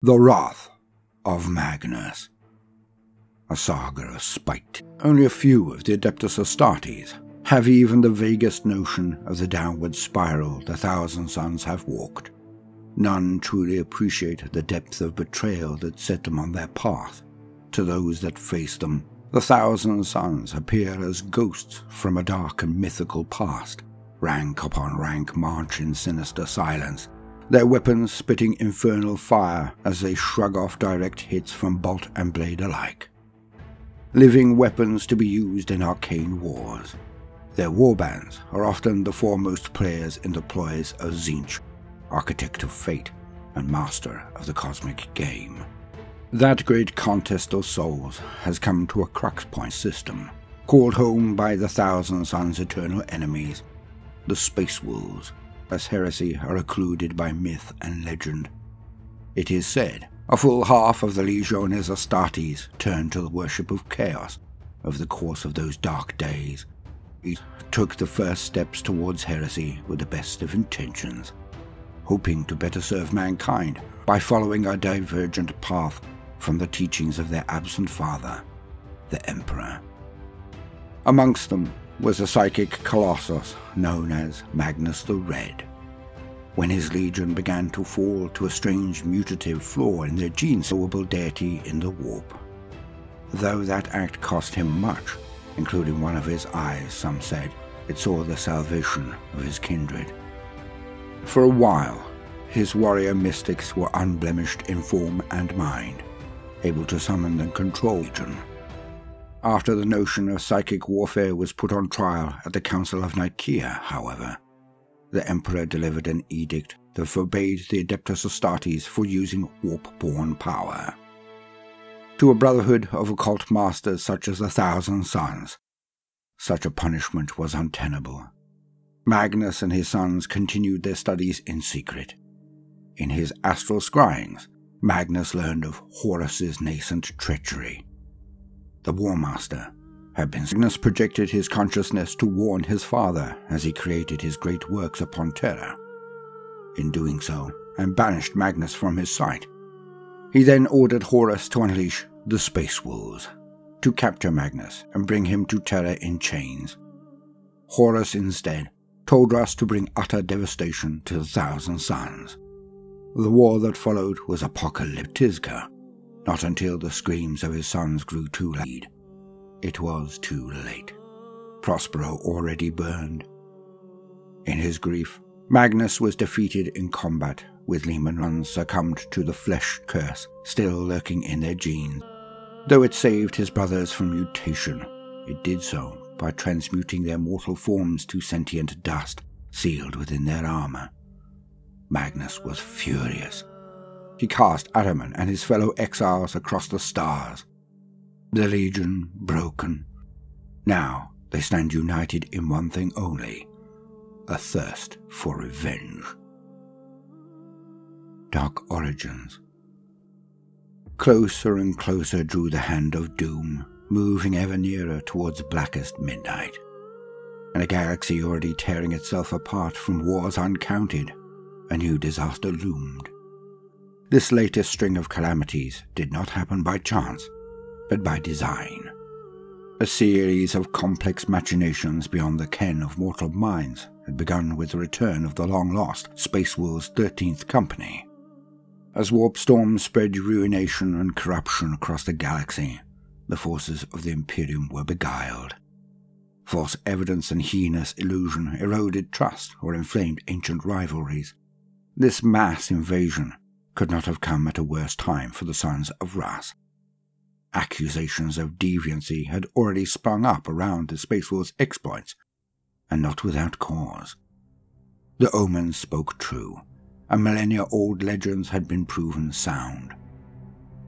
The Wrath of Magnus. A saga of spite. Only a few of the Adeptus Astartes have even the vaguest notion of the downward spiral the Thousand Sons have walked. None truly appreciate the depth of betrayal that set them on their path. To those that face them, the Thousand Sons appear as ghosts from a dark and mythical past. Rank upon rank march in sinister silence, their weapons spitting infernal fire as they shrug off direct hits from bolt and blade alike. Living weapons to be used in arcane wars. Their warbands are often the foremost players in the ploys of Tzeentch, architect of fate and master of the cosmic game. That great contest of souls has come to a crux point system, called home by the Thousand Sons' eternal enemies, the Space Wolves, as heresy are occluded by myth and legend. It is said a full half of the Legiones Astartes turned to the worship of chaos over the course of those dark days. It took the first steps towards heresy with the best of intentions, hoping to better serve mankind by following a divergent path from the teachings of their absent father, the Emperor. Amongst them was a psychic colossus known as Magnus the Red. When his legion began to fall to a strange mutative flaw in their genes, knowable deity in the warp. Though that act cost him much, including one of his eyes, some said, it saw the salvation of his kindred. For a while, his warrior mystics were unblemished in form and mind, able to summon and control Legion. After the notion of psychic warfare was put on trial at the Council of Nicaea, however, the Emperor delivered an edict that forbade the Adeptus Astartes for using warp-born power. To a brotherhood of occult masters such as the Thousand Sons, such a punishment was untenable. Magnus and his sons continued their studies in secret. In his astral scryings, Magnus learned of Horus's nascent treachery. The War Master had been. Magnus projected his consciousness to warn his father as he created his great works upon Terra. In doing so, and banished Magnus from his sight, he then ordered Horus to unleash the Space Wolves, to capture Magnus and bring him to Terra in chains. Horus instead told Russ to bring utter devastation to the Thousand Sons. The war that followed was apocalyptic. Not until the screams of his sons grew too loud. It was too late. Prospero already burned. In his grief, Magnus was defeated in combat, with Leman succumbed to the flesh curse still lurking in their genes. Though it saved his brothers from mutation, it did so by transmuting their mortal forms to sentient dust sealed within their armor. Magnus was furious. He cast Ahriman and his fellow exiles across the stars. The Legion broken. Now they stand united in one thing only, a thirst for revenge. Dark Origins. Closer and closer drew the hand of doom, moving ever nearer towards blackest midnight. In a galaxy already tearing itself apart from wars uncounted, a new disaster loomed. This latest string of calamities did not happen by chance, but by design. A series of complex machinations beyond the ken of mortal minds had begun with the return of the long-lost Space Wolves' 13th Company. As warp storms spread ruination and corruption across the galaxy, the forces of the Imperium were beguiled. False evidence and heinous illusion eroded trust or inflamed ancient rivalries. This mass invasion could not have come at a worse time for the sons of Ras. Accusations of deviancy had already sprung up around the Space Wolves' exploits, and not without cause. The omens spoke true, and millennia-old legends had been proven sound.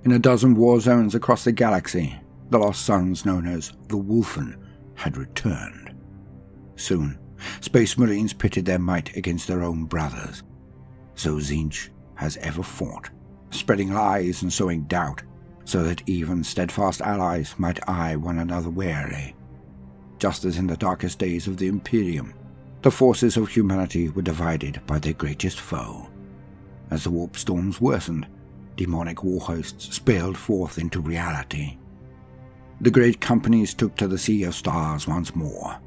In a dozen war zones across the galaxy, the lost sons known as the Wolfen had returned. Soon, Space Marines pitted their might against their own brothers. So Tzeentch has ever fought, spreading lies and sowing doubt, so that even steadfast allies might eye one another warily. Just as in the darkest days of the Imperium, the forces of humanity were divided by their greatest foe. As the warp storms worsened, demonic war hosts spilled forth into reality. The great companies took to the Sea of Stars once more,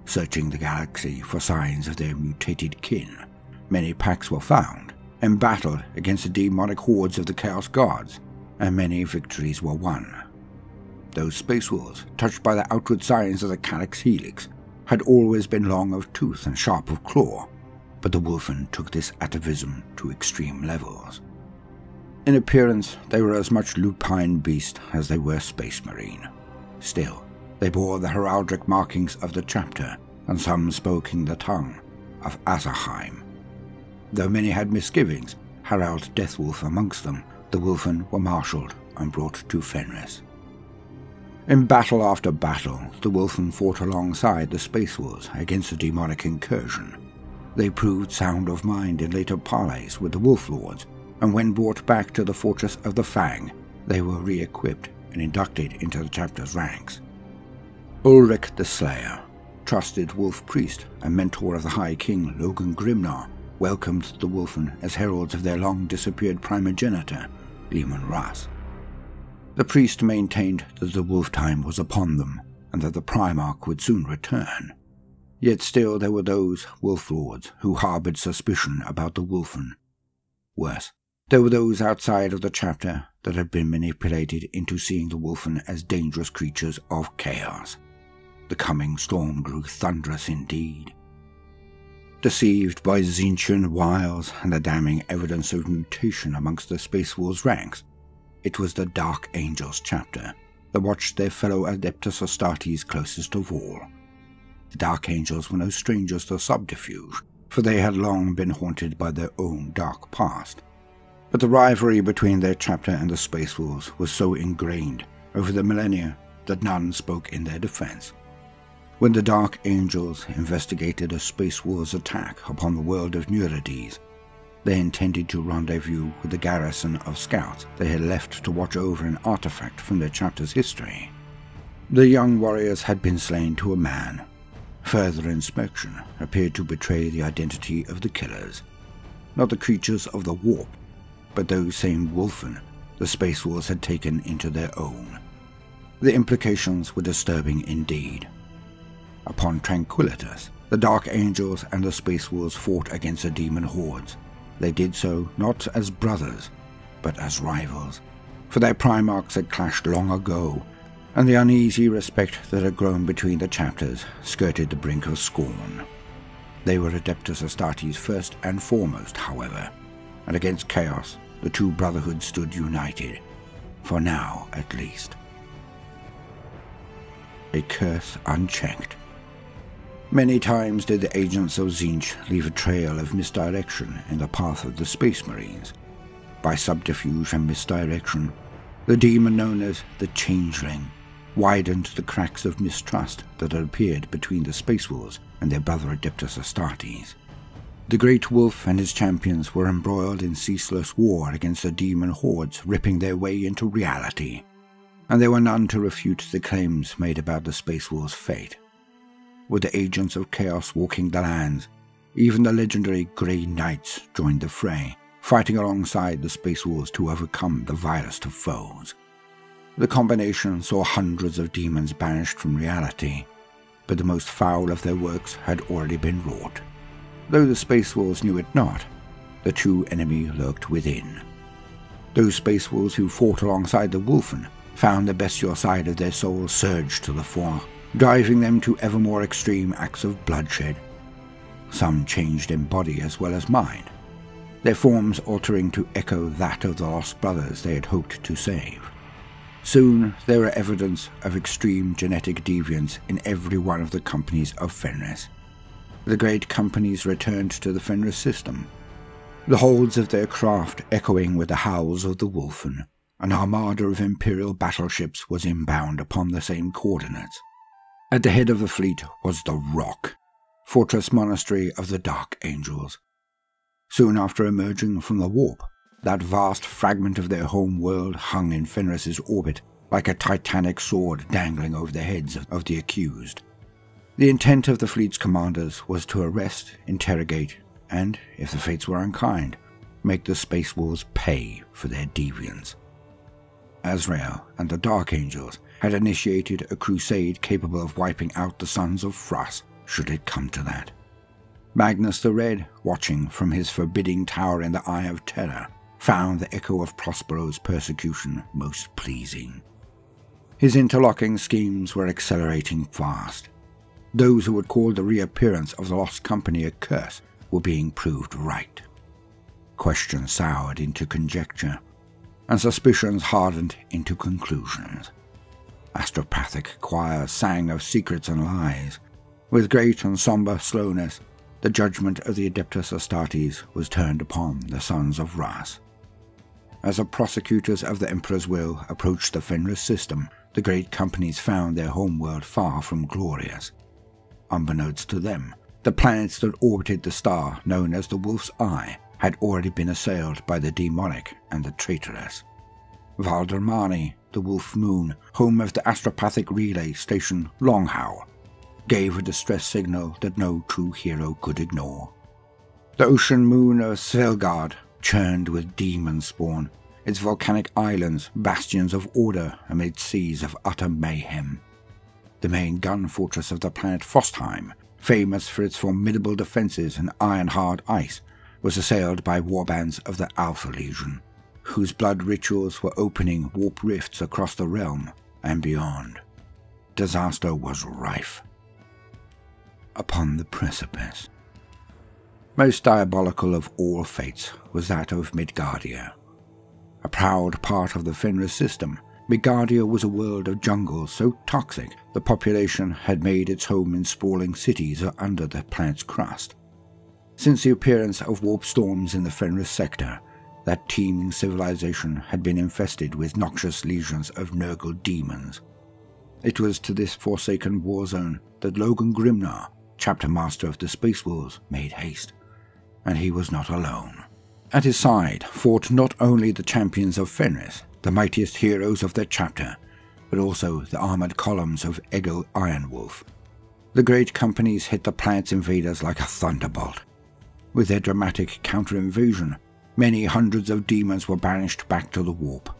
searching the galaxy for signs of their mutated kin. Many packs were found, and battled against the demonic hordes of the Chaos Gods, and many victories were won. Those space wolves, touched by the outward signs of the Calyx Helix, had always been long of tooth and sharp of claw, but the Wolfen took this atavism to extreme levels. In appearance, they were as much lupine beast as they were space marine. Still, they bore the heraldic markings of the chapter, and some spoke in the tongue of Azarheim. Though many had misgivings, Harald Deathwolf amongst them, the Wolfen were marshalled and brought to Fenris. In battle after battle, the Wolfen fought alongside the Space Wolves against the demonic incursion. They proved sound of mind in later parleys with the Wolf Lords, and when brought back to the Fortress of the Fang, they were re-equipped and inducted into the chapter's ranks. Ulrich the Slayer, trusted wolf priest and mentor of the High King Logan Grimnar, welcomed the Wolfen as heralds of their long-disappeared primogenitor, Leman Russ. The priest maintained that the wolf time was upon them, and that the Primarch would soon return. Yet still there were those wolf lords who harboured suspicion about the Wolfen. Worse, there were those outside of the chapter that had been manipulated into seeing the Wolfen as dangerous creatures of chaos. The coming storm grew thunderous indeed. Deceived by Tzeentchian wiles and the damning evidence of mutation amongst the Space Wolves' ranks, it was the Dark Angels chapter that watched their fellow Adeptus Astartes closest of all. The Dark Angels were no strangers to subterfuge, for they had long been haunted by their own dark past. But the rivalry between their chapter and the Space Wolves was so ingrained over the millennia that none spoke in their defense. When the Dark Angels investigated a Space Wolves' attack upon the world of Neurides, they intended to rendezvous with the garrison of scouts they had left to watch over an artifact from their chapter's history. The young warriors had been slain to a man. Further inspection appeared to betray the identity of the killers. Not the creatures of the warp, but those same Wolfen the Space Wolves had taken into their own. The implications were disturbing indeed. Upon Tranquilitas, the Dark Angels and the Space Wolves fought against the demon hordes. They did so not as brothers, but as rivals, for their Primarchs had clashed long ago, and the uneasy respect that had grown between the chapters skirted the brink of scorn. They were Adeptus Astartes first and foremost, however, and against chaos the two brotherhoods stood united, for now at least. A curse unchecked. Many times did the agents of Tzeentch leave a trail of misdirection in the path of the Space Marines. By subterfuge and misdirection, the demon known as the Changeling widened the cracks of mistrust that had appeared between the Space Wolves and their brother Adeptus Astartes. The Great Wolf and his champions were embroiled in ceaseless war against the demon hordes ripping their way into reality, and there were none to refute the claims made about the Space Wolves' fate. With the agents of chaos walking the lands, even the legendary Grey Knights joined the fray, fighting alongside the Space Wolves to overcome the vilest of foes. The combination saw hundreds of demons banished from reality, but the most foul of their works had already been wrought. Though the Space Wolves knew it not, the true enemy lurked within. Those Space Wolves who fought alongside the Wolfen found the bestial side of their souls surge to the fore, driving them to ever more extreme acts of bloodshed. Some changed in body as well as mind, their forms altering to echo that of the lost brothers they had hoped to save. Soon there were evidence of extreme genetic deviance in every one of the companies of Fenris. The great companies returned to the Fenris system, the holds of their craft echoing with the howls of the Wolfen. An armada of Imperial battleships was inbound upon the same coordinates. At the head of the fleet was the Rock, fortress monastery of the Dark Angels. Soon after emerging from the warp, that vast fragment of their home world hung in Fenris's orbit like a titanic sword dangling over the heads of the accused. The intent of the fleet's commanders was to arrest, interrogate, and, if the fates were unkind, make the Space Wolves pay for their deviance. Azrael and the Dark Angels had initiated a crusade capable of wiping out the Sons of Thras, should it come to that. Magnus the Red, watching from his forbidding tower in the Eye of Terror, found the echo of Prospero's persecution most pleasing. His interlocking schemes were accelerating fast. Those who had called the reappearance of the Lost Company a curse were being proved right. Questions soured into conjecture, and suspicions hardened into conclusions. Astropathic choirs sang of secrets and lies. With great and somber slowness, the judgment of the Adeptus Astartes was turned upon the Sons of Thras. As the prosecutors of the Emperor's will approached the Fenris system, the great companies found their homeworld far from glorious. Unbeknownst to them, the planets that orbited the star known as the Wolf's Eye had already been assailed by the demonic and the traitorous. Valdermani, the Wolf Moon, home of the astropathic relay station Longhowl, gave a distress signal that no true hero could ignore. The ocean moon of Svelgard churned with demon spawn, its volcanic islands bastions of order amid seas of utter mayhem. The main gun fortress of the planet Frostheim, famous for its formidable defences and iron-hard ice, was assailed by warbands of the Alpha Legion, whose blood rituals were opening warp rifts across the realm and beyond. Disaster was rife. Upon the precipice. Most diabolical of all fates was that of Midgardia. A proud part of the Fenris system, Midgardia was a world of jungles so toxic the population had made its home in sprawling cities or under the planet's crust. Since the appearance of warp storms in the Fenris sector, that teeming civilization had been infested with noxious legions of Nurgle demons. It was to this forsaken war zone that Logan Grimnar, chapter master of the Space Wolves, made haste. And he was not alone. At his side fought not only the champions of Fenris, the mightiest heroes of their chapter, but also the armoured columns of Egil Ironwolf. The great companies hit the planet's invaders like a thunderbolt. With their dramatic counter-invasion, many hundreds of demons were banished back to the warp.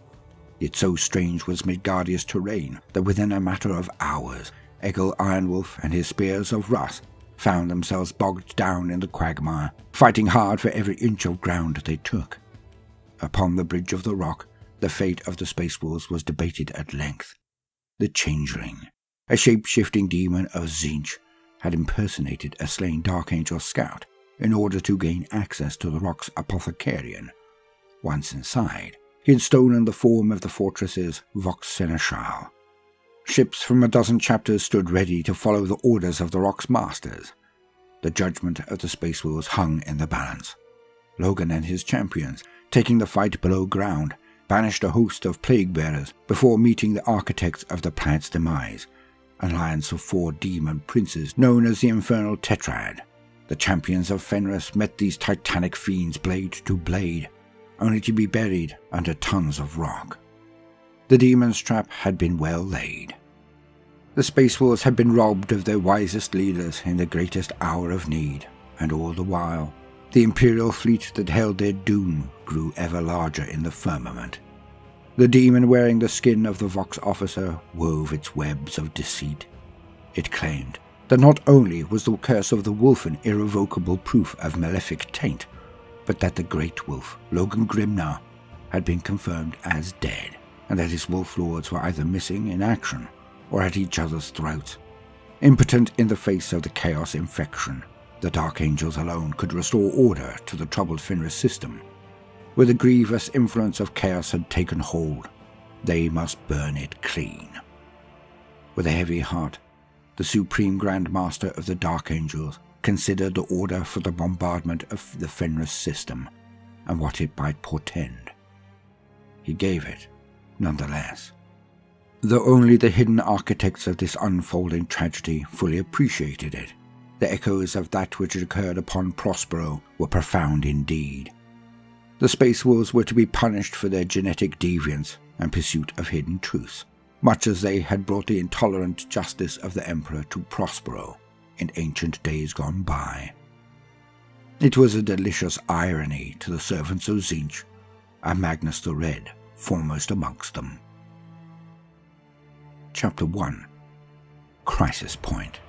Yet so strange was Midgardia's terrain that within a matter of hours, Egil Ironwolf and his spears of rust found themselves bogged down in the quagmire, fighting hard for every inch of ground they took. Upon the Bridge of the Rock, the fate of the Space Wolves was debated at length. The Changeling, a shape-shifting demon of Tzeentch, had impersonated a slain Dark Angel scout in order to gain access to the Rock's apothecarian. Once inside, he had stolen the form of the fortress's Vox Seneschal. Ships from a dozen chapters stood ready to follow the orders of the Rock's masters. The judgment of the Space Wolves hung in the balance. Logan and his champions, taking the fight below ground, banished a host of plague-bearers before meeting the architects of the planet's demise, an alliance of 4 demon princes known as the Infernal Tetrad. The champions of Fenris met these titanic fiends blade to blade, only to be buried under tons of rock. The demon's trap had been well laid. The Space Wolves had been robbed of their wisest leaders in the greatest hour of need, and all the while, the Imperial fleet that held their doom grew ever larger in the firmament. The demon wearing the skin of the Vox officer wove its webs of deceit. It claimed that not only was the curse of the wolf an irrevocable proof of malefic taint, but that the great wolf, Logan Grimnar, had been confirmed as dead, and that his wolf lords were either missing in action or at each other's throats. Impotent in the face of the chaos infection, the Dark Angels alone could restore order to the troubled Fenris system. Where the grievous influence of chaos had taken hold, they must burn it clean. With a heavy heart, the Supreme Grand Master of the Dark Angels considered the order for the bombardment of the Fenris system and what it might portend. He gave it, nonetheless. Though only the hidden architects of this unfolding tragedy fully appreciated it, the echoes of that which had occurred upon Prospero were profound indeed. The Space Wolves were to be punished for their genetic deviance and pursuit of hidden truths, much as they had brought the intolerant justice of the Emperor to Prospero in ancient days gone by. It was a delicious irony to the servants of Tzeentch, and Magnus the Red foremost amongst them. Chapter 1. Crisis Point.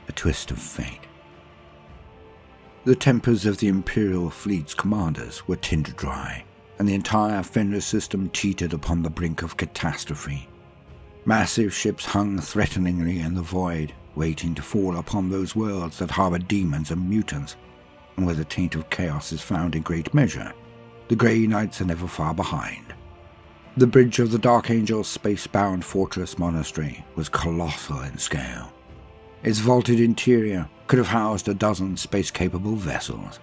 A Twist of Fate. The tempers of the Imperial fleet's commanders were tinder dry, and the entire Fenris system teetered upon the brink of catastrophe. Massive ships hung threateningly in the void, waiting to fall upon those worlds that harbour demons and mutants, and where the taint of chaos is found in great measure, the Grey Knights are never far behind. The bridge of the Dark Angel's space-bound fortress monastery was colossal in scale. Its vaulted interior could have housed a dozen space-capable vessels.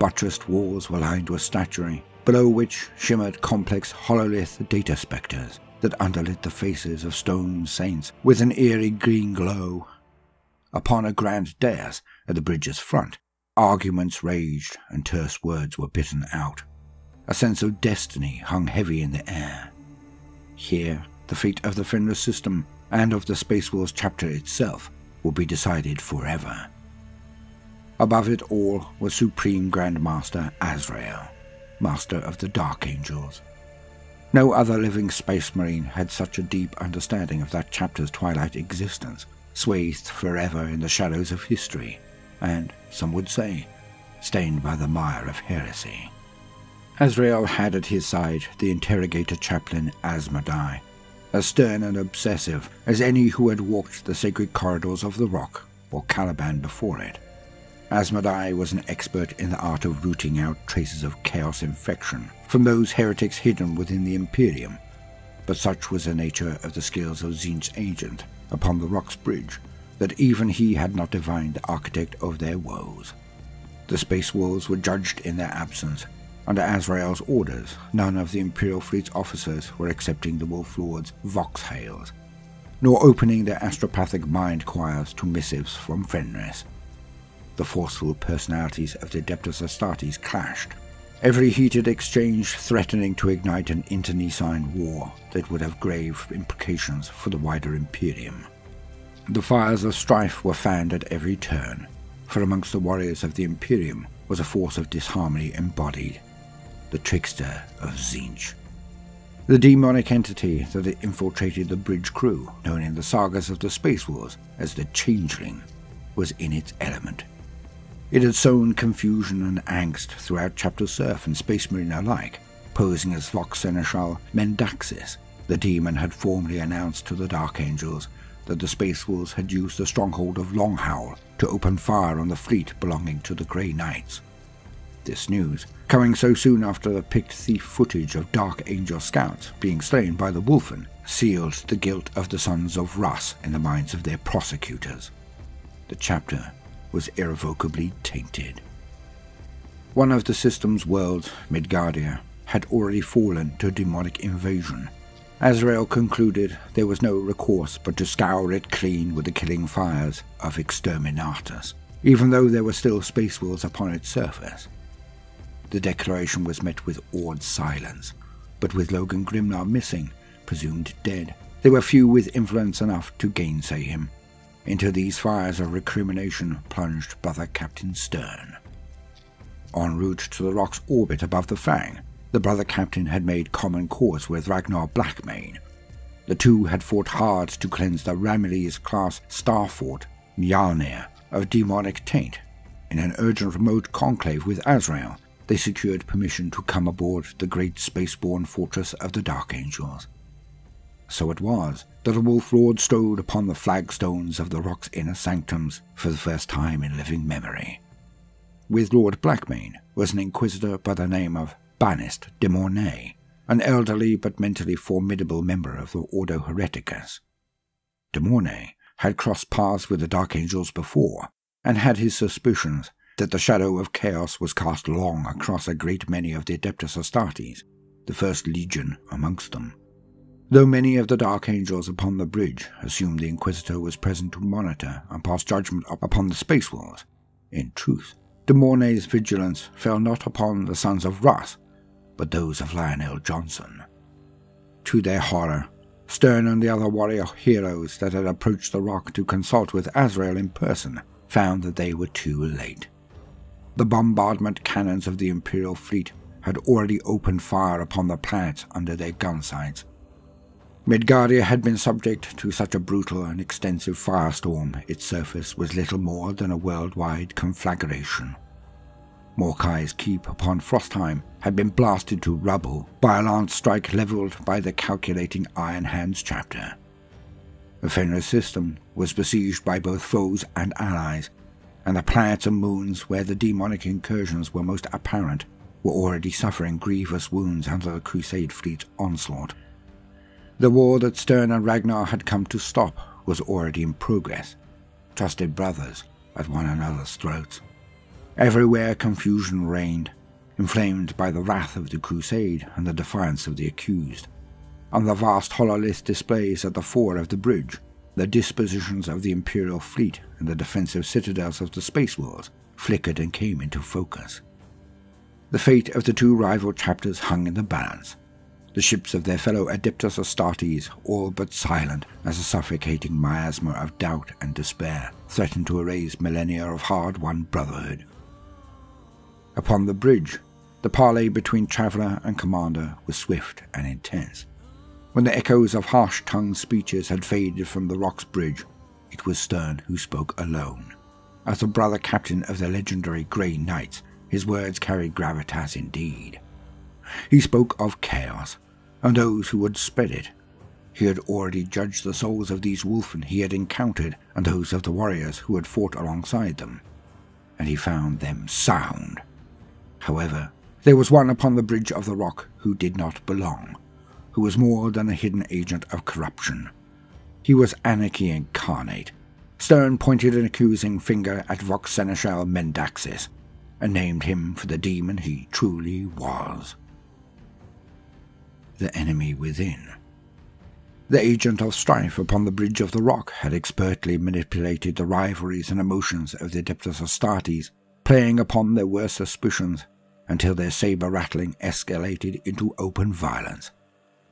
Buttressed walls were lined with statuary, below which shimmered complex hololith data spectres that underlit the faces of stone saints with an eerie green glow. Upon a grand dais at the bridge's front, arguments raged and terse words were bitten out. A sense of destiny hung heavy in the air. Here, the fate of the Fenris system and of the Space Wars chapter itself would be decided forever. Above it all was Supreme Grandmaster Azrael, Master of the Dark Angels. No other living space marine had such a deep understanding of that chapter's twilight existence, swathed forever in the shadows of history, and, some would say, stained by the mire of heresy. Azrael had at his side the interrogator chaplain Asmodai, as stern and obsessive as any who had walked the sacred corridors of the Rock or Caliban before it. Asmodai was an expert in the art of rooting out traces of chaos infection from those heretics hidden within the Imperium, but such was the nature of the skills of Tzeentch's agent upon the Rock's bridge that even he had not divined the architect of their woes. The Space Wolves were judged in their absence. Under Azrael's orders, none of the Imperial Fleet's officers were accepting the Wolf Lord's Vox Hails, nor opening their astropathic mind choirs to missives from Fenris. The forceful personalities of the Adeptus Astartes clashed, every heated exchange threatening to ignite an internecine war that would have grave implications for the wider Imperium. The fires of strife were fanned at every turn, for amongst the warriors of the Imperium was a force of disharmony embodied, the trickster of Tzeentch. The demonic entity that had infiltrated the bridge crew, known in the sagas of the Space Wars as the Changeling, was in its element. It had sown confusion and angst throughout Chapter Serf and Space Marine alike, posing as Vox Seneschal Mendaxis. The demon had formally announced to the Dark Angels that the Space Wolves had used the stronghold of Longhowl to open fire on the fleet belonging to the Grey Knights. This news, coming so soon after the picked thief footage of Dark Angel scouts being slain by the Wolfen, sealed the guilt of the sons of Russ in the minds of their prosecutors. The chapter was irrevocably tainted. One of the system's worlds, Midgardia, had already fallen to demonic invasion. Azrael concluded there was no recourse but to scour it clean with the killing fires of Exterminatus, even though there were still Space Wolves upon its surface. The declaration was met with awed silence, but with Logan Grimnar missing, presumed dead, there were few with influence enough to gainsay him. Into these fires of recrimination plunged Brother Captain Stern. En route to the Rock's orbit above the Fang, the Brother Captain had made common cause with Ragnar Blackmane. The two had fought hard to cleanse the Ramillies-class starfort, Mjolnir, of demonic taint. In an urgent remote conclave with Azrael, they secured permission to come aboard the great spaceborne fortress of the Dark Angels. So it was that a Wolf Lord strode upon the flagstones of the Rock's inner sanctums for the first time in living memory. With Lord Blackmane was an inquisitor by the name of Banist de Mornay, an elderly but mentally formidable member of the Ordo Hereticus. De Mornay had crossed paths with the Dark Angels before, and had his suspicions that the shadow of chaos was cast long across a great many of the Adeptus Astartes, the first legion amongst them. Though many of the Dark Angels upon the bridge assumed the Inquisitor was present to monitor and pass judgment upon the Space Wolves, in truth, de Mornay's vigilance fell not upon the sons of Russ, but those of Lionel Johnson. To their horror, Stern and the other warrior heroes that had approached the Rock to consult with Azrael in person found that they were too late. The bombardment cannons of the Imperial fleet had already opened fire upon the planets under their gun sights. Midgardia had been subject to such a brutal and extensive firestorm, its surface was little more than a worldwide conflagration. Morkai's keep upon Frostheim had been blasted to rubble by a lance strike levelled by the calculating Iron Hands chapter. The Fenris system was besieged by both foes and allies, and the planets and moons where the demonic incursions were most apparent were already suffering grievous wounds under the Crusade fleet's onslaught. The war that Stern and Ragnar had come to stop was already in progress, trusted brothers at one another's throats. Everywhere confusion reigned, inflamed by the wrath of the Crusade and the defiance of the accused. On the vast hololith displays at the fore of the bridge, the dispositions of the Imperial fleet and the defensive citadels of the Space Worlds flickered and came into focus. The fate of the two rival chapters hung in the balance. The ships of their fellow Adeptus Astartes, all but silent as a suffocating miasma of doubt and despair, threatened to erase millennia of hard-won brotherhood. Upon the bridge, the parley between traveller and commander was swift and intense. When the echoes of harsh-tongued speeches had faded from the rock's bridge, it was Stern who spoke alone. As the brother captain of the legendary Grey Knights, his words carried gravitas indeed. He spoke of chaos, and those who would spread it. He had already judged the souls of these wolfen he had encountered and those of the warriors who had fought alongside them, and he found them sound. However, there was one upon the bridge of the rock who did not belong, who was more than a hidden agent of corruption. He was anarchy incarnate. Stern pointed an accusing finger at Vox Seneschal Mendaxis, and named him for the demon he truly was. The enemy within. The agent of strife upon the bridge of the rock had expertly manipulated the rivalries and emotions of the Adeptus Astartes, playing upon their worst suspicions until their saber-rattling escalated into open violence.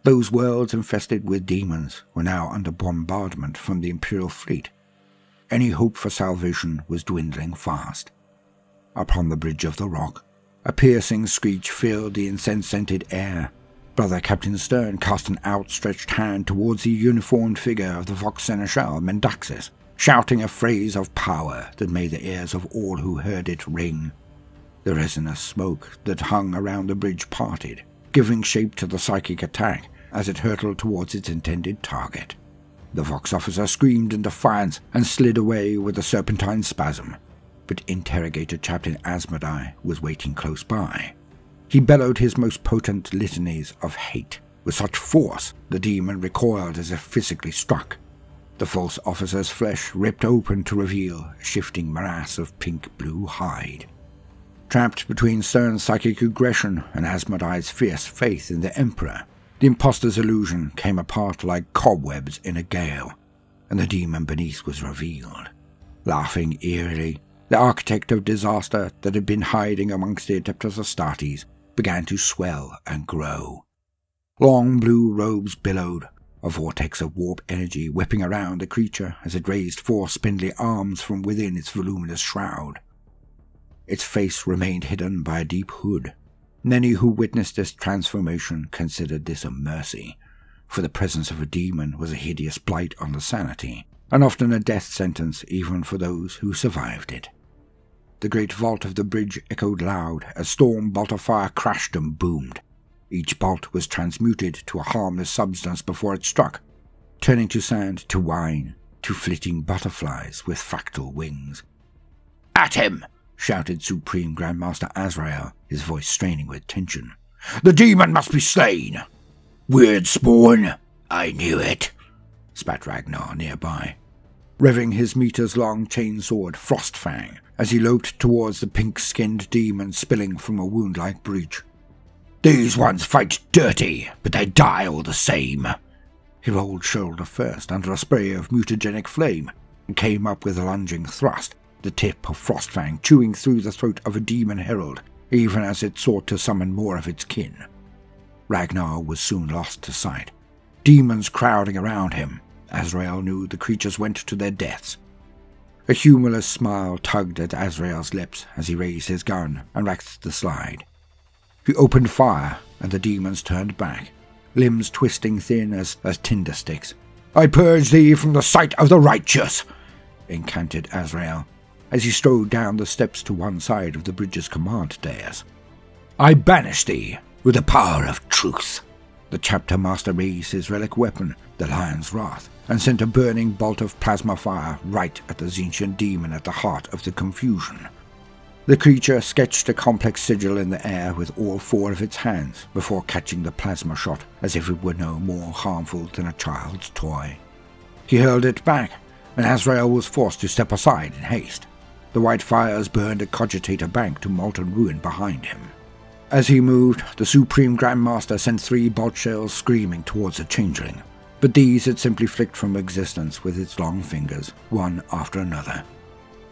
Those worlds infested with demons were now under bombardment from the Imperial fleet. Any hope for salvation was dwindling fast. Upon the bridge of the rock, a piercing screech filled the incense-scented air. Brother Captain Stern cast an outstretched hand towards the uniformed figure of the Vox Seneschal Mendaxis, shouting a phrase of power that made the ears of all who heard it ring. The resinous smoke that hung around the bridge parted, giving shape to the psychic attack as it hurtled towards its intended target. The Vox officer screamed in defiance and slid away with a serpentine spasm, but Interrogator Captain Asmodai was waiting close by. He bellowed his most potent litanies of hate with such force the demon recoiled as if physically struck. The false officer's flesh ripped open to reveal a shifting morass of pink-blue hide. Trapped between Stern's psychic aggression and Asmodai's fierce faith in the Emperor, the impostor's illusion came apart like cobwebs in a gale, and the demon beneath was revealed. Laughing eerily, the architect of disaster that had been hiding amongst the Adeptus Astartes began to swell and grow. Long blue robes billowed, a vortex of warp energy whipping around the creature as it raised four spindly arms from within its voluminous shroud. Its face remained hidden by a deep hood. Many who witnessed this transformation considered this a mercy, for the presence of a demon was a hideous blight on the sanity, and often a death sentence even for those who survived it. The great vault of the bridge echoed loud as storm bolt of fire crashed and boomed. Each bolt was transmuted to a harmless substance before it struck, turning to sand, to wine, to flitting butterflies with fractal wings. "At him!" shouted Supreme Grandmaster Azrael, his voice straining with tension. "The demon must be slain!" "Weird spawn! I knew it!" spat Ragnar nearby, revving his meters-long chainsword Frostfang as he loped towards the pink-skinned demon spilling from a wound-like breach. "These ones fight dirty, but they die all the same." He rolled shoulder first under a spray of mutagenic flame and came up with a lunging thrust, the tip of Frostfang chewing through the throat of a demon herald, even as it sought to summon more of its kin. Ragnar was soon lost to sight. Demons crowding around him, Azrael knew the creatures went to their deaths. A humorless smile tugged at Azrael's lips as he raised his gun and racked the slide. He opened fire, and the demons turned back, limbs twisting thin as tinder sticks. "I purge thee from the sight of the righteous," incanted Azrael, as he strode down the steps to one side of the bridge's command dais. "I banish thee with the power of truth." The chapter master raised his relic weapon, the Lion's Wrath, and sent a burning bolt of plasma fire right at the Tzeentchian demon at the heart of the confusion. The creature sketched a complex sigil in the air with all four of its hands before catching the plasma shot as if it were no more harmful than a child's toy. He hurled it back, and Azrael was forced to step aside in haste. The white fires burned a cogitator bank to molten ruin behind him. As he moved, the Supreme Grandmaster sent 3 bolt shells screaming towards the Changeling, but these it simply flicked from existence with its long fingers, one after another.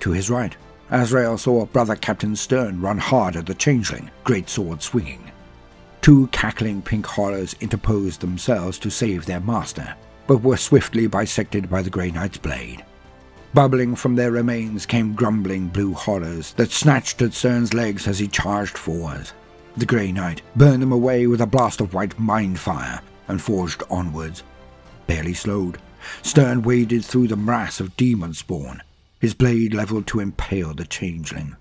To his right, Azrael saw Brother Captain Stern run hard at the Changeling, great sword swinging. 2 cackling pink horrors interposed themselves to save their master, but were swiftly bisected by the Grey Knight's blade. Bubbling from their remains came grumbling blue horrors that snatched at Stern's legs as he charged forward. The Grey Knight burned them away with a blast of white mind fire and forged onwards. Barely slowed, Stern waded through the morass of demon spawn, his blade leveled to impale the Changeling.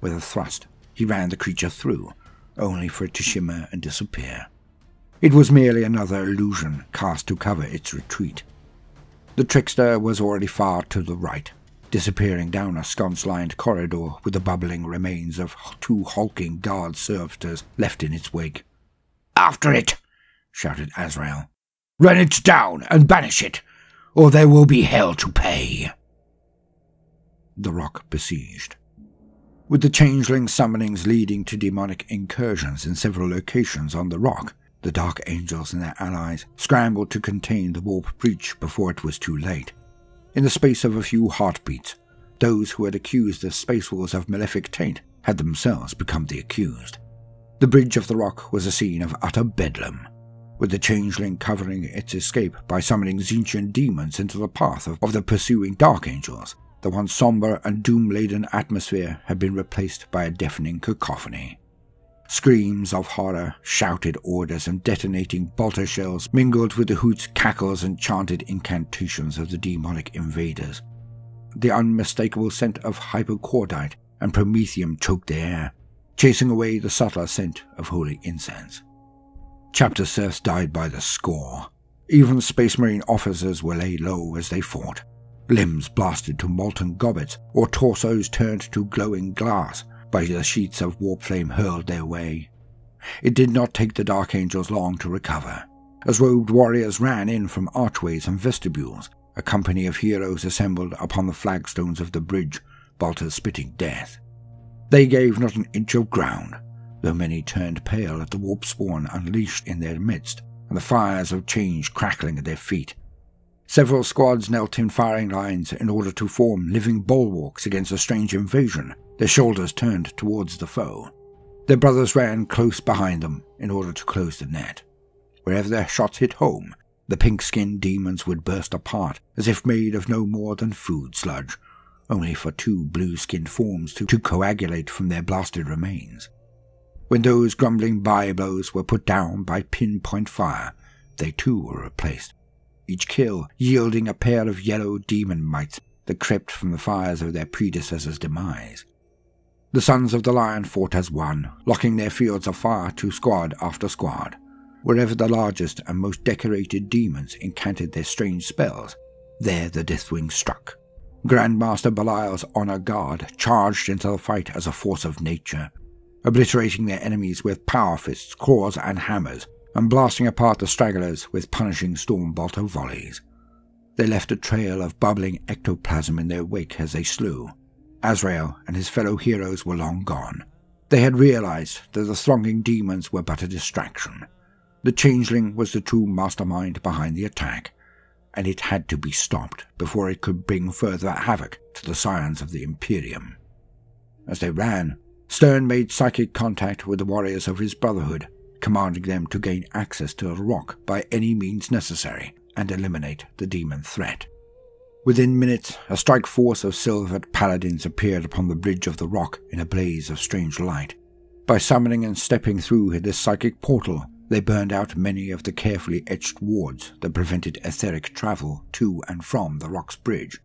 With a thrust, he ran the creature through, only for it to shimmer and disappear. It was merely another illusion cast to cover its retreat. The trickster was already far to the right, disappearing down a sconce-lined corridor with the bubbling remains of 2 hulking guard servitors left in its wake. "After it!" shouted Azrael. "Run it down and banish it, or there will be hell to pay." The rock besieged. With the Changeling summonings leading to demonic incursions in several locations on the rock, the Dark Angels and their allies scrambled to contain the warp breach before it was too late. In the space of a few heartbeats, those who had accused the Space Wolves of malefic taint had themselves become the accused. The bridge of the rock was a scene of utter bedlam, with the Changeling covering its escape by summoning Tzeentchian demons into the path of the pursuing Dark Angels. The once somber and doom-laden atmosphere had been replaced by a deafening cacophony. Screams of horror, shouted orders, and detonating bolter shells mingled with the hoots, cackles, and chanted incantations of the demonic invaders. The unmistakable scent of hypocordite and promethium choked the air, chasing away the subtler scent of holy incense. Chapter serfs died by the score. Even Space Marine officers were laid low as they fought, limbs blasted to molten gobbets or torsos turned to glowing glass by the sheets of warp flame hurled their way. It did not take the Dark Angels long to recover. As robed warriors ran in from archways and vestibules, a company of heroes assembled upon the flagstones of the bridge, bolters spitting death. They gave not an inch of ground, though many turned pale at the warp spawn unleashed in their midst, and the fires of change crackling at their feet. Several squads knelt in firing lines in order to form living bulwarks against a strange invasion, their shoulders turned towards the foe. Their brothers ran close behind them in order to close the net. Wherever their shots hit home, the pink-skinned demons would burst apart as if made of no more than food sludge, only for 2 blue-skinned forms to coagulate from their blasted remains. When those grumbling bye-blows were put down by pinpoint fire, they too were replaced, each kill yielding a pair of yellow demon mites that crept from the fires of their predecessors' demise. The Sons of the Lion fought as one, locking their fields of fire to squad after squad. Wherever the largest and most decorated demons incanted their strange spells, there the Deathwing struck. Grandmaster Belial's honor guard charged into the fight as a force of nature, obliterating their enemies with power fists, claws, and hammers, and blasting apart the stragglers with punishing stormbolter volleys. They left a trail of bubbling ectoplasm in their wake as they slew. Azrael and his fellow heroes were long gone. They had realized that the thronging demons were but a distraction. The Changeling was the true mastermind behind the attack, and it had to be stopped before it could bring further havoc to the scions of the Imperium. As they ran, Stern made psychic contact with the warriors of his Brotherhood, commanding them to gain access to the rock by any means necessary and eliminate the demon threat. Within minutes, a strike force of silvered paladins appeared upon the bridge of the rock in a blaze of strange light. By summoning and stepping through this psychic portal, they burned out many of the carefully etched wards that prevented etheric travel to and from the rock's bridge,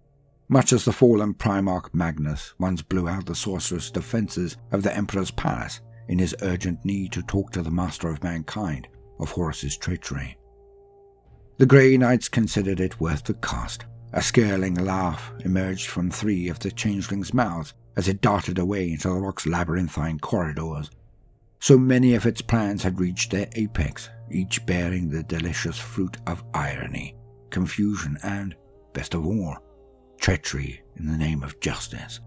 much as the fallen Primarch Magnus once blew out the sorcerous defences of the Emperor's palace in his urgent need to talk to the Master of Mankind of Horus's treachery. The Grey Knights considered it worth the cost. A skirling laugh emerged from 3 of the changelings' mouths as it darted away into the rock's labyrinthine corridors. So many of its plans had reached their apex, each bearing the delicious fruit of irony, confusion, and, best of all, treachery in the name of justice.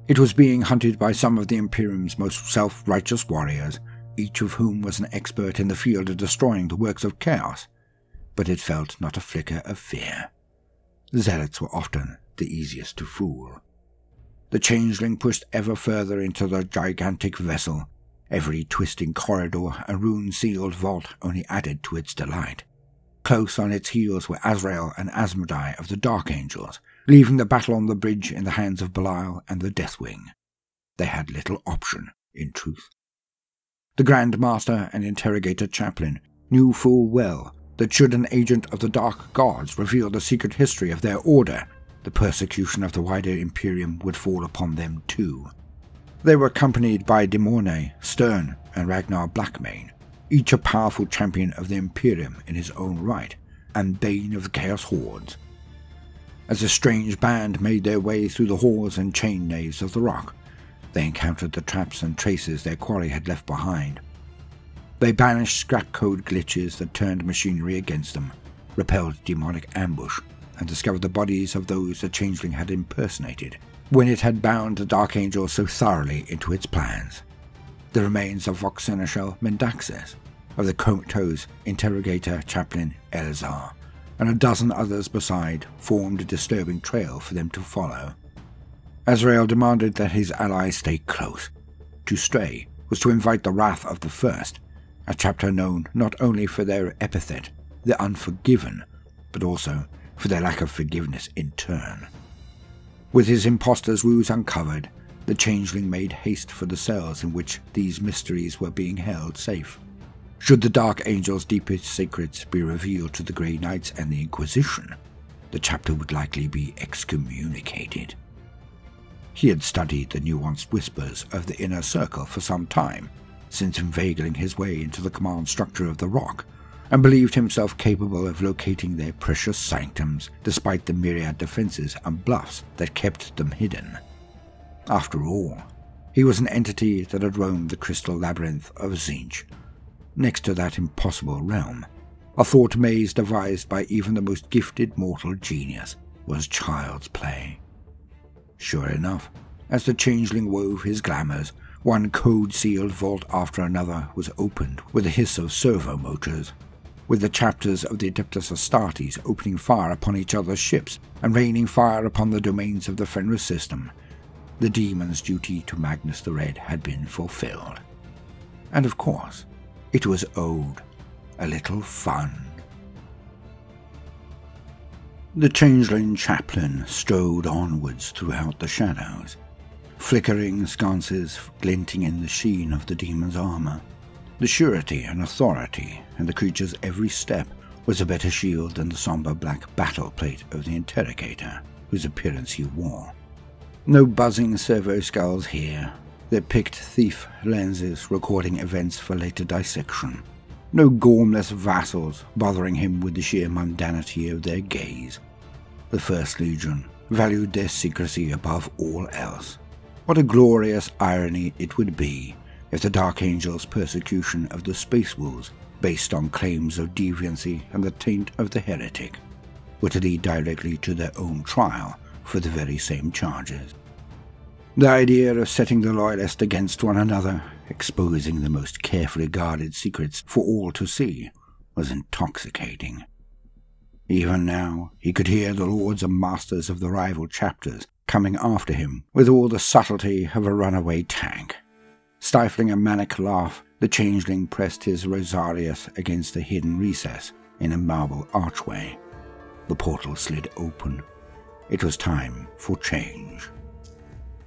It was being hunted by some of the Imperium's most self-righteous warriors, each of whom was an expert in the field of destroying the works of chaos, but it felt not a flicker of fear. The zealots were often the easiest to fool. The changeling pushed ever further into the gigantic vessel. Every twisting corridor and rune-sealed vault only added to its delight. Close on its heels were Azrael and Asmodai of the Dark Angels, leaving the battle on the bridge in the hands of Belial and the Deathwing. They had little option, in truth. The Grand Master and Interrogator Chaplain knew full well that should an agent of the Dark Gods reveal the secret history of their order, the persecution of the wider Imperium would fall upon them too. They were accompanied by Demorne, Stern, and Ragnar Blackmane, each a powerful champion of the Imperium in his own right, and bane of the Chaos Hordes. As the strange band made their way through the halls and chain naves of the rock, they encountered the traps and traces their quarry had left behind. They banished scrap code glitches that turned machinery against them, repelled demonic ambush, and discovered the bodies of those the Changeling had impersonated when it had bound the Dark Angel so thoroughly into its plans. The remains of Vox Seneschal Mendaxes, of the comatose Interrogator Chaplain Elazar, and a dozen others beside formed a disturbing trail for them to follow. Azrael demanded that his allies stay close. To stray was to invite the wrath of the First, a chapter known not only for their epithet, the Unforgiven, but also for their lack of forgiveness in turn. With his impostor's ruse uncovered, the Changeling made haste for the cells in which these mysteries were being held safe. Should the Dark Angel's deepest secrets be revealed to the Grey Knights and the Inquisition, the chapter would likely be excommunicated. He had studied the nuanced whispers of the Inner Circle for some time, since inveigling his way into the command structure of the Rock, and believed himself capable of locating their precious sanctums despite the myriad defenses and bluffs that kept them hidden. After all, he was an entity that had roamed the crystal labyrinth of Tzeentch. Next to that impossible realm, a thought maze devised by even the most gifted mortal genius was child's play. Sure enough, as the Changeling wove his glamours, one code-sealed vault after another was opened with a hiss of servo motors, with the chapters of the Adeptus Astartes opening fire upon each other's ships and raining fire upon the domains of the Fenris system. The demon's duty to Magnus the Red had been fulfilled. And of course, it was owed a little fun. The Changeling Chaplain strode onwards throughout the shadows, flickering sconces glinting in the sheen of the demon's armor. The surety and authority in the creature's every step was a better shield than the somber black battle plate of the Interrogator, whose appearance he wore. No buzzing servo skulls here, their picked thief lenses recording events for later dissection. No gormless vassals bothering him with the sheer mundanity of their gaze. The First Legion valued their secrecy above all else. What a glorious irony it would be if the Dark Angel's persecution of the Space Wolves, based on claims of deviancy and the taint of the heretic, were to lead directly to their own trial for the very same charges. The idea of setting the Loyalists against one another, exposing the most carefully guarded secrets for all to see, was intoxicating. Even now, he could hear the lords and masters of the rival chapters coming after him with all the subtlety of a runaway tank. Stifling a manic laugh, the Changeling pressed his Rosarius against a hidden recess in a marble archway. The portal slid open, It was time for change.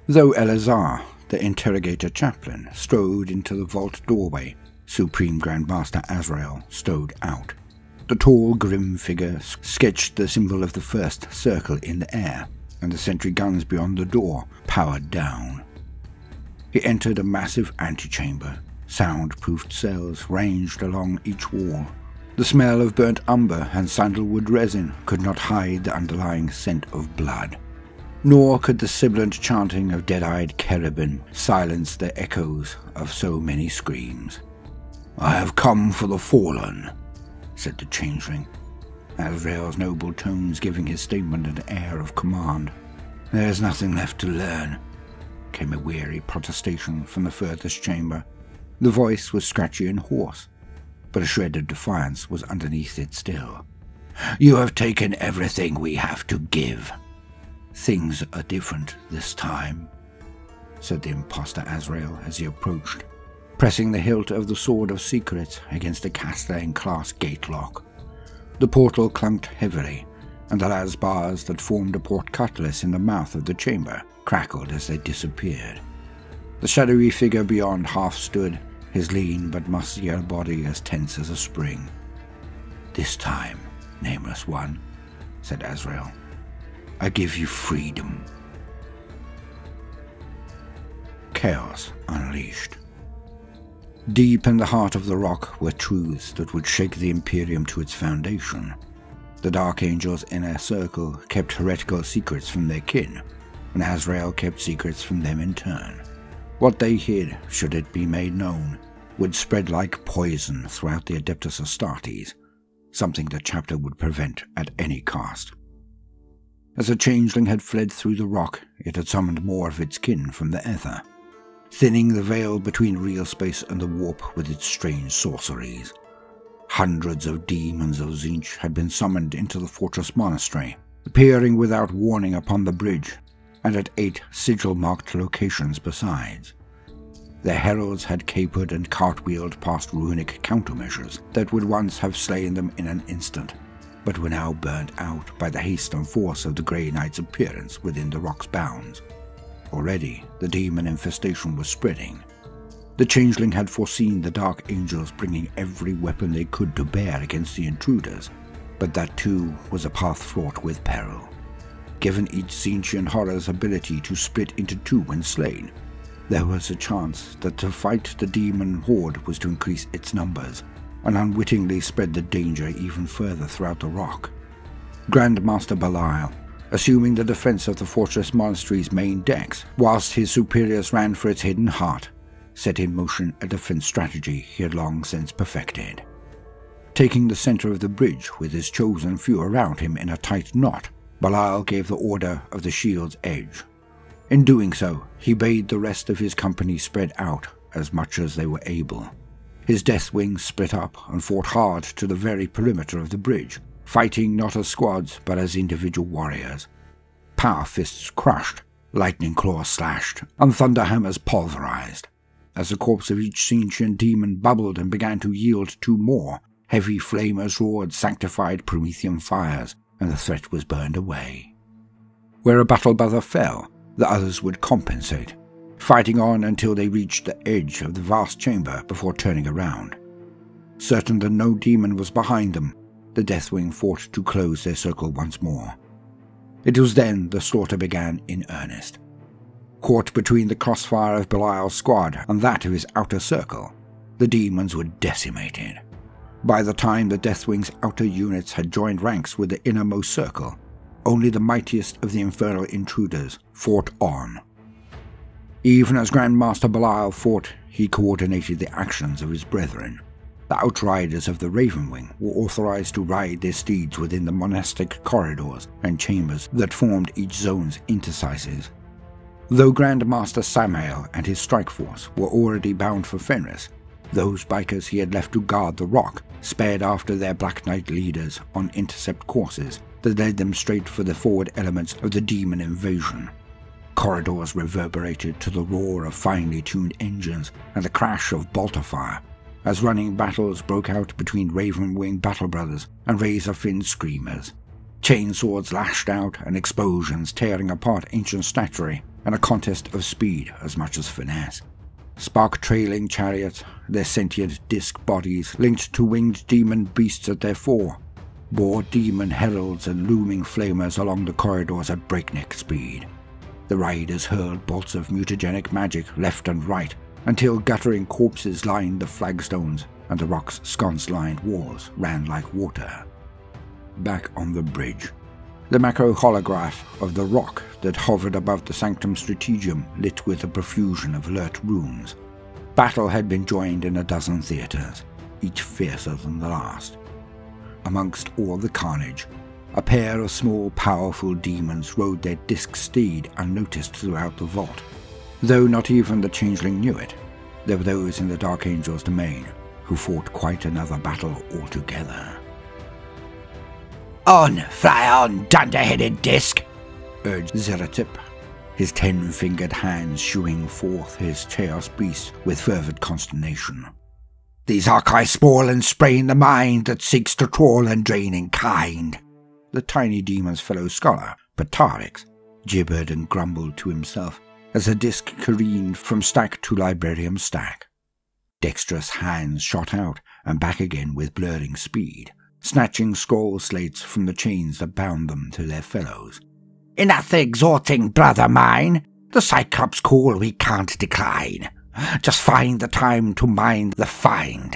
Though Eleazar, the interrogator chaplain, strode into the vault doorway, Supreme Grandmaster Azrael strode out. The tall, grim figure sketched the symbol of the first circle in the air, and the sentry guns beyond the door powered down. He entered a massive antechamber. Sound-proofed cells ranged along each wall. The smell of burnt umber and sandalwood resin could not hide the underlying scent of blood. Nor could the sibilant chanting of dead-eyed cherubim silence the echoes of so many screams. "I have come for the fallen," said the changeling, Azrael's noble tones giving his statement an air of command. "There is nothing left to learn," came a weary protestation from the furthest chamber. The voice was scratchy and hoarse, but a shred of defiance was underneath it still. "You have taken everything we have to give. Things are different this time," said the impostor Azrael as he approached, pressing the hilt of the Sword of Secrets against a Castellan-class gate lock. The portal clunked heavily, and the las bars that formed a portcullis in the mouth of the chamber crackled as they disappeared. The shadowy figure beyond half stood, his lean but muscular body as tense as a spring. "This time, Nameless One," said Azrael, "I give you freedom." Chaos unleashed. Deep in the heart of the rock were truths that would shake the Imperium to its foundation. The Dark Angel's inner circle kept heretical secrets from their kin, and Azrael kept secrets from them in turn. What they hid, should it be made known, would spread like poison throughout the Adeptus Astartes, something the chapter would prevent at any cost. As the changeling had fled through the rock, it had summoned more of its kin from the ether, thinning the veil between real space and the warp with its strange sorceries. Hundreds of demons of Tzeentch had been summoned into the fortress monastery, appearing without warning upon the bridge, and at 8 sigil-marked locations besides. Their heralds had capered and cartwheeled past runic countermeasures that would once have slain them in an instant, but were now burnt out by the haste and force of the Grey Knight's appearance within the rock's bounds. Already, the demon infestation was spreading. The changeling had foreseen the Dark Angels bringing every weapon they could to bear against the intruders, but that too was a path fraught with peril. Given each Tzeentchian horror's ability to split into two when slain, there was a chance that to fight the demon horde was to increase its numbers, and unwittingly spread the danger even further throughout the rock. Grandmaster Belial, assuming the defense of the fortress monastery's main decks, whilst his superiors ran for its hidden heart, set in motion a defense strategy he had long since perfected. Taking the center of the bridge with his chosen few around him in a tight knot, Belial gave the order of the shield's edge. In doing so, he bade the rest of his company spread out as much as they were able. His Deathwing split up and fought hard to the very perimeter of the bridge, fighting not as squads but as individual warriors. Power fists crushed, lightning claws slashed, and thunder hammers pulverized. As the corpse of each Tzeentchian demon bubbled and began to yield to more, heavy flamers roared sanctified Promethean fires, and the threat was burned away. Where a battle brother fell, the others would compensate, fighting on until they reached the edge of the vast chamber before turning around. Certain that no demon was behind them, the Deathwing fought to close their circle once more. It was then the slaughter began in earnest. Caught between the crossfire of Belial's squad and that of his outer circle, the demons were decimated. By the time the Deathwing's outer units had joined ranks with the innermost circle, only the mightiest of the infernal intruders fought on. Even as Grandmaster Belial fought, he coordinated the actions of his brethren. The outriders of the Ravenwing were authorized to ride their steeds within the monastic corridors and chambers that formed each zone's interstices. Though Grandmaster Samael and his strike force were already bound for Fenris, those bikers he had left to guard the rock sped after their Black Knight leaders on intercept courses that led them straight for the forward elements of the demon invasion. Corridors reverberated to the roar of finely tuned engines and the crash of bolter fire, as running battles broke out between Ravenwing battle brothers and Razor-Finned screamers. Chainswords lashed out and explosions tearing apart ancient statuary, and a contest of speed as much as finesse. Spark-trailing chariots, their sentient disc bodies linked to winged demon beasts at their fore, bore demon heralds and looming flamers along the corridors at breakneck speed. The riders hurled bolts of mutagenic magic left and right, until guttering corpses lined the flagstones and the rock's sconce-lined walls ran like water. Back on the bridge, the macro-holograph of the rock that hovered above the Sanctum Strategium lit with a profusion of alert runes. Battle had been joined in a dozen theatres, each fiercer than the last. Amongst all the carnage, a pair of small, powerful demons rode their disc steed unnoticed throughout the vault. Though not even the Changeling knew it, there were those in the Dark Angel's domain who fought quite another battle altogether. "On, fly on, dunder-headed disc!" urged Zeratip, his 10-fingered hands shooing forth his chaos beast with fervid consternation. "These Archai spoil and sprain the mind that seeks to troll and drain in kind." The tiny demon's fellow scholar, Patarix, gibbered and grumbled to himself as the disc careened from stack to librarium stack. Dexterous hands shot out and back again with blurring speed, snatching scroll slates from the chains that bound them to their fellows. "Enough exhorting, brother mine. The Cyclops' call we can't decline. Just find the time to mind the find.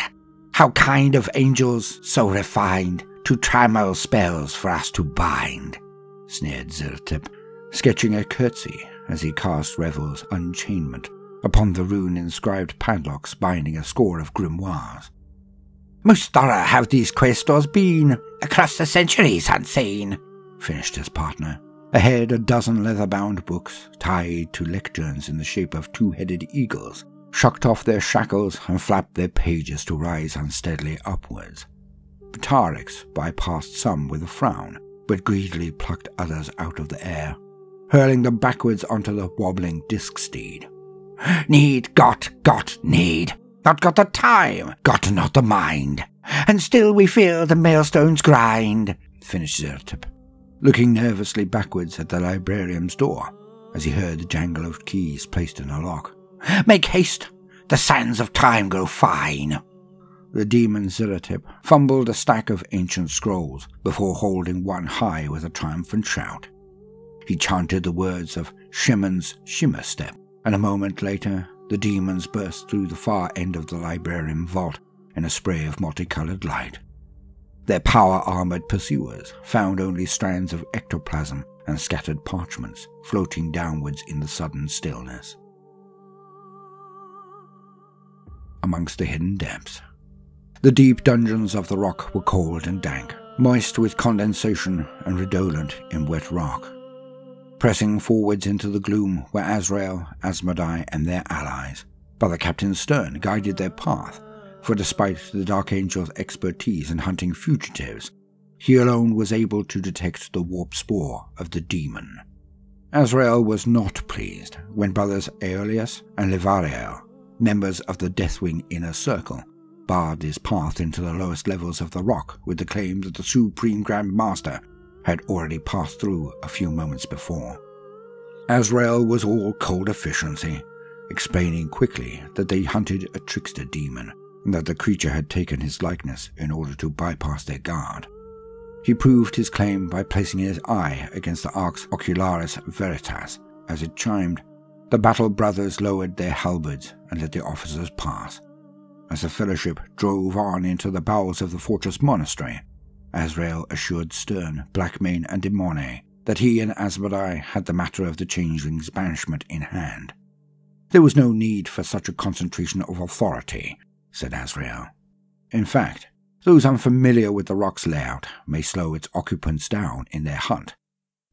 How kind of angels so refined to trammel spells for us to bind," sneered Zeratip, sketching a curtsy as he cast Revel's Unchainment upon the rune-inscribed padlocks binding a score of grimoires. "Most thorough have these questors been, across the centuries unseen," finished his partner. Ahead, a dozen leather-bound books, tied to lecterns in the shape of two-headed eagles, shucked off their shackles and flapped their pages to rise unsteadily upwards. Patarix bypassed some with a frown, but greedily plucked others out of the air, hurling them backwards onto the wobbling disc steed. "Need, got, need. Not got the time, got not the mind. And still we feel the maelstones grind," finished Zeratip, looking nervously backwards at the librarium's door as he heard the jangle of keys placed in a lock. "Make haste, the sands of time grow fine." The demon Zeratip fumbled a stack of ancient scrolls before holding one high with a triumphant shout. He chanted the words of Shimon's Shimmer Step, and a moment later the demons burst through the far end of the librarium vault in a spray of multicolored light. Their power-armored pursuers found only strands of ectoplasm and scattered parchments floating downwards in the sudden stillness. Amongst the hidden depths, the deep dungeons of the rock were cold and dank, moist with condensation and redolent in wet rock. Pressing forwards into the gloom were Azrael, Asmodai, and their allies. Brother Captain Stern guided their path, for despite the Dark Angel's expertise in hunting fugitives, he alone was able to detect the warp spore of the demon. Azrael was not pleased when brothers Aeolus and Levariel, members of the Deathwing Inner Circle, barred his path into the lowest levels of the rock with the claim that the Supreme Grand Master had already passed through a few moments before. Azrael was all cold efficiency, explaining quickly that they hunted a trickster demon, and that the creature had taken his likeness in order to bypass their guard. He proved his claim by placing his eye against the Arx Ocularis Veritas. As it chimed, the battle brothers lowered their halberds and let the officers pass. As the fellowship drove on into the bowels of the fortress monastery, Azrael assured Stern, Blackmane, and Demone that he and Asmodai had the matter of the changeling's banishment in hand. "There was no need for such a concentration of authority," said Azrael. "In fact, those unfamiliar with the rock's layout may slow its occupants down in their hunt.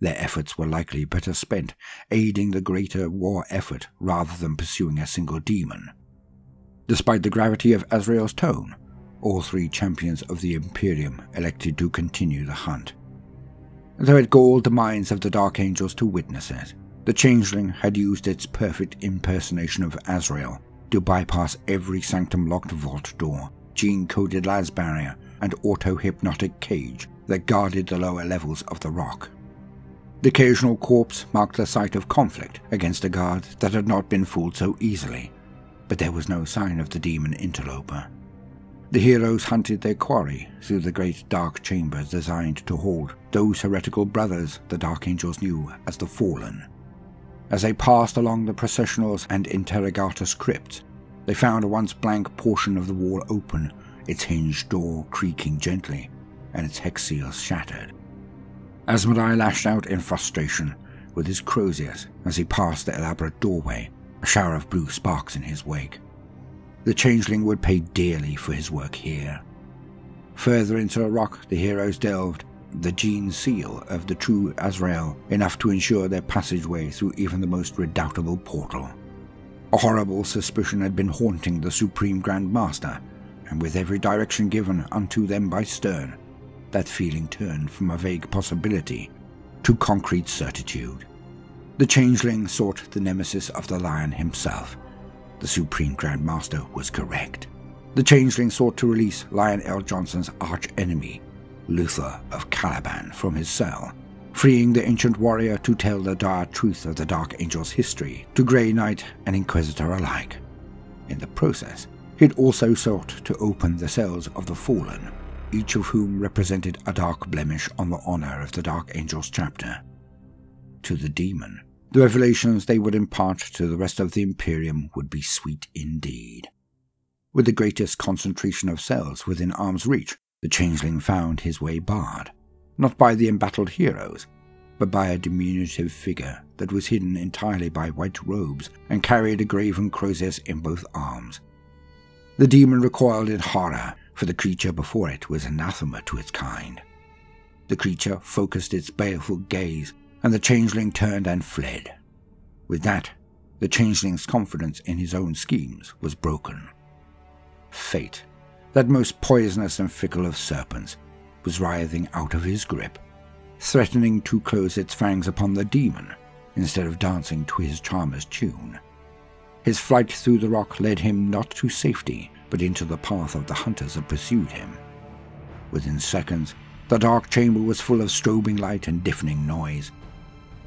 Their efforts were likely better spent aiding the greater war effort rather than pursuing a single demon." Despite the gravity of Azrael's tone, all three champions of the Imperium elected to continue the hunt. Though it galled the minds of the Dark Angels to witness it, the Changeling had used its perfect impersonation of Azrael to bypass every sanctum-locked vault door, gene-coded las barrier, and auto-hypnotic cage that guarded the lower levels of the rock. The occasional corpse marked the site of conflict against a guard that had not been fooled so easily, but there was no sign of the demon interloper. The heroes hunted their quarry through the great dark chambers designed to hold those heretical brothers the Dark Angels knew as the Fallen. As they passed along the processionals and interrogator crypts, they found a once blank portion of the wall open, its hinged door creaking gently, and its hex seals shattered. Asmodai lashed out in frustration with his croziers as he passed the elaborate doorway, a shower of blue sparks in his wake. The changeling would pay dearly for his work here. Further into the rock, the heroes delved, the gene seal of the true Azrael, enough to ensure their passageway through even the most redoubtable portal. A horrible suspicion had been haunting the Supreme Grand Master, and with every direction given unto them by Stern, that feeling turned from a vague possibility to concrete certitude. The changeling sought the nemesis of the Lion himself. The Supreme Grand Master was correct. The changeling sought to release Lion El'Jonson's arch-enemy, Luther of Caliban, from his cell, freeing the ancient warrior to tell the dire truth of the Dark Angel's history to Grey Knight and Inquisitor alike. In the process, he had also sought to open the cells of the Fallen, each of whom represented a dark blemish on the honor of the Dark Angel's chapter. To the demon, the revelations they would impart to the rest of the Imperium would be sweet indeed. With the greatest concentration of cells within arm's reach, the changeling found his way barred, not by the embattled heroes, but by a diminutive figure that was hidden entirely by white robes and carried a graven crozier in both arms. The demon recoiled in horror, for the creature before it was anathema to its kind. The creature focused its baleful gaze, and the changeling turned and fled. With that, the changeling's confidence in his own schemes was broken. Fate, that most poisonous and fickle of serpents, was writhing out of his grip, threatening to close its fangs upon the demon instead of dancing to his charmer's tune. His flight through the rock led him not to safety, but into the path of the hunters that pursued him. Within seconds, the dark chamber was full of strobing light and deafening noise.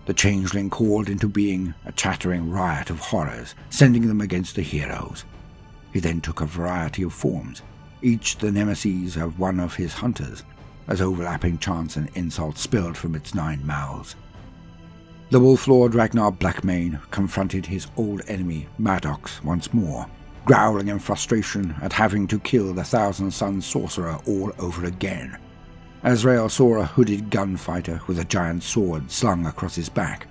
The changeling called into being a chattering riot of horrors, sending them against the heroes. He then took a variety of forms, each the nemesis of one of his hunters, as overlapping chants and insults spilled from its 9 mouths. The wolf-lord Ragnar Blackmane confronted his old enemy Maddox once more, growling in frustration at having to kill the Thousand Suns sorcerer all over again. Azrael saw a hooded gunfighter with a giant sword slung across his back.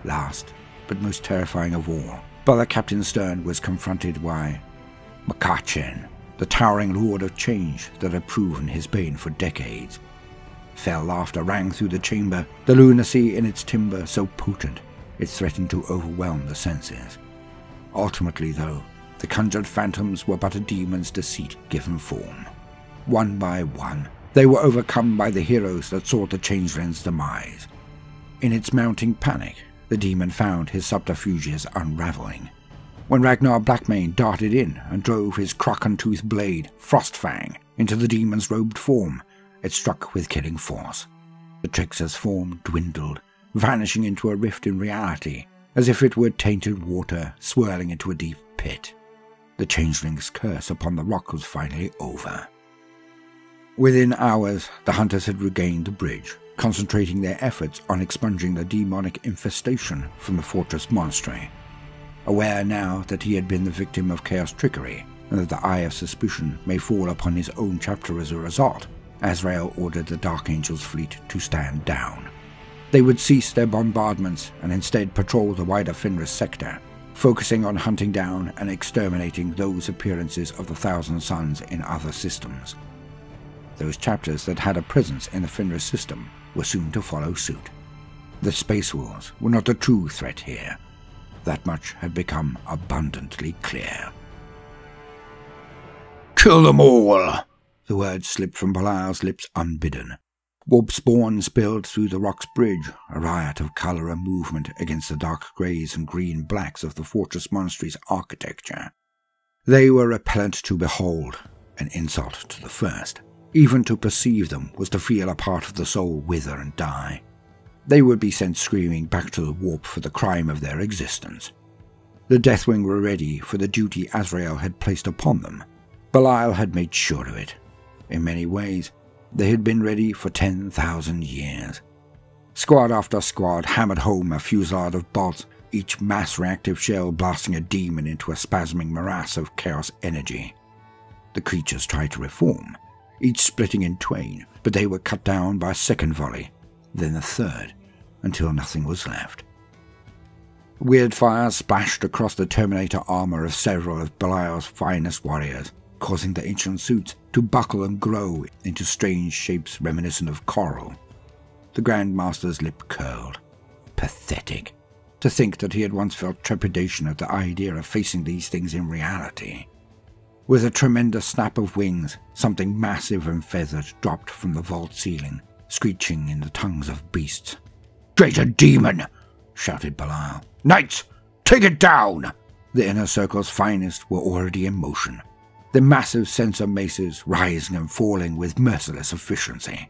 Last, but most terrifying of all, Brother Captain Stern was confronted by Makachen, the towering lord of change that had proven his bane for decades. Fell laughter rang through the chamber, the lunacy in its timbre so potent it threatened to overwhelm the senses. Ultimately, though, the conjured phantoms were but a demon's deceit given form. One by one, they were overcome by the heroes that sought the changeling's demise. In its mounting panic, the demon found his subterfuges unraveling. When Ragnar Blackmane darted in and drove his crocantooth blade, Frostfang, into the demon's robed form, it struck with killing force. The trickster's form dwindled, vanishing into a rift in reality, as if it were tainted water swirling into a deep pit. The changeling's curse upon the rock was finally over. Within hours, the hunters had regained the bridge, concentrating their efforts on expunging the demonic infestation from the fortress monastery. Aware now that he had been the victim of chaos trickery, and that the eye of suspicion may fall upon his own chapter as a result, Azrael ordered the Dark Angel's fleet to stand down. They would cease their bombardments and instead patrol the wider Fenris sector, focusing on hunting down and exterminating those appearances of the Thousand Suns in other systems. Those chapters that had a presence in the Fenris system were soon to follow suit. The Space Wolves were not the true threat here. That much had become abundantly clear. "Kill them all!" The words slipped from Belial's lips unbidden. Warp spawn spilled through the rock's bridge, a riot of colour and movement against the dark greys and green blacks of the fortress monastery's architecture. They were repellent to behold, an insult to the first. Even to perceive them was to feel a part of the soul wither and die. They would be sent screaming back to the warp for the crime of their existence. The Deathwing were ready for the duty Azrael had placed upon them. Belial had made sure of it. In many ways, they had been ready for 10,000 years. Squad after squad hammered home a fusillade of bolts, each mass-reactive shell blasting a demon into a spasming morass of chaos energy. The creatures tried to reform, each splitting in twain, but they were cut down by a second volley, then a third, until nothing was left. Weird fire splashed across the Terminator armor of several of Belial's finest warriors, causing the ancient suits to buckle and grow into strange shapes reminiscent of coral. The Grand Master's lip curled. Pathetic. To think that he had once felt trepidation at the idea of facing these things in reality. With a tremendous snap of wings, something massive and feathered dropped from the vault ceiling, screeching in the tongues of beasts. "Greater demon!" shouted Belial. "Knights, take it down!" The Inner Circle's finest were already in motion, the massive sensor maces rising and falling with merciless efficiency.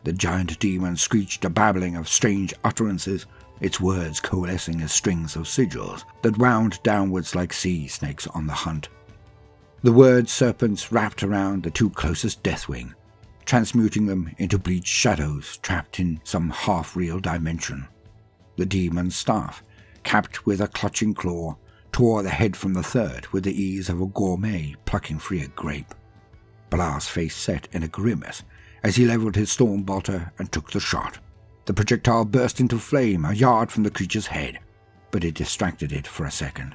The giant demon screeched a babbling of strange utterances, its words coalescing as strings of sigils that wound downwards like sea snakes on the hunt. The word serpents wrapped around the two closest Deathwing, transmuting them into bleached shadows trapped in some half-real dimension. The demon's staff, capped with a clutching claw, tore the head from the third with the ease of a gourmet plucking free a grape. Belial's face set in a grimace as he leveled his storm bolter and took the shot. The projectile burst into flame a yard from the creature's head, but it distracted it for a second.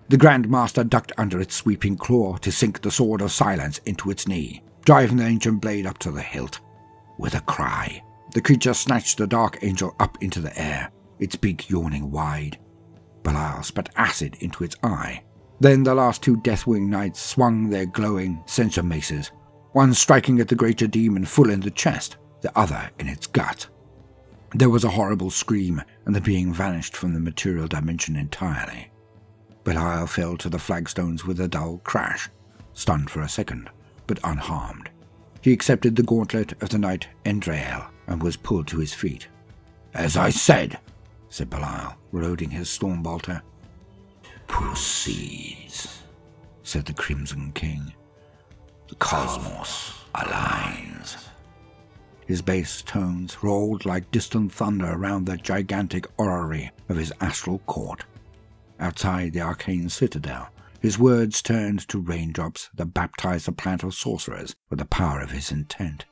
The Grand Master ducked under its sweeping claw to sink the Sword of Silence into its knee, driving the ancient blade up to the hilt. With a cry, the creature snatched the Dark Angel up into the air, its beak yawning wide. Belial spat acid into its eye. Then the last two Deathwing Knights swung their glowing sensor maces, one striking at the greater demon full in the chest, the other in its gut. There was a horrible scream, and the being vanished from the material dimension entirely. Belial fell to the flagstones with a dull crash, stunned for a second, but unharmed. He accepted the gauntlet of the knight Endrael and was pulled to his feet. "As I said," said Belial, reloading his storm bolter. "Proceeds," said the Crimson King. "The cosmos aligns." His bass tones rolled like distant thunder around the gigantic orrery of his astral court. Outside the arcane citadel, his words turned to raindrops that baptized the plant of sorcerers with the power of his intent.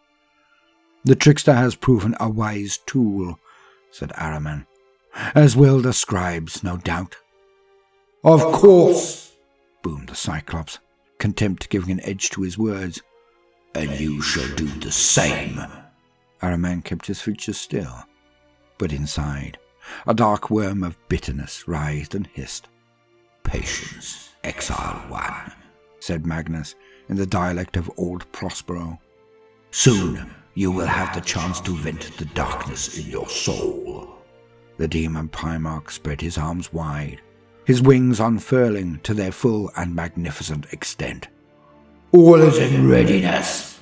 "The trickster has proven a wise tool," said Ahriman, "as will the scribes, no doubt." "Of course," boomed the Cyclops, contempt giving an edge to his words. "And you shall do the same." Ahriman kept his features still, but inside, a dark worm of bitterness writhed and hissed. "Patience, Exile One," said Magnus in the dialect of old Prospero. "Soon you will have the chance to vent the darkness in your soul." The demon Primarch spread his arms wide, his wings unfurling to their full and magnificent extent. "All is in readiness.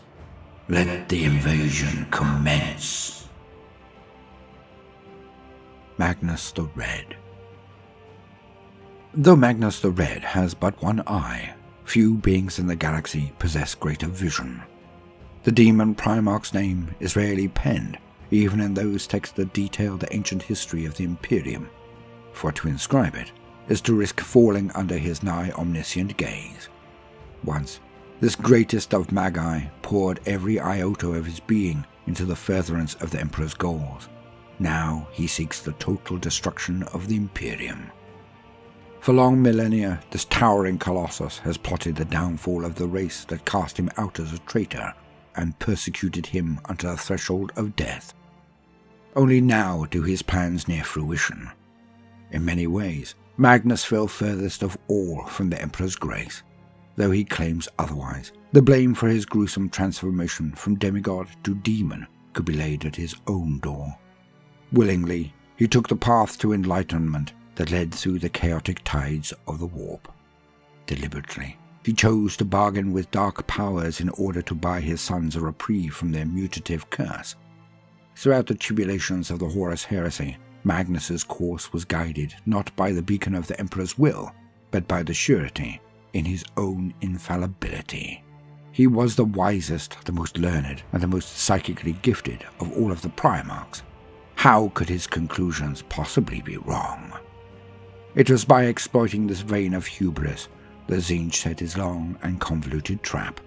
Let the invasion commence." Magnus the Red. Though Magnus the Red has but one eye, few beings in the galaxy possess greater vision. The demon Primarch's name is rarely penned, even in those texts that detail the ancient history of the Imperium, for to inscribe it is to risk falling under his nigh omniscient gaze. Once, this greatest of Magi poured every iota of his being into the furtherance of the Emperor's goals. Now he seeks the total destruction of the Imperium. For long millennia, this towering colossus has plotted the downfall of the race that cast him out as a traitor and persecuted him unto the threshold of death. Only now do his plans near fruition. In many ways, Magnus fell furthest of all from the Emperor's grace. Though he claims otherwise, the blame for his gruesome transformation from demigod to demon could be laid at his own door. Willingly, he took the path to enlightenment that led through the chaotic tides of the warp. Deliberately, He chose to bargain with dark powers in order to buy his sons a reprieve from their mutative curse. Throughout the tribulations of the Horus heresy, Magnus's course was guided not by the beacon of the Emperor's will, but by the surety in his own infallibility. He was the wisest, the most learned, and the most psychically gifted of all of the Primarchs. How could his conclusions possibly be wrong? It was by exploiting this vein of hubris that Tzeentch set his long and convoluted trap,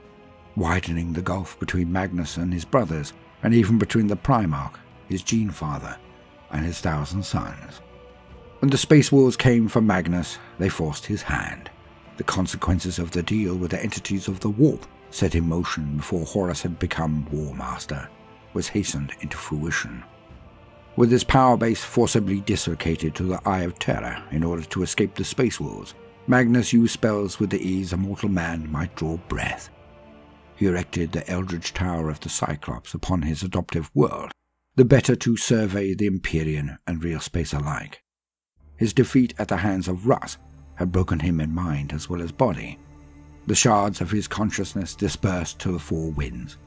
widening the gulf between Magnus and his brothers, and even between the Primarch, his Gene-Father, and his 1,000 sons. When the Space Wolves came for Magnus, they forced his hand. The consequences of the deal with the entities of the Warp, set in motion before Horus had become War Master, was hastened into fruition. With his power base forcibly dislocated to the Eye of Terror in order to escape the Space Wolves, Magnus used spells with the ease a mortal man might draw breath. He erected the Eldritch Tower of the Cyclops upon his adoptive world, the better to survey the Empyrean and real space alike. His defeat at the hands of Russ had broken him in mind as well as body. The shards of his consciousness dispersed to the four winds.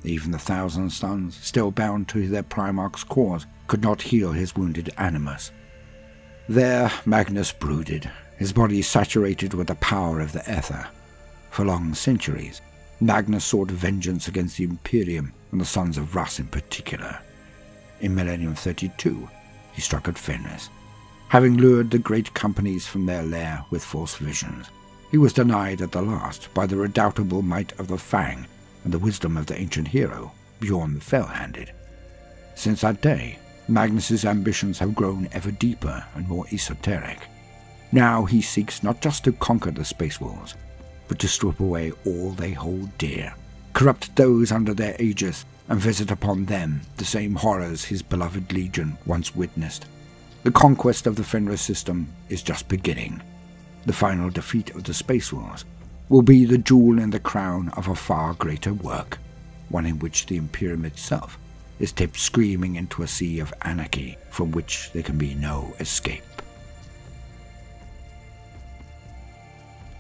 Even the 1,000 sons, still bound to their Primarch's cause, could not heal his wounded animus. There Magnus brooded, his body saturated with the power of the Aether. For long centuries, Magnus sought vengeance against the Imperium and the sons of Russ in particular. In Millennium 32, he struck at Fenris. Having lured the great companies from their lair with false visions, he was denied at the last by the redoubtable might of the Fang and the wisdom of the ancient hero, Bjorn the Fell-Handed. Since that day, Magnus's ambitions have grown ever deeper and more esoteric. Now he seeks not just to conquer the Space Wolves, but to strip away all they hold dear, corrupt those under their aegis, and visit upon them the same horrors his beloved Legion once witnessed. The conquest of the Fenris system is just beginning. The final defeat of the Space Wolves will be the jewel in the crown of a far greater work, one in which the Imperium itself is tipped screaming into a sea of anarchy from which there can be no escape.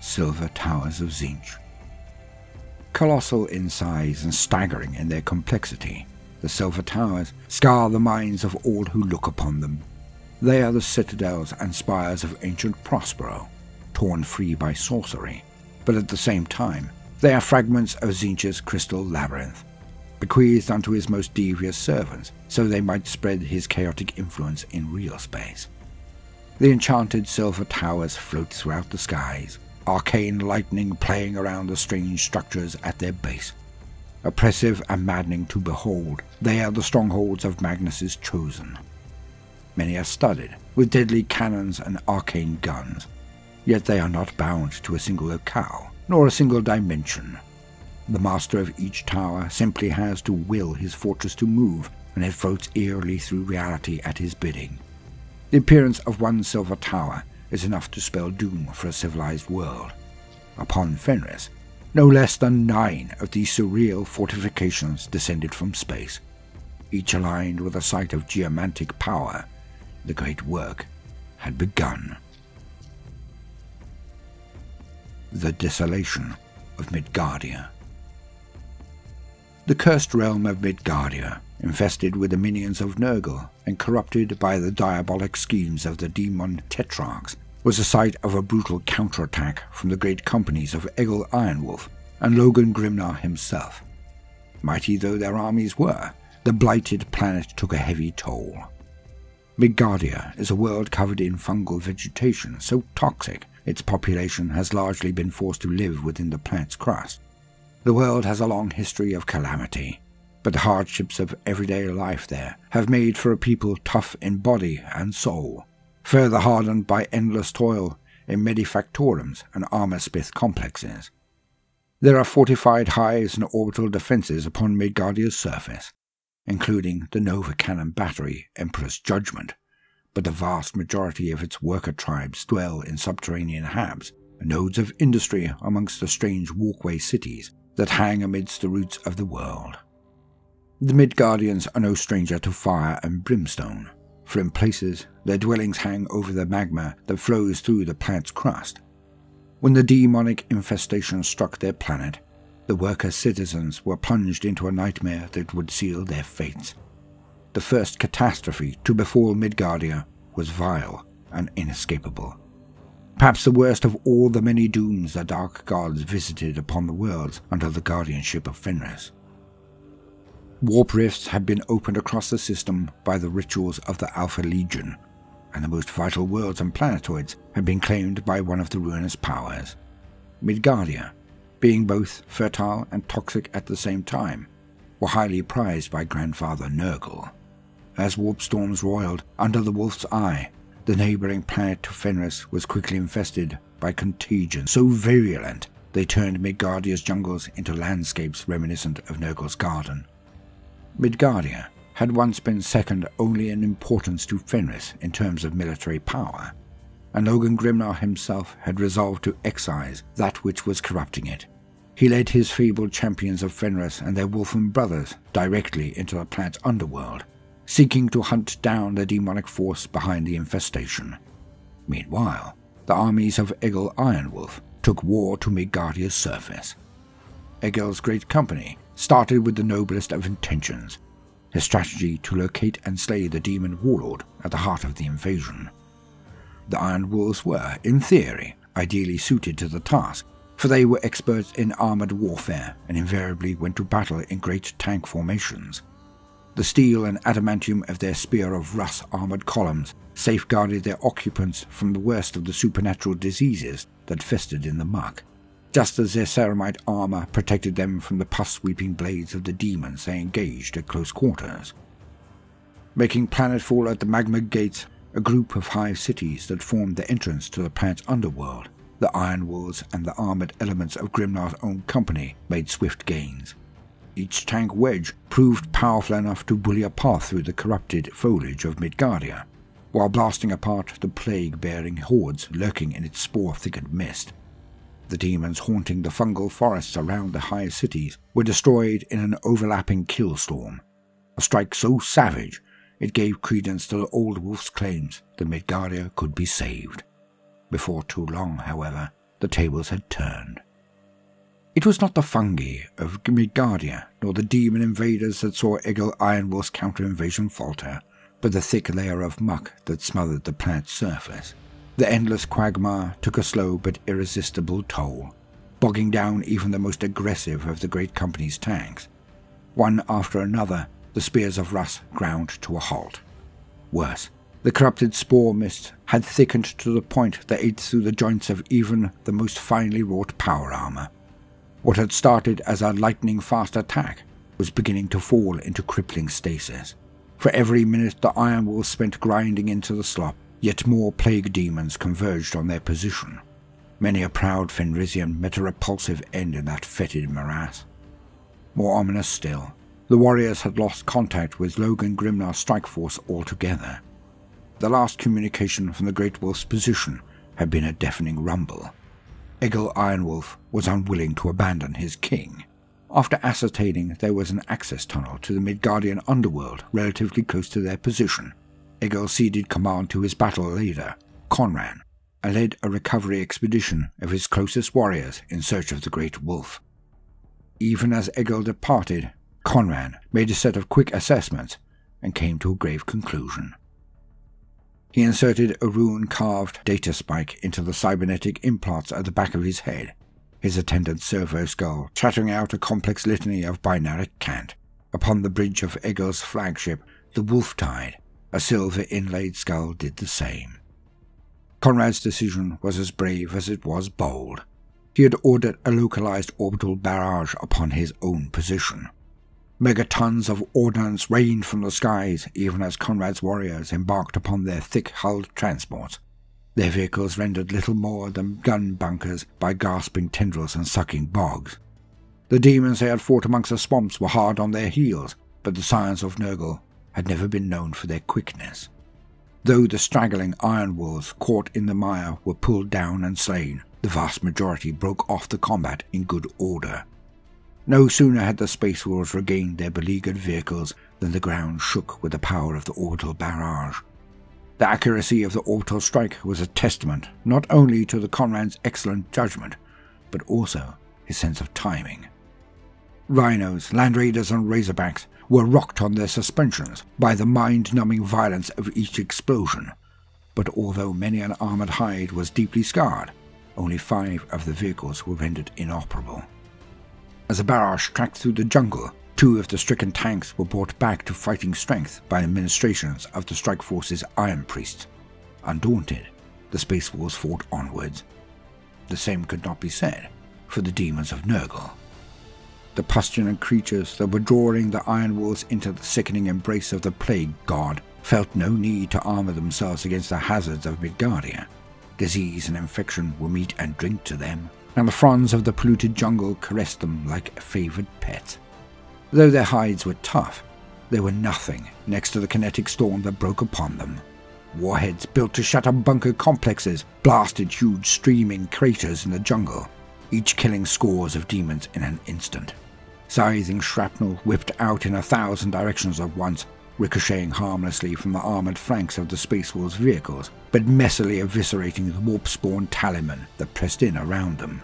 Silver Towers of Tzeentch. Colossal in size and staggering in their complexity, the Silver Towers scar the minds of all who look upon them. They are the citadels and spires of ancient Prospero, torn free by sorcery, but at the same time, they are fragments of Tzeentch's crystal labyrinth, bequeathed unto his most devious servants, so they might spread his chaotic influence in real space. The enchanted silver towers float throughout the skies, arcane lightning playing around the strange structures at their base. Oppressive and maddening to behold, they are the strongholds of Magnus's chosen. Many are studded with deadly cannons and arcane guns, yet they are not bound to a single locale, nor a single dimension. The master of each tower simply has to will his fortress to move, and it floats eerily through reality at his bidding. The appearance of one silver tower is enough to spell doom for a civilized world. Upon Fenris, no less than 9 of these surreal fortifications descended from space, each aligned with a site of geomantic power. The great work had begun. The Desolation of Midgardia. The cursed realm of Midgardia, infested with the minions of Nurgle and corrupted by the diabolic schemes of the demon Tetrarchs, was the site of a brutal counterattack from the great companies of Egil Ironwolf and Logan Grimnar himself. Mighty though their armies were, the blighted planet took a heavy toll. Midgardia is a world covered in fungal vegetation so toxic its population has largely been forced to live within the planet's crust. The world has a long history of calamity, but the hardships of everyday life there have made for a people tough in body and soul, further hardened by endless toil in medifactorums and armor-smith complexes. There are fortified hives and orbital defenses upon Midgardia's surface, including the Nova Cannon Battery Emperor's Judgment, but the vast majority of its worker tribes dwell in subterranean habs and nodes of industry amongst the strange walkway cities that hang amidst the roots of the world. The Midgardians are no stranger to fire and brimstone, for in places their dwellings hang over the magma that flows through the planet's crust. When the demonic infestation struck their planet, the worker citizens were plunged into a nightmare that would seal their fates. The first catastrophe to befall Midgardia was vile and inescapable. Perhaps the worst of all the many dooms the dark gods visited upon the worlds under the guardianship of Fenris. Warp rifts had been opened across the system by the rituals of the Alpha Legion, and the most vital worlds and planetoids had been claimed by one of the ruinous powers. Midgardia, being both fertile and toxic at the same time, were highly prized by Grandfather Nurgle. As warp storms roiled under the Wolf's Eye, the neighbouring planet to Fenris was quickly infested by contagion so virulent they turned Midgardia's jungles into landscapes reminiscent of Nurgle's garden. Midgardia had once been second only in importance to Fenris in terms of military power, and Logan Grimnar himself had resolved to excise that which was corrupting it. He led his fabled champions of Fenris and their wolfen brothers directly into the planet's underworld, seeking to hunt down the demonic force behind the infestation. Meanwhile, the armies of Egil Ironwolf took war to Midgardia's surface. Egil's great company started with the noblest of intentions, his strategy to locate and slay the demon warlord at the heart of the invasion. The Iron Wolves were, in theory, ideally suited to the task, for they were experts in armoured warfare and invariably went to battle in great tank formations. The steel and adamantium of their spear of Russ armoured columns safeguarded their occupants from the worst of the supernatural diseases that festered in the muck, just as their ceramite armour protected them from the pus-sweeping blades of the demons they engaged at close quarters. Making planetfall at the magma gates, a group of hive cities that formed the entrance to the planet's underworld, the Iron Wolves and the armoured elements of Grimnar's own company made swift gains. Each tank wedge proved powerful enough to bully a path through the corrupted foliage of Midgardia, while blasting apart the plague-bearing hordes lurking in its spore-thickened mist. The demons haunting the fungal forests around the hive cities were destroyed in an overlapping killstorm, a strike so savage it gave credence to the old wolf's claims that Midgardia could be saved. Before too long, however, the tables had turned. It was not the fungi of Midgardia nor the demon invaders that saw Egil Ironwolf's counter-invasion falter, but the thick layer of muck that smothered the planet's surface. The endless quagmire took a slow but irresistible toll, bogging down even the most aggressive of the great company's tanks. One after another, the spears of Russ ground to a halt. Worse, the corrupted spore mist had thickened to the point that ate through the joints of even the most finely wrought power armor. What had started as a lightning-fast attack was beginning to fall into crippling stasis. For every minute the Iron Wolves spent grinding into the slop, yet more plague demons converged on their position. Many a proud Fenrisian met a repulsive end in that fetid morass. More ominous still, the warriors had lost contact with Logan Grimnar's strike force altogether. The last communication from the Great Wolf's position had been a deafening rumble. Egil Ironwolf was unwilling to abandon his king. After ascertaining there was an access tunnel to the Midgardian underworld relatively close to their position, Egil ceded command to his battle leader, Conran, and led a recovery expedition of his closest warriors in search of the Great Wolf. Even as Egil departed, Conran made a set of quick assessments and came to a grave conclusion. He inserted a rune-carved data spike into the cybernetic implants at the back of his head, his attendant servo skull chattering out a complex litany of binary cant. Upon the bridge of Egil's flagship, the Wolftide, a silver-inlaid skull did the same. Conrad's decision was as brave as it was bold. He had ordered a localized orbital barrage upon his own position. Megatons of ordnance rained from the skies even as Conrad's warriors embarked upon their thick-hulled transports. Their vehicles rendered little more than gun bunkers by gasping tendrils and sucking bogs. The demons they had fought amongst the swamps were hard on their heels, but the scions of Nurgle had never been known for their quickness. Though the straggling Iron Wolves caught in the mire were pulled down and slain, the vast majority broke off the combat in good order. No sooner had the Space Wolves regained their beleaguered vehicles than the ground shook with the power of the orbital barrage. The accuracy of the orbital strike was a testament not only to the Conrad's excellent judgment, but also his sense of timing. Rhinos, Land Raiders and Razorbacks were rocked on their suspensions by the mind-numbing violence of each explosion, but although many an armoured hide was deeply scarred, only 5 of the vehicles were rendered inoperable. As the barrage tracked through the jungle, 2 of the stricken tanks were brought back to fighting strength by the ministrations of the Strike Force's Iron Priests. Undaunted, the Space Wolves fought onwards. The same could not be said for the demons of Nurgle. The pestilent creatures that were drawing the Iron Wolves into the sickening embrace of the Plague God felt no need to armour themselves against the hazards of Midgardia. Disease and infection were meat and drink to them, and the fronds of the polluted jungle caressed them like favoured pets. Though their hides were tough, they were nothing next to the kinetic storm that broke upon them. Warheads built to shatter bunker complexes blasted huge streaming craters in the jungle, each killing scores of demons in an instant. Scything shrapnel whipped out in 1,000 directions at once, ricocheting harmlessly from the armoured flanks of the Space Wolves' vehicles, but messily eviscerating the warp-spawn talisman that pressed in around them.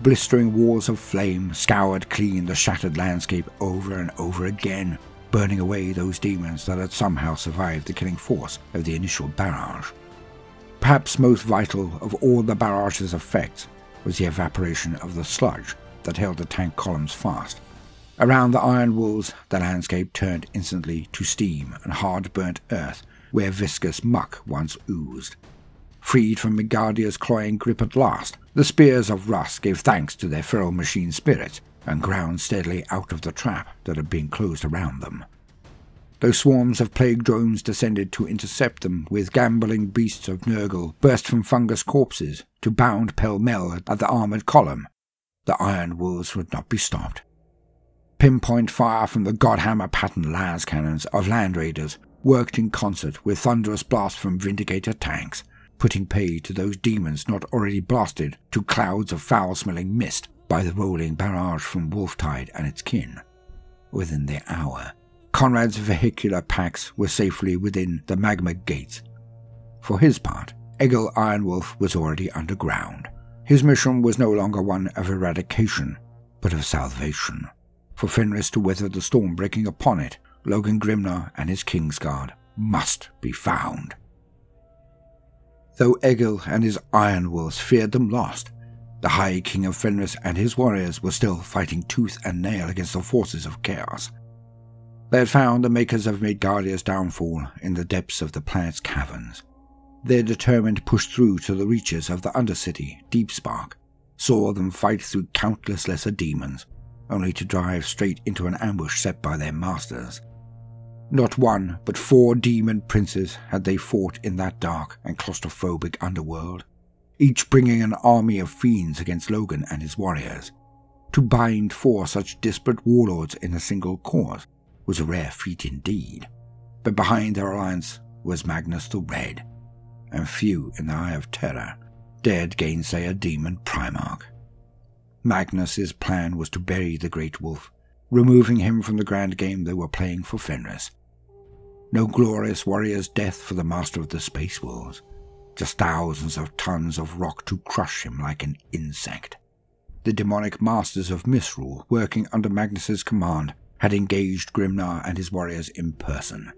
Blistering walls of flame scoured clean the shattered landscape over and over again, burning away those demons that had somehow survived the killing force of the initial barrage. Perhaps most vital of all the barrage's effects was the evaporation of the sludge that held the tank columns fast. Around the Iron Wolves, the landscape turned instantly to steam and hard-burnt earth where viscous muck once oozed. Freed from Midgardia's cloying grip at last, the Spears of Rust gave thanks to their feral machine spirits and ground steadily out of the trap that had been closed around them. Though swarms of plague drones descended to intercept them with gambling beasts of Nurgle burst from fungus corpses to bound pell-mell at the armoured column, the Iron Wolves would not be stopped. Pinpoint fire from the Godhammer-patterned las cannons of Land Raiders worked in concert with thunderous blasts from Vindicator tanks, putting pay to those demons not already blasted to clouds of foul-smelling mist by the rolling barrage from Wolftide and its kin. Within the hour, Conrad's vehicular packs were safely within the magma gates. For his part, Egil Ironwolf was already underground. His mission was no longer one of eradication, but of salvation. For Fenris to weather the storm breaking upon it, Logan Grimnar and his Kingsguard must be found. Though Egil and his Iron Wolves feared them lost, the High King of Fenris and his warriors were still fighting tooth and nail against the forces of chaos. They had found the makers of Midgardia's downfall in the depths of the planet's caverns. Their determined push through to the reaches of the Undercity, Deepspark, saw them fight through countless lesser demons, only to drive straight into an ambush set by their masters. Not 1, but 4 demon princes had they fought in that dark and claustrophobic underworld, each bringing an army of fiends against Logan and his warriors. To bind 4 such disparate warlords in a single cause was a rare feat indeed, but behind their alliance was Magnus the Red, and few in the Eye of Terror dared gainsay a demon Primarch. Magnus's plan was to bury the Great Wolf, removing him from the grand game they were playing for Fenris. No glorious warrior's death for the master of the Space Wolves, just thousands of tons of rock to crush him like an insect. The demonic masters of Misrule, working under Magnus's command, had engaged Grimnar and his warriors in person.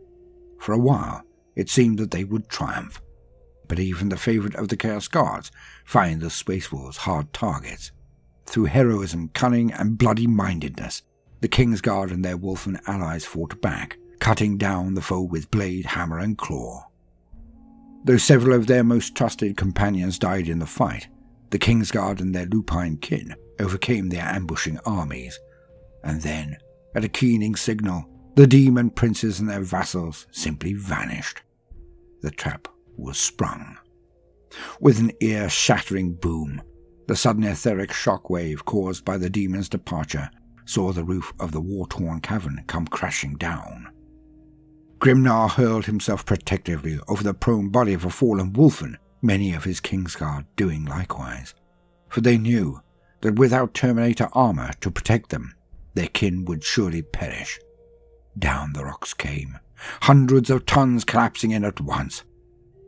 For a while, it seemed that they would triumph, but even the favourite of the Chaos Guards find the Space Wolves hard targets. Through heroism, cunning, and bloody-mindedness, the Kingsguard and their Wolfen allies fought back, cutting down the foe with blade, hammer, and claw. Though several of their most trusted companions died in the fight, the Kingsguard and their lupine kin overcame their ambushing armies, and then, at a keening signal, the demon princes and their vassals simply vanished. The trap was sprung. With an ear-shattering boom, the sudden etheric shockwave caused by the demon's departure saw the roof of the war-torn cavern come crashing down. Grimnar hurled himself protectively over the prone body of a fallen Wolfen, many of his Kingsguard doing likewise, for they knew that without Terminator armor to protect them, their kin would surely perish. Down the rocks came, hundreds of tons collapsing in at once,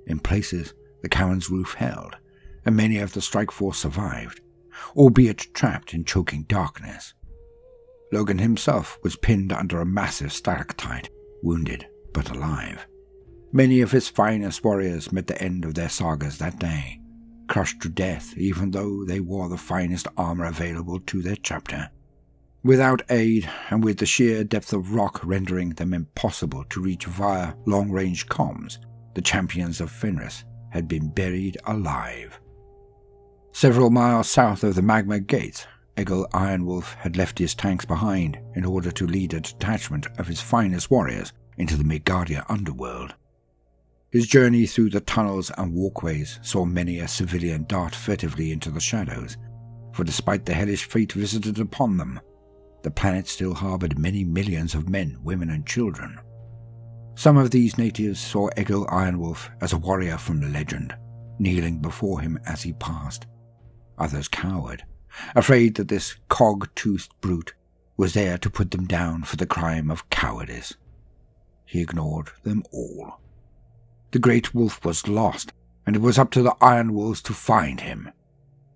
In places, the cavern's roof held, and many of the strike force survived, albeit trapped in choking darkness. Logan himself was pinned under a massive stalactite, wounded but alive. Many of his finest warriors met the end of their sagas that day, crushed to death even though they wore the finest armor available to their chapter. Without aid, and with the sheer depth of rock rendering them impossible to reach via long-range comms, the champions of Fenris had been buried alive. Several miles south of the Magma Gates, Egil Ironwolf had left his tanks behind in order to lead a detachment of his finest warriors into the Midgardia underworld. His journey through the tunnels and walkways saw many a civilian dart furtively into the shadows, for despite the hellish fate visited upon them, the planet still harbored many millions of men, women and children. Some of these natives saw Egil Ironwolf as a warrior from legend, kneeling before him as he passed. Others cowered, afraid that this cog-toothed brute was there to put them down for the crime of cowardice. He ignored them all. The great wolf was lost, and it was up to the Iron Wolves to find him.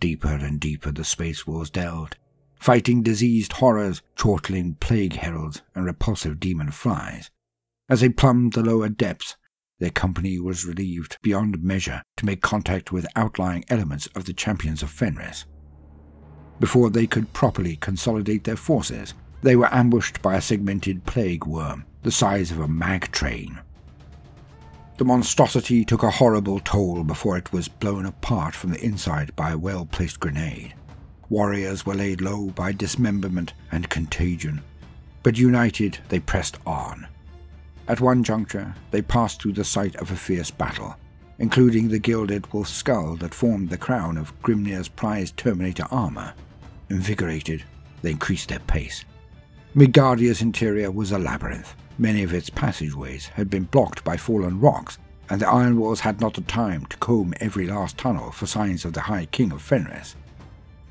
Deeper and deeper the Space Wolves delved, fighting diseased horrors, chortling plague heralds, and repulsive demon flies. As they plumbed the lower depths, their company was relieved beyond measure to make contact with outlying elements of the champions of Fenris. Before they could properly consolidate their forces, they were ambushed by a segmented plague worm the size of a mag train. The monstrosity took a horrible toll before it was blown apart from the inside by a well-placed grenade. Warriors were laid low by dismemberment and contagion, but united they pressed on. At one juncture, they passed through the site of a fierce battle, including the gilded wolf skull that formed the crown of Grimnir's prized Terminator armor. Invigorated, they increased their pace. Midgardia's interior was a labyrinth. Many of its passageways had been blocked by fallen rocks, and the Iron Wolves had not the time to comb every last tunnel for signs of the High King of Fenris.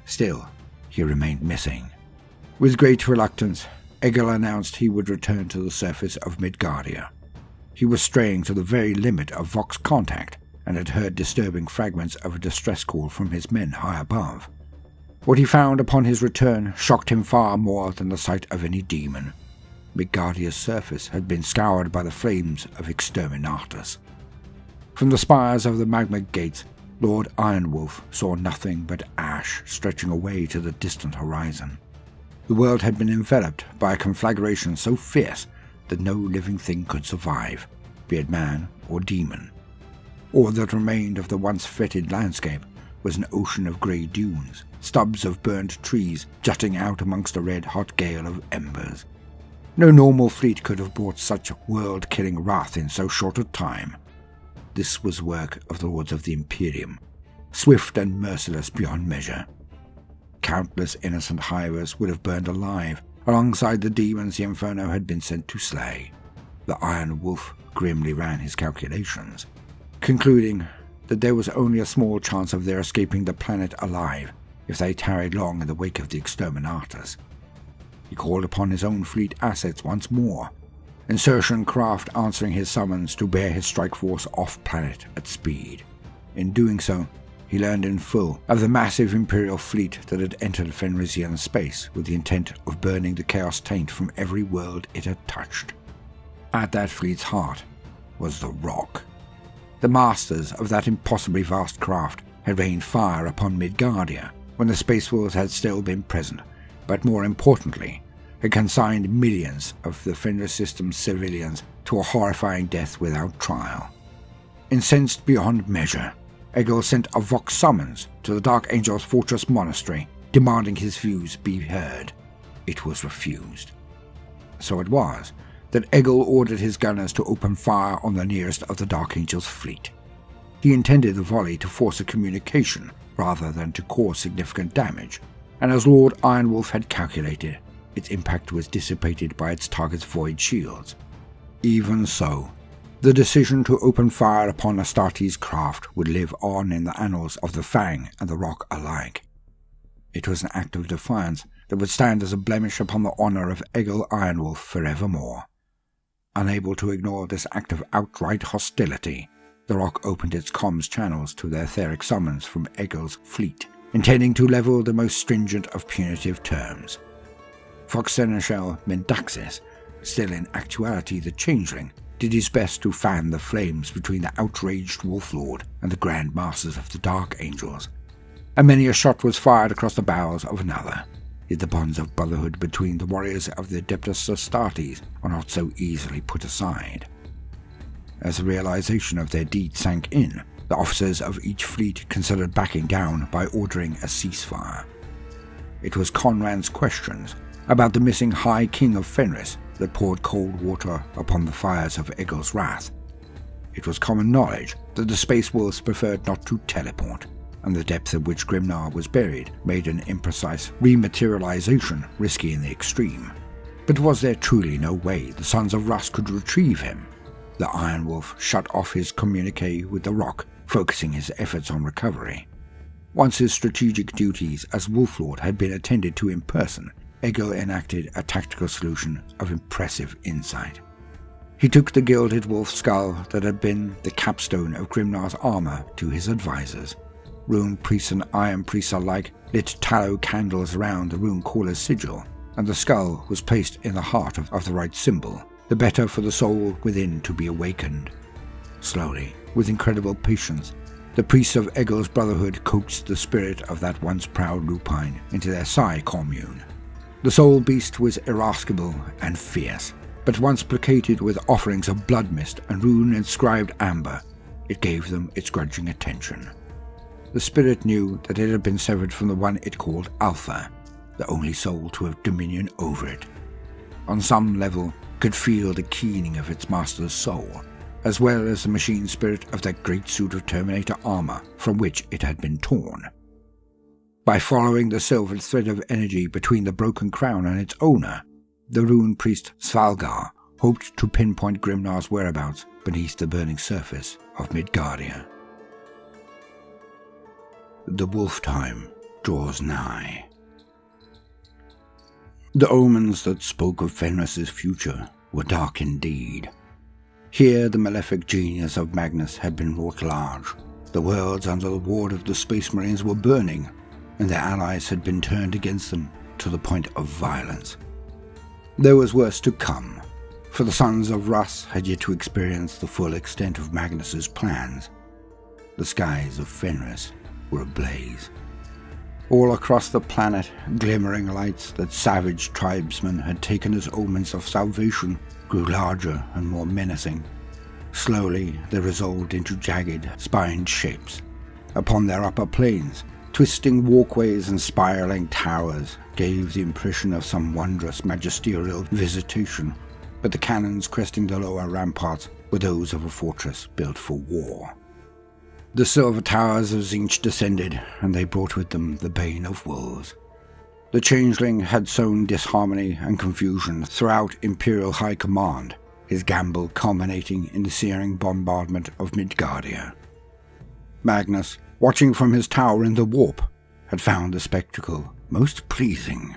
Still, he remained missing. With great reluctance, Egil announced he would return to the surface of Midgardia. He was straying to the very limit of Vox contact, and had heard disturbing fragments of a distress call from his men high above. What he found upon his return shocked him far more than the sight of any demon. Midgardia's surface had been scoured by the flames of exterminatus. From the spires of the Magma Gates, Lord Ironwolf saw nothing but ash stretching away to the distant horizon. The world had been enveloped by a conflagration so fierce that no living thing could survive, be it man or demon. All that remained of the once fetid landscape was an ocean of grey dunes, stubs of burnt trees jutting out amongst a red-hot gale of embers. No normal fleet could have brought such world-killing wrath in so short a time. This was work of the Lords of the Imperium, swift and merciless beyond measure. Countless innocent hivers would have burned alive, alongside the demons the Inferno had been sent to slay. The Iron Wolf grimly ran his calculations, concluding that there was only a small chance of their escaping the planet alive if they tarried long in the wake of the exterminatus. He called upon his own fleet assets once more, insertion craft answering his summons to bear his strike force off-planet at speed. In doing so, he learned in full of the massive Imperial fleet that had entered Fenrisian space with the intent of burning the Chaos taint from every world it had touched. At that fleet's heart was the Rock. The masters of that impossibly vast craft had rained fire upon Midgardia when the Space Wolves had still been present, but more importantly, had consigned millions of the Fenris system's civilians to a horrifying death without trial. Incensed beyond measure, Egil sent a Vox summons to the Dark Angel's Fortress Monastery, demanding his views be heard. It was refused. So it was that Egil ordered his gunners to open fire on the nearest of the Dark Angel's fleet. He intended the volley to force a communication rather than to cause significant damage, and as Lord Ironwolf had calculated, its impact was dissipated by its target's void shields. Even so, the decision to open fire upon Astartes' craft would live on in the annals of the Fang and the Rock alike. It was an act of defiance that would stand as a blemish upon the honor of Egil Ironwolf forevermore. Unable to ignore this act of outright hostility, the Rock opened its comms channels to the etheric summons from Egil's fleet, intending to level the most stringent of punitive terms. Fox Seneschal Mendaxis, still in actuality the Changeling, did his best to fan the flames between the outraged Wolf Lord and the Grand Masters of the Dark Angels, and many a shot was fired across the bows of another. Yet the bonds of brotherhood between the warriors of the Adeptus Astartes are not so easily put aside. As the realization of their deed sank in, the officers of each fleet considered backing down by ordering a ceasefire. It was Conran's questions about the missing High King of Fenris that poured cold water upon the fires of Egil's wrath. It was common knowledge that the Space Wolves preferred not to teleport, and the depth at which Grimnar was buried made an imprecise rematerialization risky in the extreme. But was there truly no way the Sons of Russ could retrieve him? The Iron Wolf shut off his communique with the Rock, focusing his efforts on recovery. Once his strategic duties as Wolflord had been attended to in person, Egil enacted a tactical solution of impressive insight. He took the gilded wolf skull that had been the capstone of Grimnar's armor to his advisors. Rune priests and iron priests alike lit tallow candles around the rune caller's sigil, and the skull was placed in the heart of the right symbol, the better for the soul within to be awakened. Slowly, with incredible patience, the priests of Egil's brotherhood coaxed the spirit of that once proud lupine into their Psi commune. The soul beast was irascible and fierce, but once placated with offerings of blood mist and rune-inscribed amber, it gave them its grudging attention. The spirit knew that it had been severed from the one it called Alpha, the only soul to have dominion over it. On some level, could feel the keening of its master's soul, as well as the machine spirit of that great suit of Terminator armor from which it had been torn. By following the silvered thread of energy between the broken crown and its owner, the rune priest Svalgar hoped to pinpoint Grimnar's whereabouts beneath the burning surface of Midgardia. The wolf time draws nigh. The omens that spoke of Fenris's future were dark indeed. Here the malefic genius of Magnus had been wrought large. The worlds under the ward of the Space Marines were burning, and their allies had been turned against them to the point of violence. There was worse to come, for the Sons of Russ had yet to experience the full extent of Magnus's plans. The skies of Fenris were ablaze. All across the planet, glimmering lights that savage tribesmen had taken as omens of salvation grew larger and more menacing. Slowly, they resolved into jagged, spined shapes. Upon their upper plains, twisting walkways and spiraling towers gave the impression of some wondrous magisterial visitation, but the cannons cresting the lower ramparts were those of a fortress built for war. The silver towers of Tzeentch descended, and they brought with them the bane of wolves. The Changeling had sown disharmony and confusion throughout Imperial High Command, his gamble culminating in the searing bombardment of Midgardia. Magnus, watching from his tower in the warp, had found the spectacle most pleasing.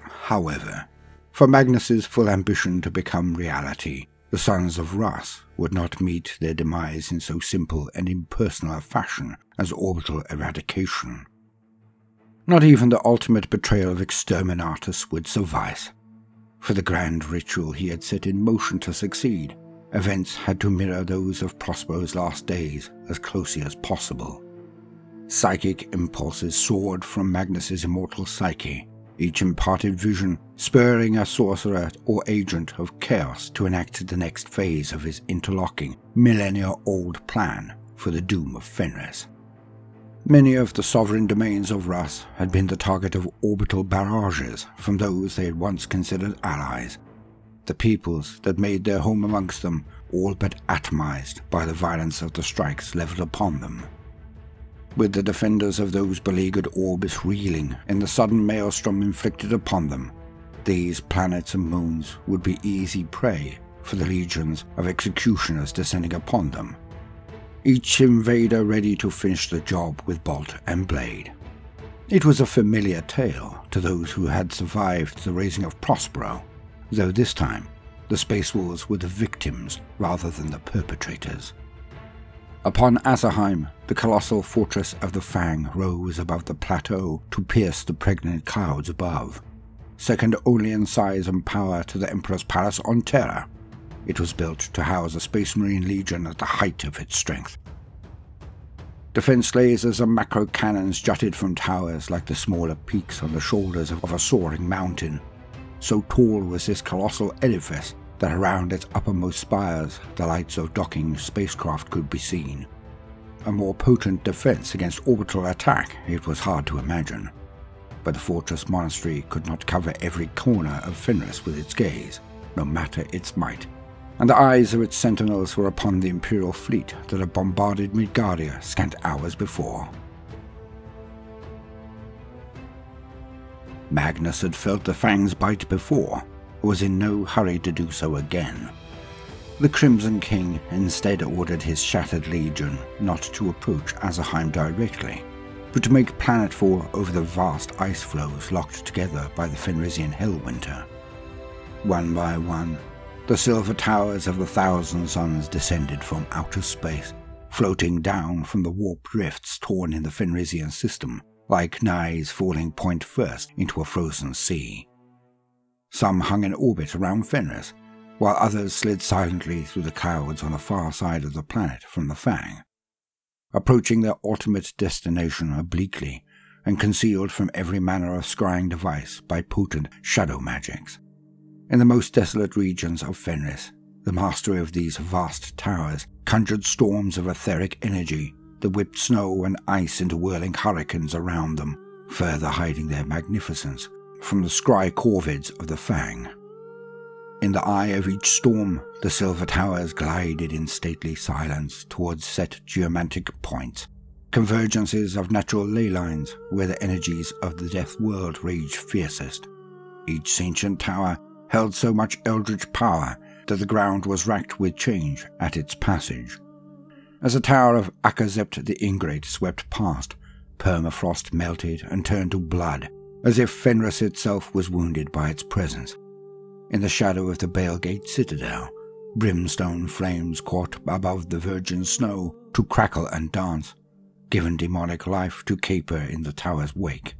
However, for Magnus's full ambition to become reality, the Sons of Russ would not meet their demise in so simple and impersonal a fashion as orbital eradication. Not even the ultimate betrayal of Exterminatus would suffice. For the grand ritual he had set in motion to succeed, events had to mirror those of Prospero's last days as closely as possible. Psychic impulses soared from Magnus's immortal psyche, each imparted vision spurring a sorcerer or agent of chaos to enact the next phase of his interlocking, millennia-old plan for the doom of Fenris. Many of the sovereign domains of Russ had been the target of orbital barrages from those they had once considered allies, the peoples that made their home amongst them all but atomized by the violence of the strikes leveled upon them. With the defenders of those beleaguered orbits reeling in the sudden maelstrom inflicted upon them, these planets and moons would be easy prey for the legions of executioners descending upon them, each invader ready to finish the job with bolt and blade. It was a familiar tale to those who had survived the raising of Prospero, though this time the Space Wolves were the victims rather than the perpetrators. Upon Azerheim, the colossal fortress of the Fang rose above the plateau to pierce the pregnant clouds above. Second only in size and power to the Emperor's palace on Terra, it was built to house a Space Marine Legion at the height of its strength. Defense lasers and macro cannons jutted from towers like the smaller peaks on the shoulders of a soaring mountain. So tall was this colossal edifice that around its uppermost spires the lights of docking spacecraft could be seen. A more potent defense against orbital attack it was hard to imagine, but the fortress monastery could not cover every corner of Fenris with its gaze, no matter its might, and the eyes of its sentinels were upon the Imperial fleet that had bombarded Midgardia scant hours before. Magnus had felt the Fang's bite before, was in no hurry to do so again. The Crimson King instead ordered his shattered legion not to approach Azerheim directly, but to make planetfall over the vast ice floes locked together by the Fenrisian Hellwinter. One by one, the silver towers of the Thousand Suns descended from outer space, floating down from the warped rifts torn in the Fenrisian system, like knives falling point first into a frozen sea. Some hung in orbit around Fenris, while others slid silently through the clouds on the far side of the planet from the Fang, approaching their ultimate destination obliquely and concealed from every manner of scrying device by potent shadow magics. In the most desolate regions of Fenris, the mastery of these vast towers conjured storms of etheric energy that whipped snow and ice into whirling hurricanes around them, further hiding their magnificence from the scry corvids of the Fang. In the eye of each storm, the silver towers glided in stately silence towards set geomantic points, convergences of natural ley lines where the energies of the death world raged fiercest. Each ancient tower held so much eldritch power that the ground was racked with change at its passage. As the tower of Akazept the Ingrate swept past, permafrost melted and turned to blood, as if Fenris itself was wounded by its presence. In the shadow of the Balegate Citadel, brimstone flames caught above the virgin snow to crackle and dance, given demonic life to caper in the tower's wake.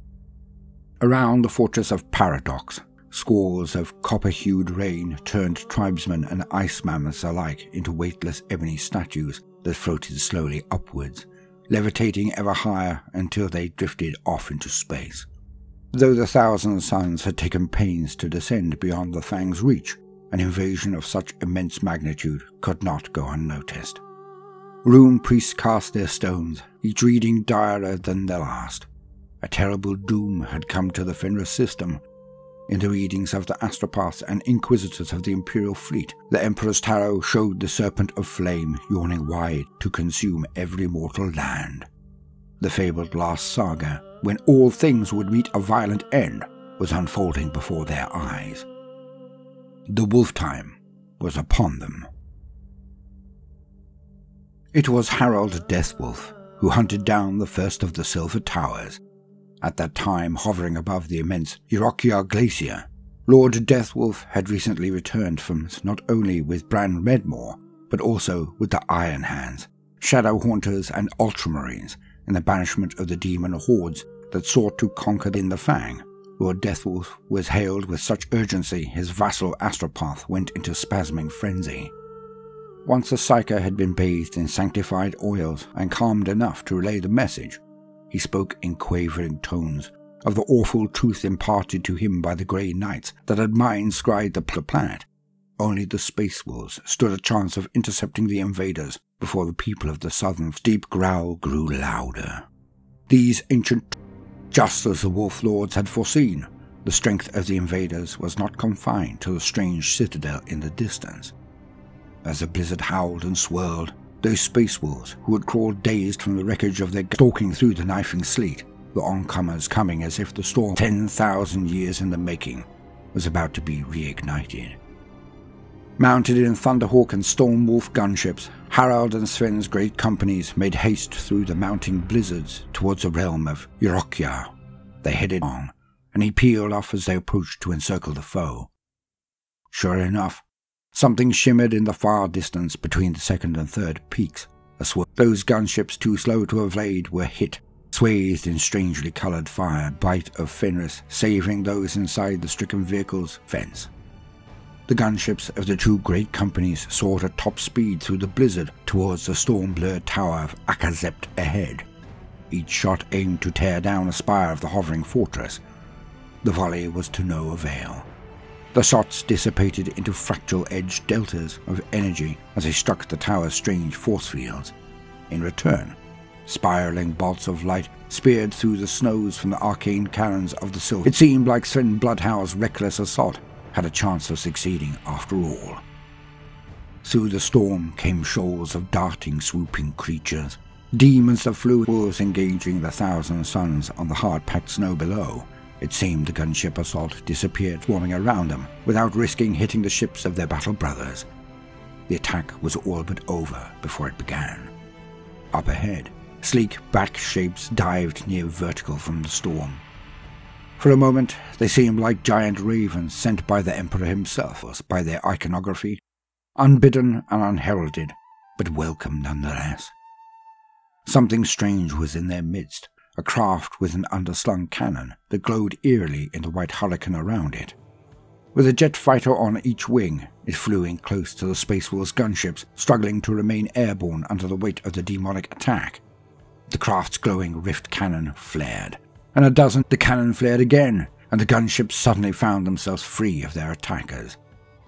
Around the fortress of Paradox, squalls of copper-hued rain turned tribesmen and ice mammoths alike into weightless ebony statues that floated slowly upwards, levitating ever higher until they drifted off into space. Though the Thousand Suns had taken pains to descend beyond the Fang's reach, an invasion of such immense magnitude could not go unnoticed. Rune priests cast their stones, each reading direr than the last. A terrible doom had come to the Fenris system. In the readings of the astropaths and inquisitors of the Imperial fleet, the Emperor's tarot showed the serpent of flame yawning wide to consume every mortal land. The fabled last saga, when all things would meet a violent end, was unfolding before their eyes. The wolf time was upon them. It was Harald Deathwolf who hunted down the first of the Silver Towers. At that time hovering above the immense Irokia Glacier, Lord Deathwolf had recently returned from not only with Bran Redmore, but also with the Iron Hands, Shadow Haunters and Ultramarines, in the banishment of the demon hordes that sought to conquer in the Fang. Lord Deathwolf was hailed with such urgency his vassal Astropath went into spasming frenzy. Once the Psyker had been bathed in sanctified oils and calmed enough to relay the message, he spoke in quavering tones of the awful truth imparted to him by the Grey Knights that had mind-scryed the planet. Only the Space Wolves stood a chance of intercepting the invaders before the people of the Southern's deep growl grew louder. These ancient, just as the Wolf Lords had foreseen, the strength of the invaders was not confined to the strange citadel in the distance. As the blizzard howled and swirled, those Space Wolves who had crawled dazed from the wreckage of their stalking through the knifing sleet, the oncomers coming as if the storm 10,000 years in the making was about to be reignited. Mounted in Thunderhawk and Stormwolf gunships, Harald and Sven's great companies made haste through the mounting blizzards towards the realm of Irokia. They headed on, and he peeled off as they approached to encircle the foe. Sure enough, something shimmered in the far distance between the second and third peaks, Those gunships too slow to evade were hit, swathed in strangely coloured fire, bite of Fenris saving those inside the stricken vehicle's fence. The gunships of the two great companies soared at top speed through the blizzard towards the storm-blurred tower of Akazept ahead. Each shot aimed to tear down a spire of the hovering fortress. The volley was to no avail. The shots dissipated into fractal-edged deltas of energy as they struck the tower's strange force fields. In return, spiraling bolts of light speared through the snows from the arcane cannons of the Sylph. It seemed like Sven Bloodhound's reckless assault had a chance of succeeding after all. Through the storm came shoals of darting, swooping creatures, demons that flew, wolves engaging the thousand suns on the hard-packed snow below. It seemed the gunship assault disappeared, swarming around them, without risking hitting the ships of their battle brothers. The attack was all but over before it began. Up ahead, sleek back shapes dived near vertical from the storm. For a moment, they seemed like giant ravens sent by the Emperor himself, by their iconography, unbidden and unheralded, but welcome nonetheless. Something strange was in their midst, a craft with an underslung cannon that glowed eerily in the white hurricane around it. With a jet fighter on each wing, it flew in close to the Space Wolves gunships, struggling to remain airborne under the weight of the demonic attack. The craft's glowing rift cannon flared, and the cannon flared again, and the gunships suddenly found themselves free of their attackers.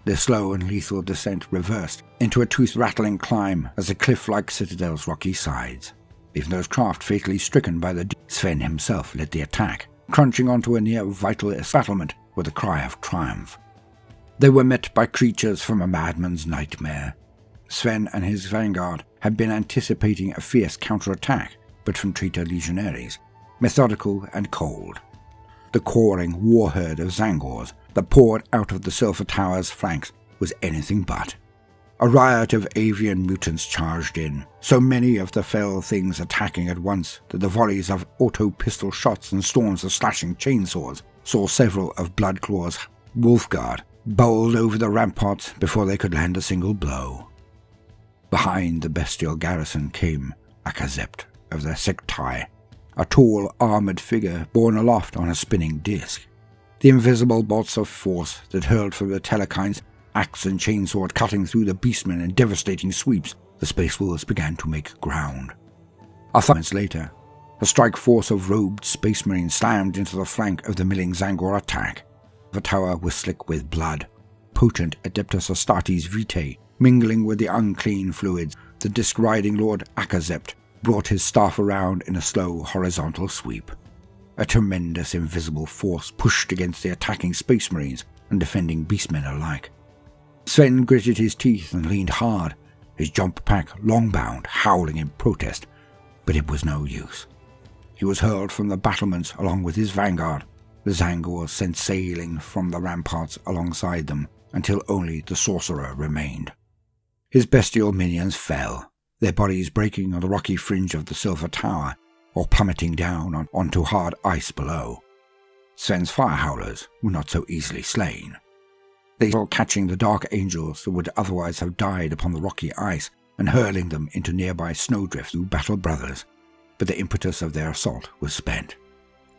Their slow and lethal descent reversed into a tooth-rattling climb as the cliff-like citadel's rocky sides. Even those craft fatally stricken by the Sven himself led the attack, crunching onto a near-vital battlement with a cry of triumph. They were met by creatures from a madman's nightmare. Sven and his vanguard had been anticipating a fierce counterattack, but from traitor legionaries, methodical and cold. The cawing war herd of Zangors that poured out of the Silver Tower's flanks was anything but. A riot of avian mutants charged in, so many of the fell things attacking at once that the volleys of auto-pistol shots and storms of slashing chainsaws saw several of Bloodclaw's Wolfguard bowled over the ramparts before they could land a single blow. Behind the bestial garrison came Akazept of the Sektai, a tall, armoured figure borne aloft on a spinning disc. The invisible bolts of force that hurled from the Telekines, axe and chainsword cutting through the beastmen in devastating sweeps, the Space Wolves began to make ground. A few minutes later, a strike force of robed Space Marines slammed into the flank of the milling Zangor attack. The tower was slick with blood, potent Adeptus Astartes Vitae mingling with the unclean fluids. The disc-riding Lord Akazept brought his staff around in a slow horizontal sweep. A tremendous invisible force pushed against the attacking Space Marines and defending beastmen alike. Sven gritted his teeth and leaned hard, his jump pack long-bound, howling in protest, but it was no use. He was hurled from the battlements along with his vanguard, the Zangors sent sailing from the ramparts alongside them until only the sorcerer remained. His bestial minions fell, their bodies breaking on the rocky fringe of the Silver Tower or plummeting down onto hard ice below. Sven's fire howlers were not so easily slain. They were catching the dark angels that would otherwise have died upon the rocky ice and hurling them into nearby snowdrifts through battle brothers, but the impetus of their assault was spent.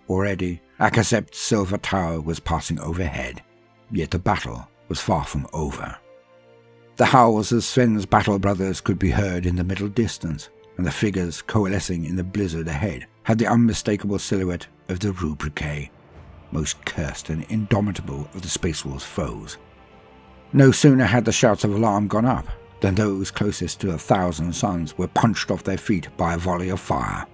Already, Akazept's Silver Tower was passing overhead, yet the battle was far from over. The howls of Sven's battle brothers could be heard in the middle distance, and the figures coalescing in the blizzard ahead had the unmistakable silhouette of the Rubricae, most cursed and indomitable of the Space Wolves' foes. No sooner had the shouts of alarm gone up than those closest to 1,000 suns were punched off their feet by a volley of fire.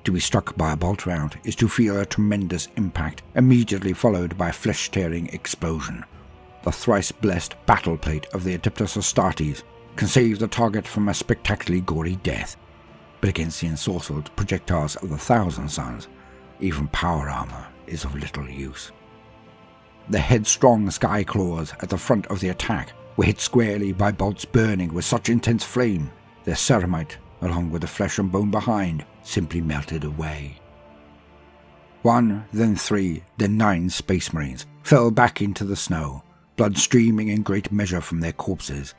To be struck by a bolt round is to feel a tremendous impact, immediately followed by a flesh-tearing explosion. The thrice-blessed battle plate of the Adeptus Astartes can save the target from a spectacularly gory death, but against the ensorcelled projectiles of the 1,000 suns, even power armor is of little use. The headstrong Skyclaws at the front of the attack were hit squarely by bolts burning with such intense flame, their ceramite, along with the flesh and bone behind, simply melted away. 1, then 3, then 9 Space Marines fell back into the snow, blood streaming in great measure from their corpses.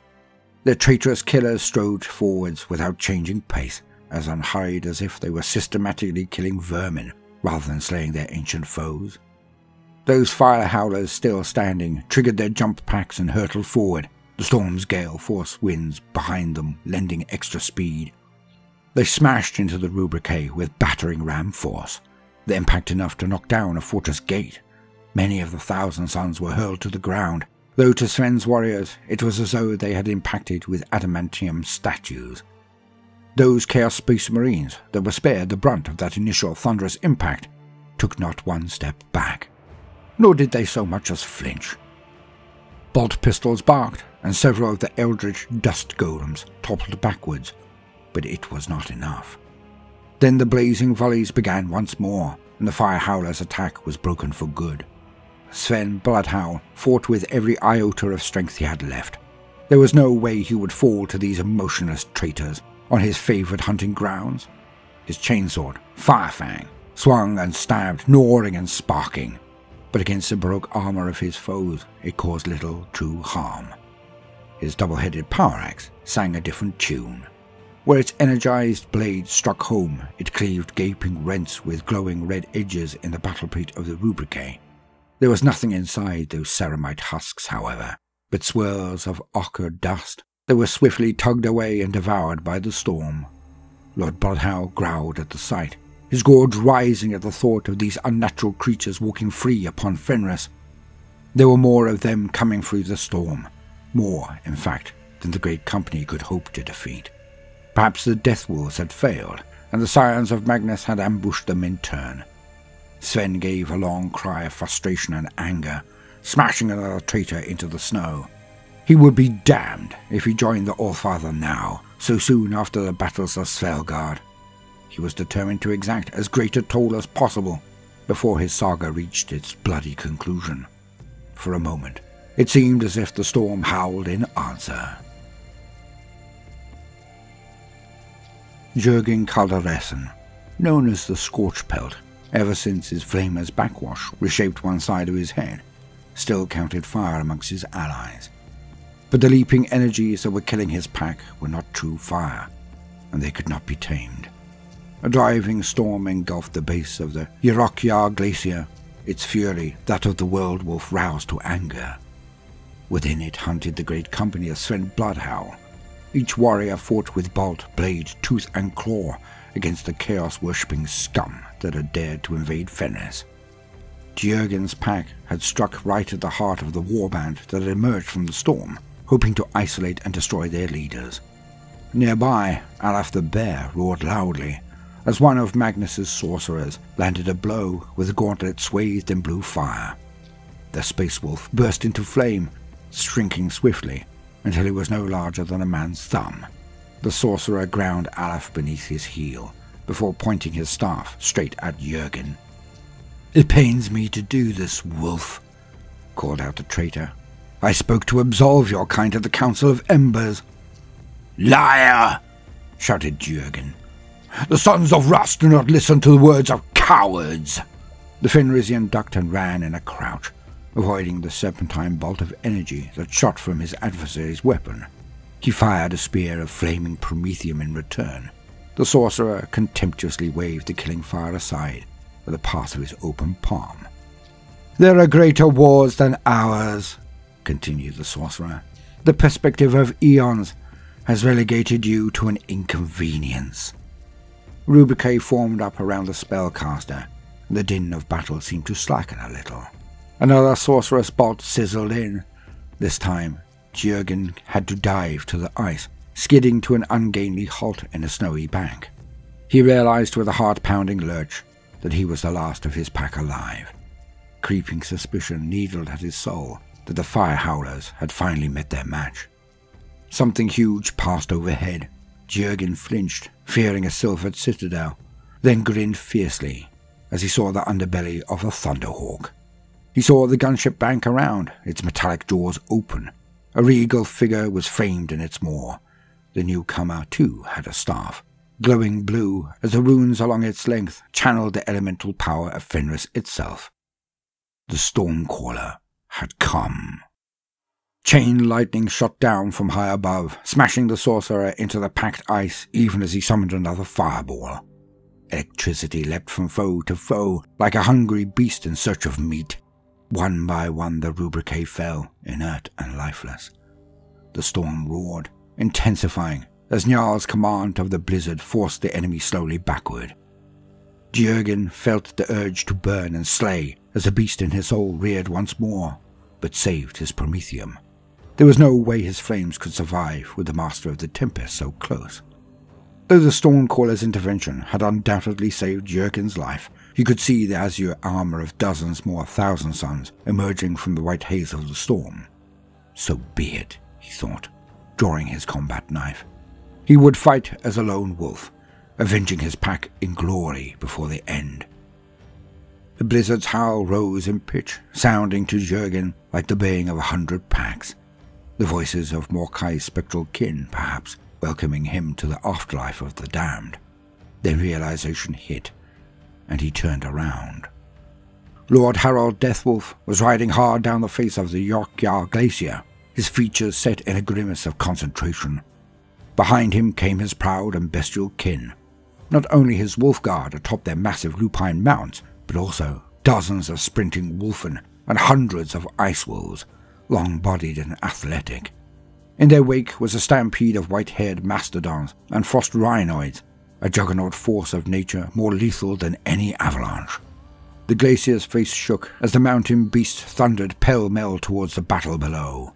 The traitorous killers strode forwards without changing pace, as unhurried as if they were systematically killing vermin rather than slaying their ancient foes. Those fire howlers still standing triggered their jump packs and hurtled forward, the storm's gale force winds behind them lending extra speed. They smashed into the Rubrique with battering ram force, the impact enough to knock down a fortress gate. Many of the Thousand Sons were hurled to the ground, though to Sven's warriors it was as though they had impacted with adamantium statues. Those Chaos Space Marines that were spared the brunt of that initial thunderous impact took not one step back, nor did they so much as flinch. Bolt pistols barked, and several of the eldritch dust golems toppled backwards, but it was not enough. Then the blazing volleys began once more, and the fire howler's attack was broken for good. Sven Bloodhowl fought with every iota of strength he had left. There was no way he would fall to these emotionless traitors on his favoured hunting grounds. His chainsword, Firefang, swung and stabbed, gnawing and sparking, but against the baroque armour of his foes it caused little true harm. His double-headed power axe sang a different tune. Where its energized blade struck home, it cleaved gaping rents with glowing red edges in the battleplate of the Rubrique. There was nothing inside those ceramite husks, however, but swirls of ochre dust that were swiftly tugged away and devoured by the storm. Lord Bloodhowl growled at the sight, his gorge rising at the thought of these unnatural creatures walking free upon Fenris. There were more of them coming through the storm, more, in fact, than the great company could hope to defeat. Perhaps the Death Wolves had failed, and the Scions of Magnus had ambushed them in turn. Sven gave a long cry of frustration and anger, smashing another traitor into the snow. He would be damned if he joined the Allfather now, so soon after the battles of Svelgard. He was determined to exact as great a toll as possible before his saga reached its bloody conclusion. For a moment, it seemed as if the storm howled in answer. Jürgen Calderessen, known as the Scorchpelt, ever since his flamer's backwash reshaped one side of his head, still counted fire amongst his allies. But the leaping energies that were killing his pack were not true fire, and they could not be tamed. A driving storm engulfed the base of the Yirokya Glacier, its fury that of the World Wolf roused to anger. Within it hunted the great company of Sven Bloodhowl. Each warrior fought with bolt, blade, tooth and claw against the chaos-worshipping scum that had dared to invade Fenris. Jürgen's pack had struck right at the heart of the warband that had emerged from the storm, hoping to isolate and destroy their leaders. Nearby, Alaf the Bear roared loudly, as one of Magnus's sorcerers landed a blow with a gauntlet swathed in blue fire. The Space Wolf burst into flame, shrinking swiftly, until he was no larger than a man's thumb. The sorcerer ground Alaf beneath his heel, before pointing his staff straight at Jürgen. "It pains me to do this, Wolf," called out the traitor. "I spoke to absolve your kind at the Council of Embers." "Liar!" shouted Jürgen. "The Sons of Rust do not listen to the words of cowards!" The Fenrisian ducked and ran in a crouch, avoiding the serpentine bolt of energy that shot from his adversary's weapon. He fired a spear of flaming promethium in return. The sorcerer contemptuously waved the killing fire aside with a pass of his open palm. "There are greater wars than ours," continued the sorcerer. "The perspective of eons has relegated you to an inconvenience." Rubrique formed up around the spellcaster, and the din of battle seemed to slacken a little. Another sorcerous bolt sizzled in. This time, Jürgen had to dive to the ice, skidding to an ungainly halt in a snowy bank. He realized with a heart-pounding lurch that he was the last of his pack alive. Creeping suspicion needled at his soul that the fire howlers had finally met their match. Something huge passed overhead. Jürgen flinched, fearing a Sylphid citadel, then grinned fiercely as he saw the underbelly of a Thunderhawk. He saw the gunship bank around, its metallic jaws open. A regal figure was framed in its maw. The newcomer, too, had a staff, glowing blue as the runes along its length channeled the elemental power of Fenris itself. The Stormcaller had come. Chain lightning shot down from high above, smashing the sorcerer into the packed ice even as he summoned another fireball. Electricity leapt from foe to foe like a hungry beast in search of meat. One by one the Rubricae fell, inert and lifeless. The storm roared, intensifying, as Njarl's command of the blizzard forced the enemy slowly backward. Jurgen felt the urge to burn and slay as the beast in his soul reared once more, but saved his Prometheum. There was no way his flames could survive with the Master of the Tempest so close. Though the Stormcaller's intervention had undoubtedly saved Jurgen's life, he could see the azure armor of dozens more Thousand Sons emerging from the white haze of the storm. So be it, he thought, drawing his combat knife. He would fight as a lone wolf, avenging his pack in glory before the end. The blizzard's howl rose in pitch, sounding to Jurgen like the baying of 100 packs. The voices of Morkai's spectral kin, perhaps, welcoming him to the afterlife of the damned. The realization hit, and he turned around. Lord Harald Deathwolf was riding hard down the face of the Yorkjar Glacier, his features set in a grimace of concentration. Behind him came his proud and bestial kin, not only his wolf guard atop their massive lupine mounts, but also dozens of sprinting wolfen and hundreds of ice wolves, long-bodied and athletic. In their wake was a stampede of white-haired mastodons and frost rhinoids, a juggernaut force of nature more lethal than any avalanche. The glacier's face shook as the mountain beasts thundered pell-mell towards the battle below.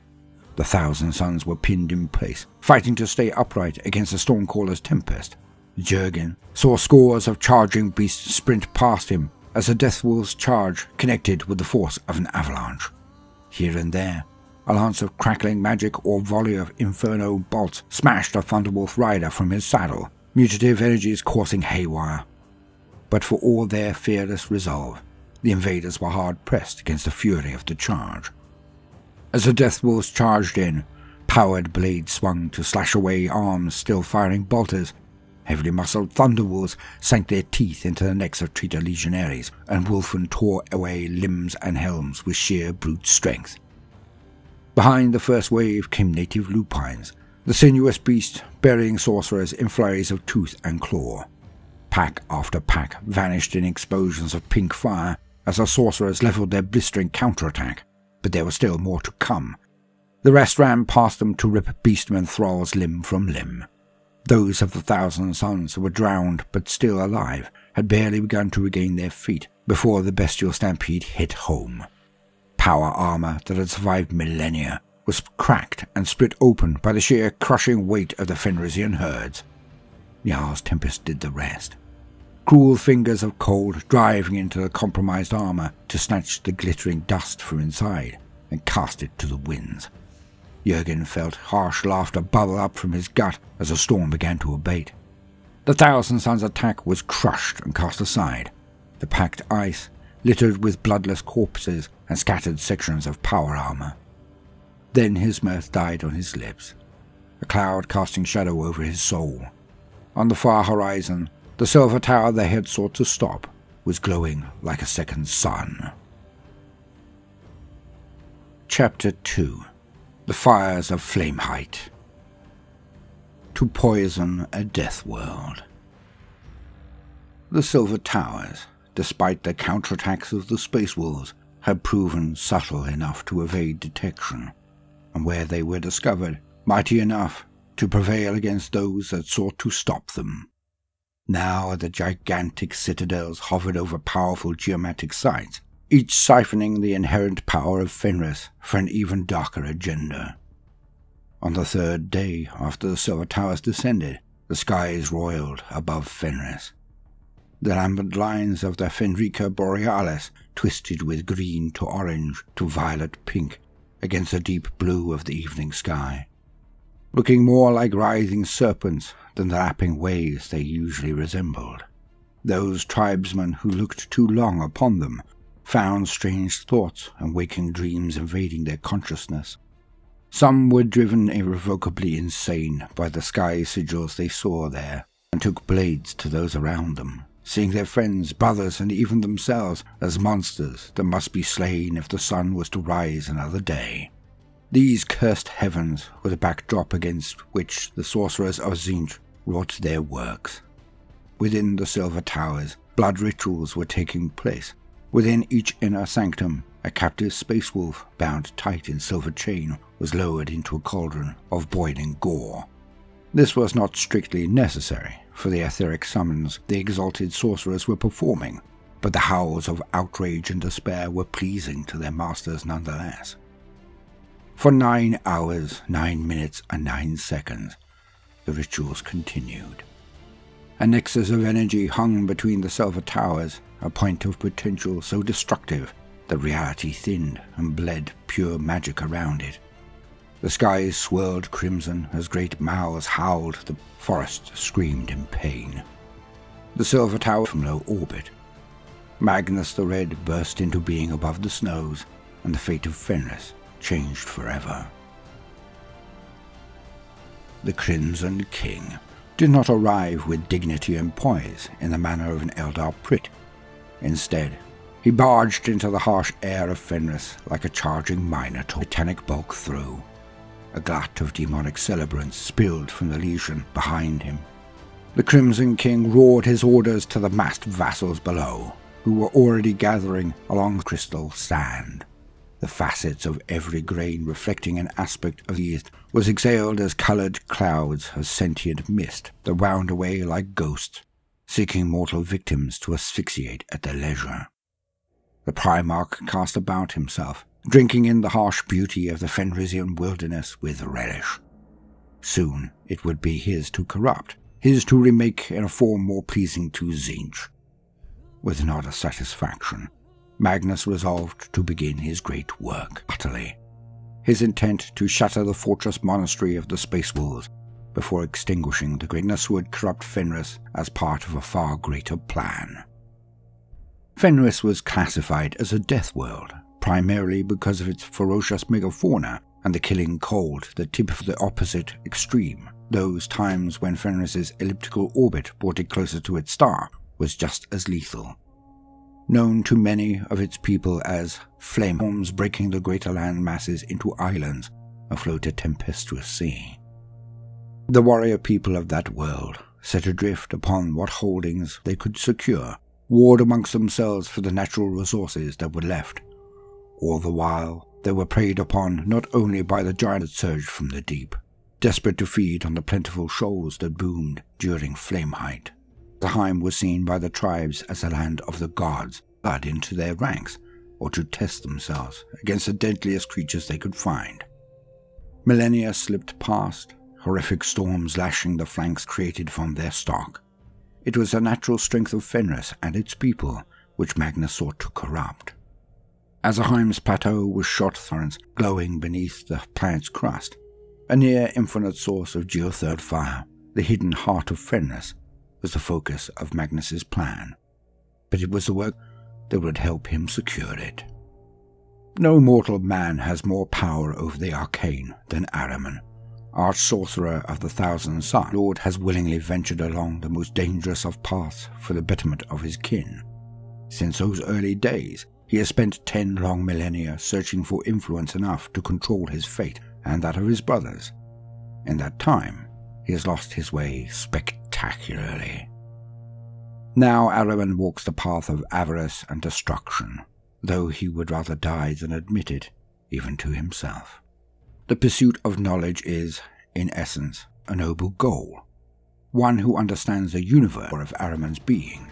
The Thousand Sons were pinned in place, fighting to stay upright against the Stormcaller's tempest. Jurgen saw scores of charging beasts sprint past him as the Deathwolf's charge connected with the force of an avalanche. Here and there, a lance of crackling magic or volley of inferno bolts smashed a Thunderwolf rider from his saddle, mutative energies coursing haywire. But for all their fearless resolve, the invaders were hard-pressed against the fury of the charge. As the Deathwolves charged in, powered blades swung to slash away arms still firing bolters. Heavily muscled Thunderwolves sank their teeth into the necks of traitor legionaries, and Wolfen tore away limbs and helms with sheer brute strength. Behind the first wave came native lupines, the sinuous beast burying sorcerers in flurries of tooth and claw. Pack after pack vanished in explosions of pink fire as the sorcerers leveled their blistering counterattack, but there was still more to come. The rest ran past them to rip beastmen thralls limb from limb. Those of the Thousand Sons who were drowned but still alive had barely begun to regain their feet before the bestial stampede hit home. Power armor that had survived millennia was cracked and split open by the sheer crushing weight of the Fenrisian herds. Njarl's Tempest did the rest. Cruel fingers of cold driving into the compromised armor to snatch the glittering dust from inside and cast it to the winds. Jurgen felt harsh laughter bubble up from his gut as the storm began to abate. The Thousand Sons' attack was crushed and cast aside. The packed ice littered with bloodless corpses and scattered sections of power armor. Then his mirth died on his lips, a cloud casting shadow over his soul. On the far horizon, the silver tower they had sought to stop was glowing like a second sun. Chapter 2. The Fires of Flameheit. To poison a death world. The Silver Towers, despite the counterattacks of the Space Wolves, had proven subtle enough to evade detection, and where they were discovered, mighty enough to prevail against those that sought to stop them. Now the gigantic citadels hovered over powerful geometric sites, each siphoning the inherent power of Fenris for an even darker agenda. On the third day after the Silver Towers descended, the skies roiled above Fenris. The lambent lines of the Fenrica Borealis twisted with green to orange to violet pink against the deep blue of the evening sky, looking more like writhing serpents than the lapping waves they usually resembled. Those tribesmen who looked too long upon them found strange thoughts and waking dreams invading their consciousness. Some were driven irrevocably insane by the sky sigils they saw there, and took blades to those around them, seeing their friends, brothers, and even themselves as monsters that must be slain if the sun was to rise another day. These cursed heavens were the backdrop against which the sorcerers of Tzeentch wrought their works. Within the Silver Towers, blood rituals were taking place. Within each inner sanctum, a captive space wolf, bound tight in silver chain, was lowered into a cauldron of boiling gore. This was not strictly necessary for the etheric summons the exalted sorcerers were performing, but the howls of outrage and despair were pleasing to their masters nonetheless. For 9 hours, 9 minutes, and 9 seconds, the rituals continued. A nexus of energy hung between the Silver Towers, a point of potential so destructive that reality thinned and bled pure magic around it. The skies swirled crimson as great mouths howled, the forest screamed in pain. The Silver Tower from low orbit. Magnus the Red burst into being above the snows, and the fate of Fenris changed forever. The Crimson King did not arrive with dignity and poise in the manner of an Eldar Prit. Instead, he barged into the harsh air of Fenris like a charging minotaur, titanic bulk through. A glut of demonic celebrants spilled from the legion behind him. The Crimson King roared his orders to the massed vassals below, who were already gathering along the crystal sand. The facets of every grain reflecting an aspect of the earth was exhaled as coloured clouds of sentient mist that wound away like ghosts, seeking mortal victims to asphyxiate at their leisure. The Primarch cast about himself, drinking in the harsh beauty of the Fenrisian wilderness with relish. Soon it would be his to corrupt, his to remake in a form more pleasing to Tzeentch. With not a satisfaction, Magnus resolved to begin his great work utterly. His intent to shatter the fortress monastery of the Space Wolves before extinguishing the greatness would corrupt Fenris as part of a far greater plan. Fenris was classified as a death world, primarily because of its ferocious megafauna and the killing cold that tipped the opposite extreme. Those times when Fenris's elliptical orbit brought it closer to its star was just as lethal. Known to many of its people as flame storms breaking the greater land masses into islands afloat a tempestuous sea. The warrior people of that world, set adrift upon what holdings they could secure, warred amongst themselves for the natural resources that were left. All the while, they were preyed upon not only by the giant that surged from the deep, desperate to feed on the plentiful shoals that boomed during flame height. Valheim was seen by the tribes as a land of the gods, blood into their ranks, or to test themselves against the deadliest creatures they could find. Millennia slipped past, horrific storms lashing the flanks created from their stock. It was the natural strength of Fenris and its people which Magnus sought to corrupt. Azerheim's plateau was shot thorns glowing beneath the planet's crust, a near-infinite source of geothermal fire. The hidden heart of Fenris was the focus of Magnus's plan, but it was the work that would help him secure it. No mortal man has more power over the arcane than Ahriman. Arch-sorcerer of the Thousand Suns, Lord has willingly ventured along the most dangerous of paths for the betterment of his kin. Since those early days, he has spent 10 long millennia searching for influence enough to control his fate and that of his brothers. In that time, he has lost his way spectacularly. Now Ahriman walks the path of avarice and destruction, though he would rather die than admit it, even to himself. The pursuit of knowledge is, in essence, a noble goal, one who understands the universe of Ahriman's being.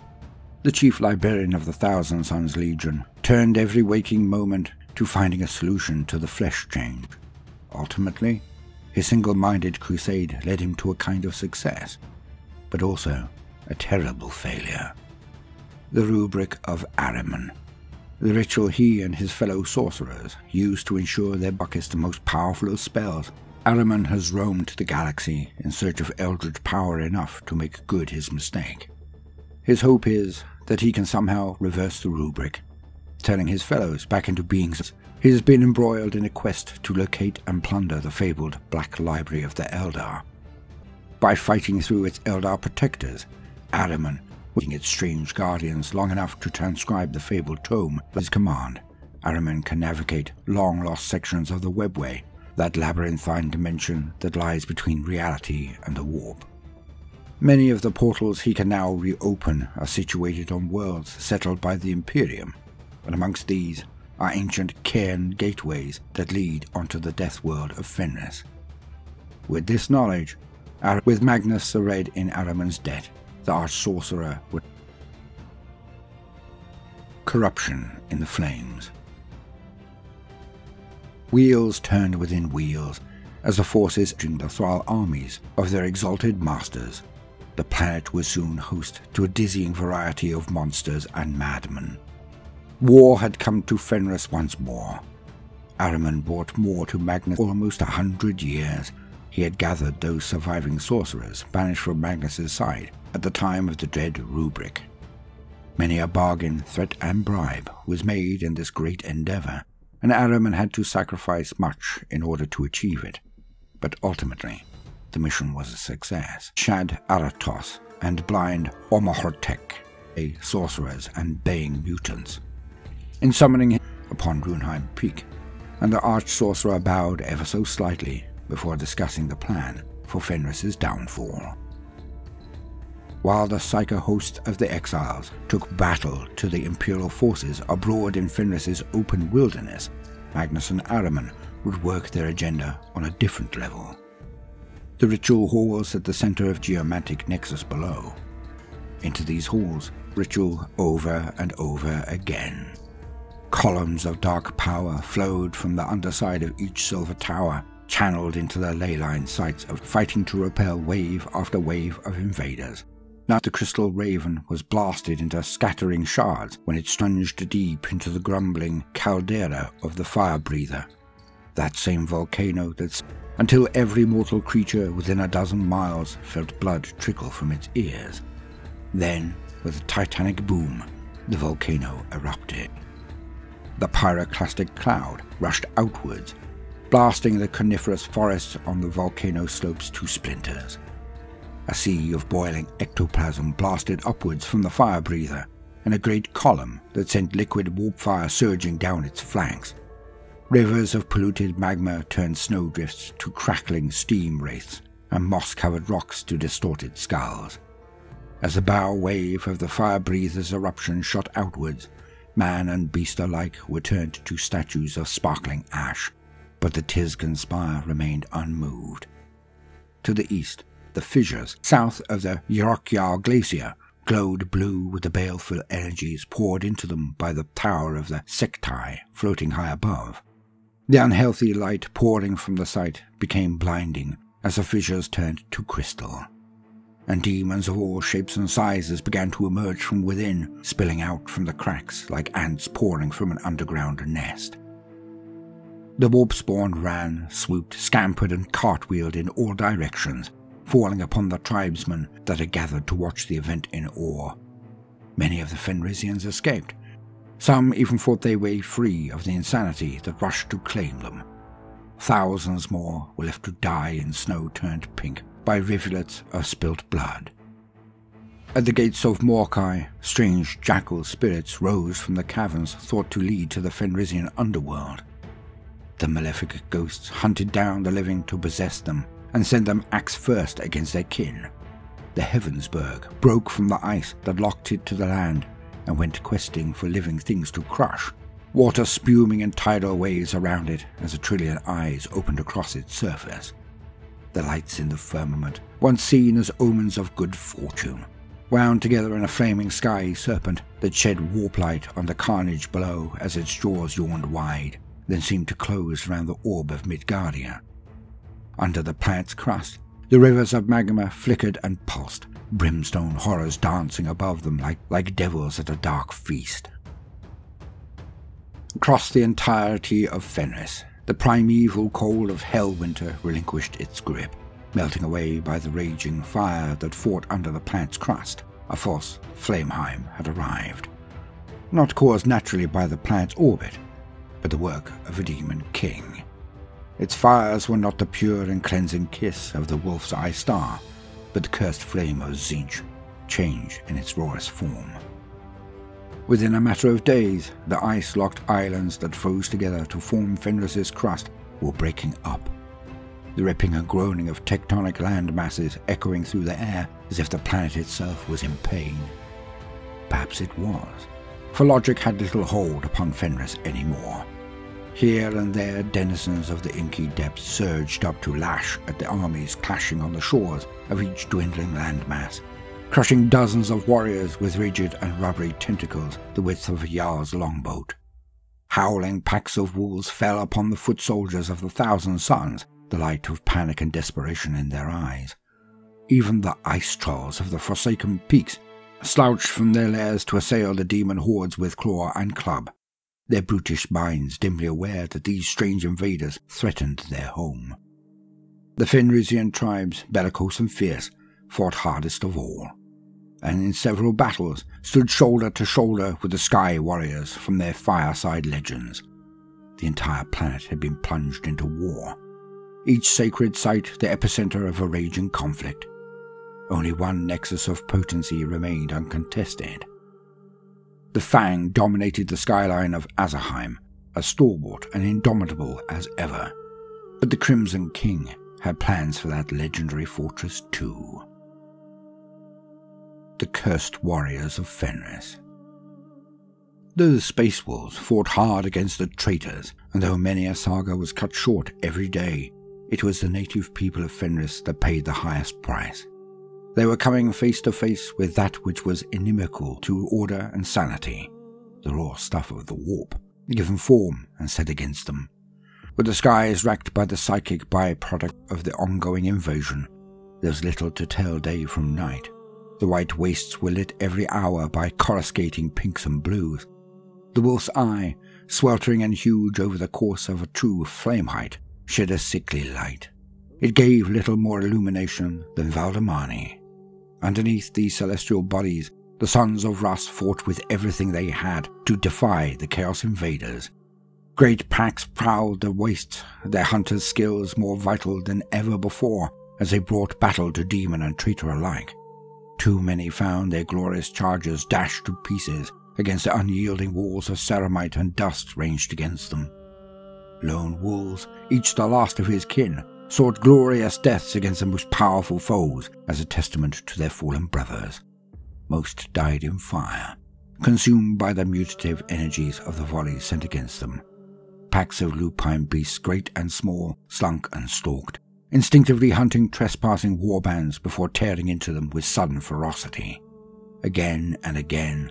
The chief librarian of the Thousand Suns Legion turned every waking moment to finding a solution to the flesh change. Ultimately, his single-minded crusade led him to a kind of success, but also a terrible failure. The rubric of Ahriman, the ritual he and his fellow sorcerers used to ensure their buck is the most powerful of spells. Ahriman has roamed the galaxy in search of eldritch power enough to make good his mistake. His hope is that he can somehow reverse the rubric, turning his fellows back into beings. He has been embroiled in a quest to locate and plunder the fabled Black Library of the Eldar. By fighting through its Eldar protectors, Ahriman, waiting its strange guardians long enough to transcribe the fabled tome at his command, Ahriman can navigate long-lost sections of the webway, that labyrinthine dimension that lies between reality and the warp. Many of the portals he can now reopen are situated on worlds settled by the Imperium, and amongst these are ancient cairn gateways that lead onto the death world of Fenris. With this knowledge, with Magnus arrayed in Ahriman's debt, the arch-sorcerer would corruption in the flames. Wheels turned within wheels as the forces joined the Thrall armies of their exalted masters. The planet was soon host to a dizzying variety of monsters and madmen. War had come to Fenris once more. Ahriman brought more to Magnus for almost 100 years. He had gathered those surviving sorcerers banished from Magnus's side at the time of the dread rubric. Many a bargain, threat and bribe was made in this great endeavor, and Ahriman had to sacrifice much in order to achieve it. But ultimately, the mission was a success. Shad Aratos and blind Omohortek, sorcerers and baying mutants, in summoning him upon Runheim Peak, and the arch-sorcerer bowed ever so slightly before discussing the plan for Fenris's downfall. While the psycho host of the exiles took battle to the Imperial forces abroad in Fenris's open wilderness, Magnus and Ahriman would work their agenda on a different level. The ritual halls at the center of Geomantic Nexus below. Into these halls, ritual over and over again. Columns of dark power flowed from the underside of each silver tower, channeled into the ley line sites of fighting to repel wave after wave of invaders. Now the crystal raven was blasted into scattering shards when it plunged deep into the grumbling caldera of the fire breather, that same volcano that's until every mortal creature within a dozen miles felt blood trickle from its ears. Then, with a titanic boom, the volcano erupted. The pyroclastic cloud rushed outwards, blasting the coniferous forests on the volcano slopes to splinters. A sea of boiling ectoplasm blasted upwards from the fire breather, and a great column that sent liquid warp fire surging down its flanks. Rivers of polluted magma turned snowdrifts to crackling steam wraiths, and moss-covered rocks to distorted skulls. As the bow wave of the fire breather's eruption shot outwards, man and beast alike were turned to statues of sparkling ash, but the Tizgan spire remained unmoved. To the east, the fissures south of the Yrokyar Glacier glowed blue with the baleful energies poured into them by the tower of the Sektai floating high above. The unhealthy light pouring from the site became blinding as the fissures turned to crystal, and demons of all shapes and sizes began to emerge from within, spilling out from the cracks like ants pouring from an underground nest. The warp spawn ran, swooped, scampered and cartwheeled in all directions, falling upon the tribesmen that had gathered to watch the event in awe. Many of the Fenrisians escaped. Some even fought their way free of the insanity that rushed to claim them. Thousands more were left to die in snow turned pink by rivulets of spilt blood. At the gates of Morkai, strange jackal spirits rose from the caverns thought to lead to the Fenrisian underworld. The malefic ghosts hunted down the living to possess them and send them axe first against their kin. The Heavensburg broke from the ice that locked it to the land and went questing for living things to crush, water spuming in tidal waves around it as 1 trillion eyes opened across its surface. The lights in the firmament, once seen as omens of good fortune, wound together in a flaming sky serpent that shed warp light on the carnage below as its jaws yawned wide, then seemed to close around the orb of Midgardia. Under the planet's crust, the rivers of magma flickered and pulsed, brimstone horrors dancing above them like devils at a dark feast. Across the entirety of Fenris, the primeval cold of Hellwinter relinquished its grip, melting away by the raging fire that fought under the planet's crust. A false Flameheim had arrived, not caused naturally by the planet's orbit, but the work of a demon king. Its fires were not the pure and cleansing kiss of the Wolf's Eye Star, but the cursed flame of Tzeentch, change in its rawest form. Within a matter of days, the ice-locked islands that froze together to form Fenris's crust were breaking up, the ripping and groaning of tectonic land masses echoing through the air as if the planet itself was in pain. Perhaps it was, for logic had little hold upon Fenris anymore. Here and there denizens of the inky depths surged up to lash at the armies clashing on the shores of each dwindling landmass, crushing dozens of warriors with rigid and rubbery tentacles the width of a Jarl's longboat. Howling packs of wolves fell upon the foot soldiers of the Thousand Suns, the light of panic and desperation in their eyes. Even the ice trolls of the Forsaken Peaks slouched from their lairs to assail the demon hordes with claw and club, their brutish minds dimly aware that these strange invaders threatened their home. The Fenrisian tribes, bellicose and fierce, fought hardest of all, and in several battles stood shoulder to shoulder with the Sky Warriors from their fireside legends. The entire planet had been plunged into war, each sacred site the epicenter of a raging conflict. Only one nexus of potency remained uncontested. The Fang dominated the skyline of Azerheim, as stalwart and indomitable as ever. But the Crimson King had plans for that legendary fortress too. The Cursed Warriors of Fenris. Though the Space Wolves fought hard against the traitors, and though many a saga was cut short every day, it was the native people of Fenris that paid the highest price. They were coming face to face with that which was inimical to order and sanity, the raw stuff of the warp, given form and set against them. With the skies racked by the psychic byproduct of the ongoing invasion, there was little to tell day from night. The white wastes were lit every hour by coruscating pinks and blues. The wolf's eye, sweltering and huge over the course of a true flame height, shed a sickly light. It gave little more illumination than Valdemani. Underneath these celestial bodies, the sons of Rus fought with everything they had to defy the Chaos Invaders. Great packs prowled the wastes, their hunters' skills more vital than ever before as they brought battle to demon and traitor alike. Too many found their glorious chargers dashed to pieces against the unyielding walls of ceramite and dust ranged against them. Lone wolves, each the last of his kin, sought glorious deaths against the most powerful foes as a testament to their fallen brothers. Most died in fire, consumed by the mutative energies of the volleys sent against them. Packs of lupine beasts, great and small, slunk and stalked, instinctively hunting trespassing warbands before tearing into them with sudden ferocity. Again and again,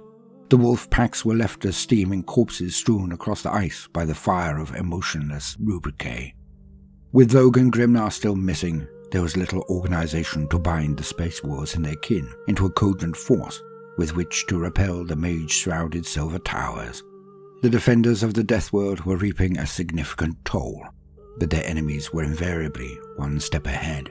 the wolf packs were left as steaming corpses strewn across the ice by the fire of emotionless Rubrike. With Logan Grimnar still missing, there was little organization to bind the Space Wars and their kin into a cogent force with which to repel the mage-shrouded Silver Towers. The defenders of the Death World were reaping a significant toll, but their enemies were invariably one step ahead.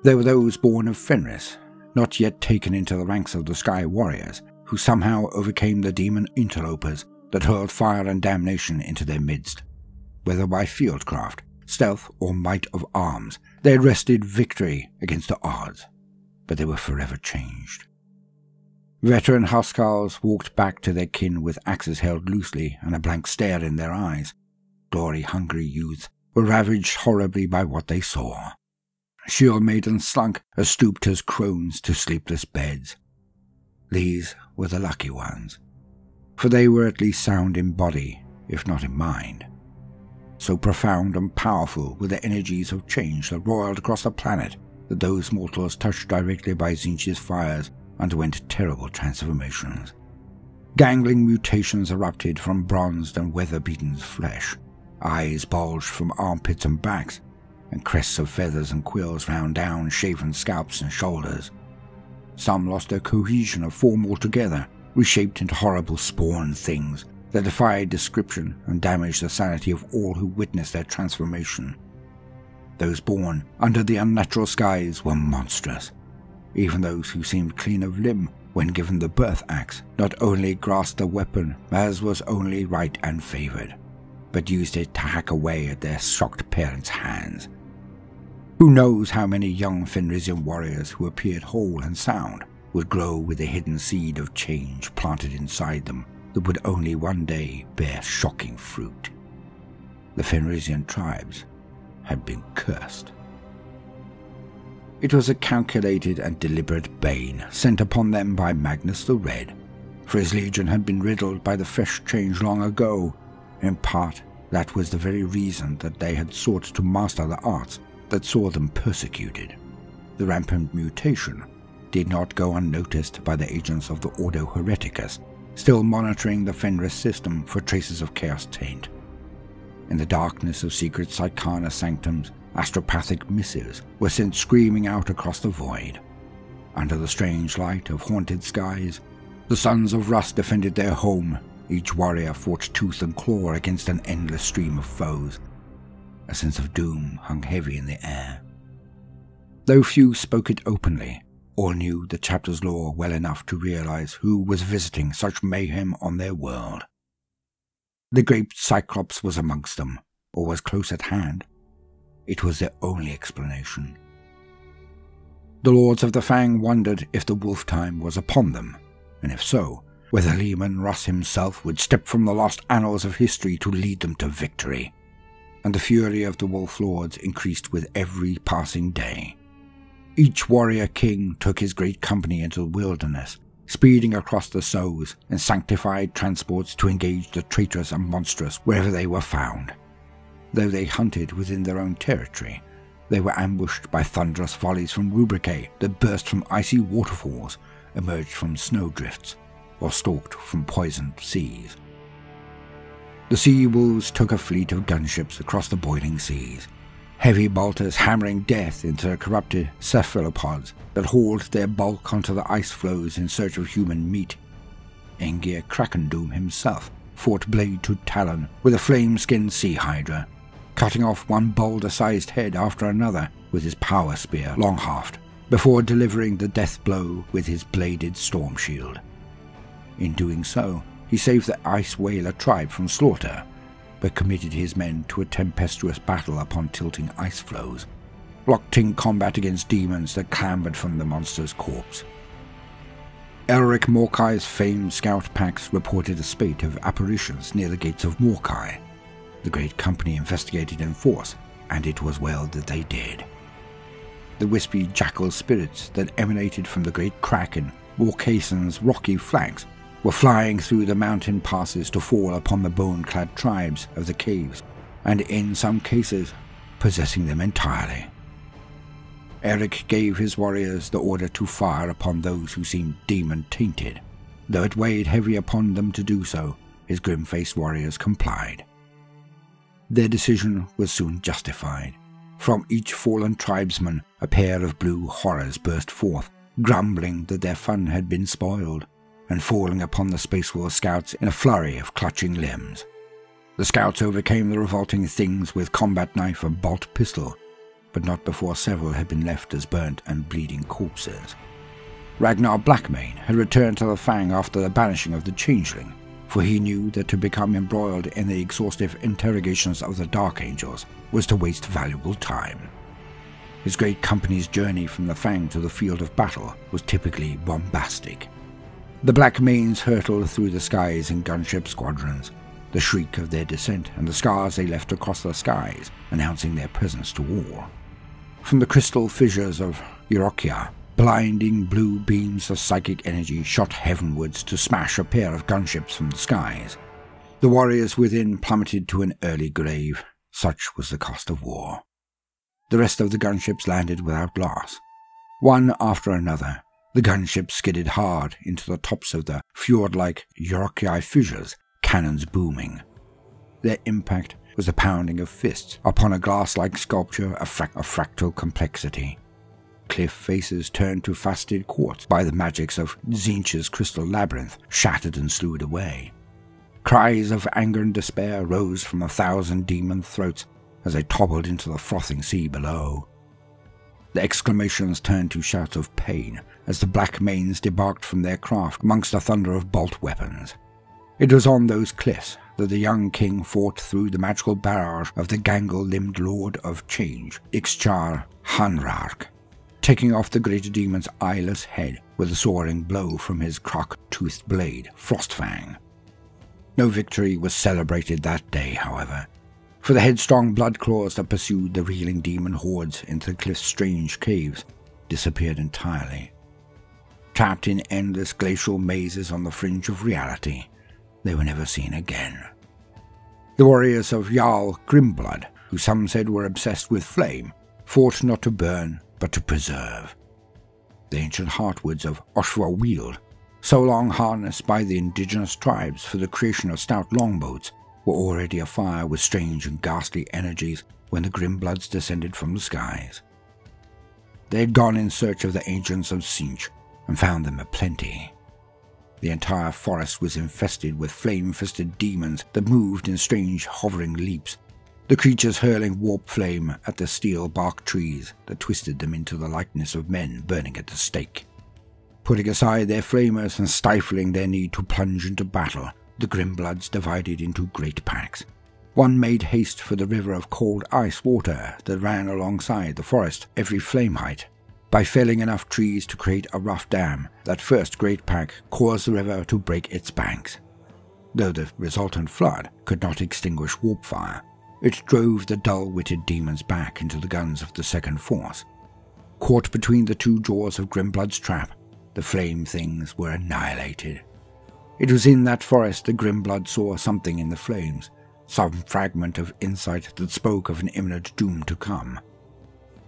There were those born of Fenris, not yet taken into the ranks of the Sky Warriors, who somehow overcame the demon interlopers that hurled fire and damnation into their midst. Whether by fieldcraft, stealth, or might of arms, they had wrested victory against the odds, but they were forever changed. Veteran Huskarls walked back to their kin with axes held loosely and a blank stare in their eyes. Glory-hungry youths were ravaged horribly by what they saw. Shield maidens slunk as stooped as crones to sleepless beds. These were the lucky ones, for they were at least sound in body, if not in mind. So profound and powerful were the energies of change that roiled across the planet that those mortals touched directly by Tzeentch's fires underwent terrible transformations. Gangling mutations erupted from bronzed and weather-beaten flesh. Eyes bulged from armpits and backs, and crests of feathers and quills round down shaven scalps and shoulders. Some lost their cohesion of form altogether, reshaped into horrible spawn things that defied description and damaged the sanity of all who witnessed their transformation. Those born under the unnatural skies were monstrous. Even those who seemed clean of limb when given the birth axe not only grasped the weapon as was only right and favored, but used it to hack away at their shocked parents' hands. Who knows how many young Fenrisian warriors who appeared whole and sound would grow with the hidden seed of change planted inside them that would only one day bear shocking fruit. The Fenrisian tribes had been cursed. It was a calculated and deliberate bane sent upon them by Magnus the Red, for his legion had been riddled by the fresh change long ago. In part, that was the very reason that they had sought to master the arts that saw them persecuted. The rampant mutation did not go unnoticed by the agents of the Ordo Hereticus, still monitoring the Fenris system for traces of chaos taint. In the darkness of secret Psychana sanctums, astropathic missives were sent screaming out across the void. Under the strange light of haunted skies, the sons of Rust defended their home. Each warrior fought tooth and claw against an endless stream of foes. A sense of doom hung heavy in the air. Though few spoke it openly, all knew the chapter's lore well enough to realize who was visiting such mayhem on their world. The great Cyclops was amongst them, or was close at hand. It was their only explanation. The Lords of the Fang wondered if the wolf time was upon them, and if so, whether Leman Russ himself would step from the lost annals of history to lead them to victory. And the fury of the Wolf Lords increased with every passing day. Each warrior king took his great company into the wilderness, speeding across the Sows in sanctified transports to engage the traitorous and monstrous wherever they were found. Though they hunted within their own territory, they were ambushed by thunderous volleys from Rubricae that burst from icy waterfalls, emerged from snowdrifts, or stalked from poisoned seas. The sea wolves took a fleet of gunships across the boiling seas, heavy bolters hammering death into the corrupted cephalopods that hauled their bulk onto the ice floes in search of human meat. Engir Krakendoom himself fought blade to talon with a flame-skinned sea hydra, cutting off one boulder-sized head after another with his power spear long-haft, before delivering the death blow with his bladed storm shield. In doing so, he saved the Ice Whaler tribe from slaughter, but committed his men to a tempestuous battle upon tilting ice floes, locked in combat against demons that clambered from the monster's corpse. Elric Morkai's famed scout packs reported a spate of apparitions near the gates of Morkai. The great company investigated in force, and it was well that they did. The wispy jackal spirits that emanated from the great Kraken, Morkason's rocky flanks, were flying through the mountain passes to fall upon the bone-clad tribes of the caves, and in some cases, possessing them entirely. Eric gave his warriors the order to fire upon those who seemed demon-tainted. Though it weighed heavy upon them to do so, his grim-faced warriors complied. Their decision was soon justified. From each fallen tribesman, a pair of blue horrors burst forth, grumbling that their fun had been spoiled, and falling upon the Space War scouts in a flurry of clutching limbs. The scouts overcame the revolting things with combat knife and bolt pistol, but not before several had been left as burnt and bleeding corpses. Ragnar Blackmane had returned to the Fang after the banishing of the Changeling, for he knew that to become embroiled in the exhaustive interrogations of the Dark Angels was to waste valuable time. His great company's journey from the Fang to the field of battle was typically bombastic. The Blackmanes hurtled through the skies in gunship squadrons, the shriek of their descent and the scars they left across the skies, announcing their presence to war. From the crystal fissures of Eurokia, blinding blue beams of psychic energy shot heavenwards to smash a pair of gunships from the skies. The warriors within plummeted to an early grave. Such was the cost of war. The rest of the gunships landed without loss. One after another, the gunships skidded hard into the tops of the fjord-like Eurokia fissures, cannons booming. Their impact was the pounding of fists upon a glass-like sculpture of fractal complexity. Cliff faces turned to faceted quartz by the magics of Tzeentch's crystal labyrinth, shattered and slewed away. Cries of anger and despair rose from 1,000 demon throats as they toppled into the frothing sea below. The exclamations turned to shouts of pain as the Blackmanes debarked from their craft amongst the thunder of bolt weapons. It was on those cliffs that the young king fought through the magical barrage of the gangle-limbed Lord of Change, Ixchar Hanrark, taking off the great demon's eyeless head with a soaring blow from his croc-toothed blade, Frostfang. No victory was celebrated that day, however, for the headstrong bloodclaws that pursued the reeling demon hordes into the cliff's strange caves disappeared entirely. Trapped in endless glacial mazes on the fringe of reality, they were never seen again. The warriors of Jarl Grimblood, who some said were obsessed with flame, fought not to burn, but to preserve. The ancient heartwoods of Oshva Weald, so long harnessed by the indigenous tribes for the creation of stout longboats, were already afire with strange and ghastly energies when the Grimbloods descended from the skies. They had gone in search of the ancients of Tzeentch and found them aplenty. The entire forest was infested with flame-fisted demons that moved in strange hovering leaps, the creatures hurling warp flame at the steel bark trees that twisted them into the likeness of men burning at the stake. Putting aside their flamers and stifling their need to plunge into battle, the Grimbloods divided into great packs. One made haste for the river of cold ice water that ran alongside the forest every flame height. By felling enough trees to create a rough dam, that first great pack caused the river to break its banks. Though the resultant flood could not extinguish warp fire, it drove the dull-witted demons back into the guns of the second force. Caught between the two jaws of Grimblood's trap, the flame things were annihilated. It was in that forest that Grimblood saw something in the flames, some fragment of insight that spoke of an imminent doom to come.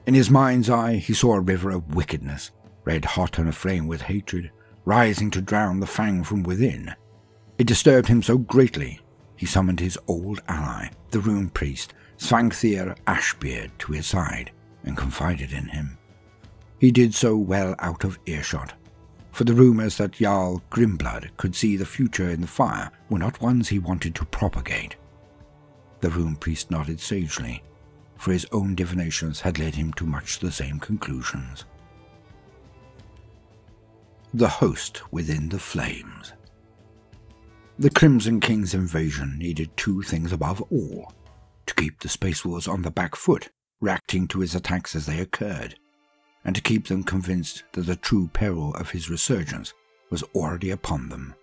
In his mind's eye he saw a river of wickedness, red hot and aflame with hatred, rising to drown the Fang from within. It disturbed him so greatly, he summoned his old ally, the rune priest, Svangthir Ashbeard, to his side, and confided in him. He did so well out of earshot, for the rumours that Jarl Grimblood could see the future in the fire were not ones he wanted to propagate. The rune priest nodded sagely, for his own divinations had led him to much the same conclusions. The host within the flames. The Crimson King's invasion needed two things above all: to keep the Space Wolves on the back foot, reacting to his attacks as they occurred, and to keep them convinced that the true peril of his resurgence was already upon them.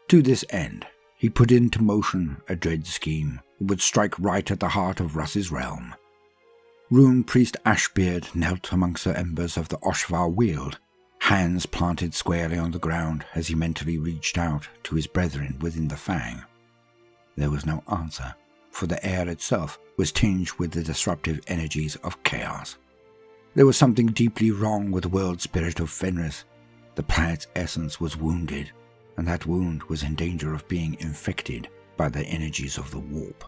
To this end, he put into motion a dread scheme that would strike right at the heart of Russ's realm. Rune Priest Ashbeard knelt amongst the embers of the Oshva Weald, hands planted squarely on the ground as he mentally reached out to his brethren within the Fang. There was no answer, for the air itself was tinged with the disruptive energies of chaos. There was something deeply wrong with the world spirit of Fenris. The planet's essence was wounded, and that wound was in danger of being infected by the energies of the warp.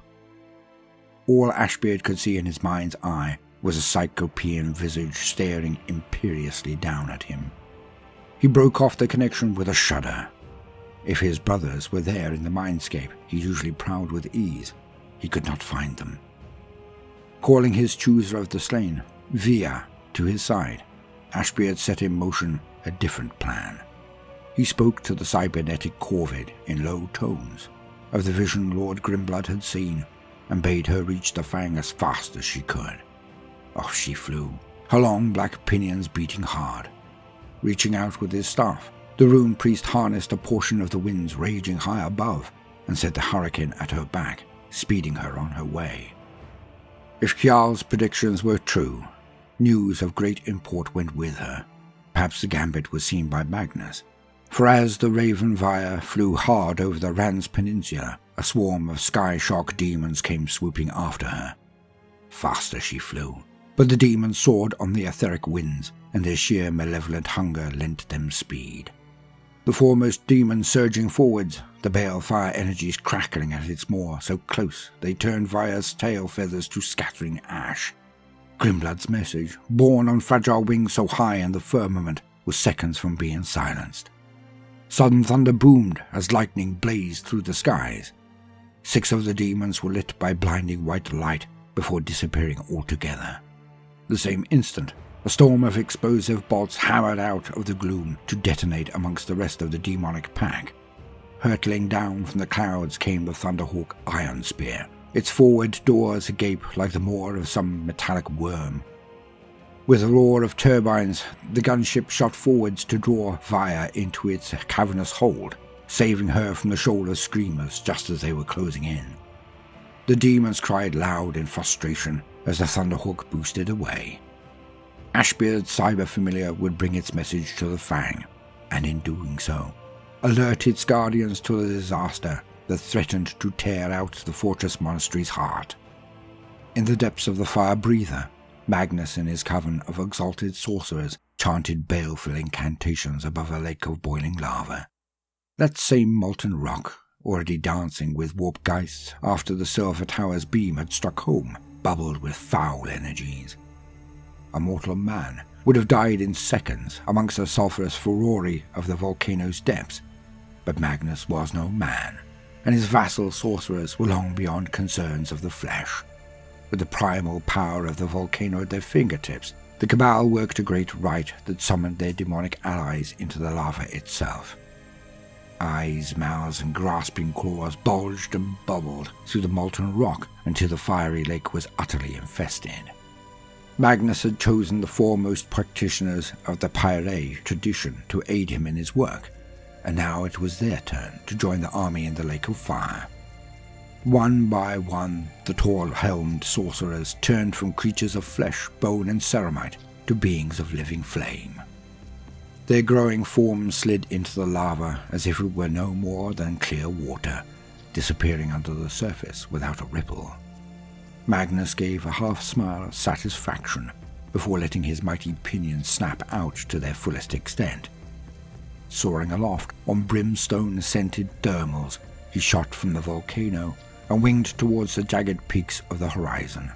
All Ashbeard could see in his mind's eye was a cyclopean visage staring imperiously down at him. He broke off the connection with a shudder. If his brothers were there in the mindscape he usually prowled with ease, he could not find them. Calling his chooser of the slain, Via, to his side, Ashbeard set in motion a different plan. He spoke to the cybernetic Corvid in low tones of the vision Lord Grimblood had seen, and bade her reach the Fang as fast as she could. Off she flew, her long black pinions beating hard. Reaching out with his staff, the rune priest harnessed a portion of the winds raging high above and set the hurricane at her back, speeding her on her way. If Kjarl's predictions were true, news of great import went with her. Perhaps the gambit was seen by Magnus, for as the Raven Vire flew hard over the Rans Peninsula, a swarm of sky-shock demons came swooping after her. Faster she flew, but the demons soared on the etheric winds, and their sheer malevolent hunger lent them speed. The foremost demon surging forwards, the balefire energies crackling at its maw so close they turned Vire's tail feathers to scattering ash. Grimblood's message, borne on fragile wings so high in the firmament, was seconds from being silenced. Sudden thunder boomed as lightning blazed through the skies. 6 of the demons were lit by blinding white light before disappearing altogether. The same instant, a storm of explosive bolts hammered out of the gloom to detonate amongst the rest of the demonic pack. Hurtling down from the clouds came the Thunderhawk Iron Spear, its forward doors agape like the maw of some metallic worm. With a roar of turbines, the gunship shot forwards to draw Vire into its cavernous hold, saving her from the shoulder screamers just as they were closing in. The demons cried loud in frustration as the Thunderhawk boosted away. Ashbeard's cyber familiar would bring its message to the Fang, and in doing so, alert its guardians to the disaster that threatened to tear out the Fortress Monastery's heart. In the depths of the Fire Breather, Magnus and his coven of exalted sorcerers chanted baleful incantations above a lake of boiling lava. That same molten rock, already dancing with warp geists after the Silver Tower's beam had struck home, bubbled with foul energies. A mortal man would have died in seconds amongst the sulphurous furore of the volcano's depths, but Magnus was no man, and his vassal sorcerers were long beyond concerns of the flesh. With the primal power of the volcano at their fingertips, the Cabal worked a great rite that summoned their demonic allies into the lava itself. Eyes, mouths, and grasping claws bulged and bubbled through the molten rock until the fiery lake was utterly infested. Magnus had chosen the foremost practitioners of the Pyre tradition to aid him in his work, and now it was their turn to join the army in the Lake of Fire. One by one, the tall-helmed sorcerers turned from creatures of flesh, bone, and ceramite to beings of living flame. Their growing forms slid into the lava as if it were no more than clear water, disappearing under the surface without a ripple. Magnus gave a half-smile of satisfaction before letting his mighty pinions snap out to their fullest extent. Soaring aloft on brimstone-scented thermals, he shot from the volcano and winged towards the jagged peaks of the horizon.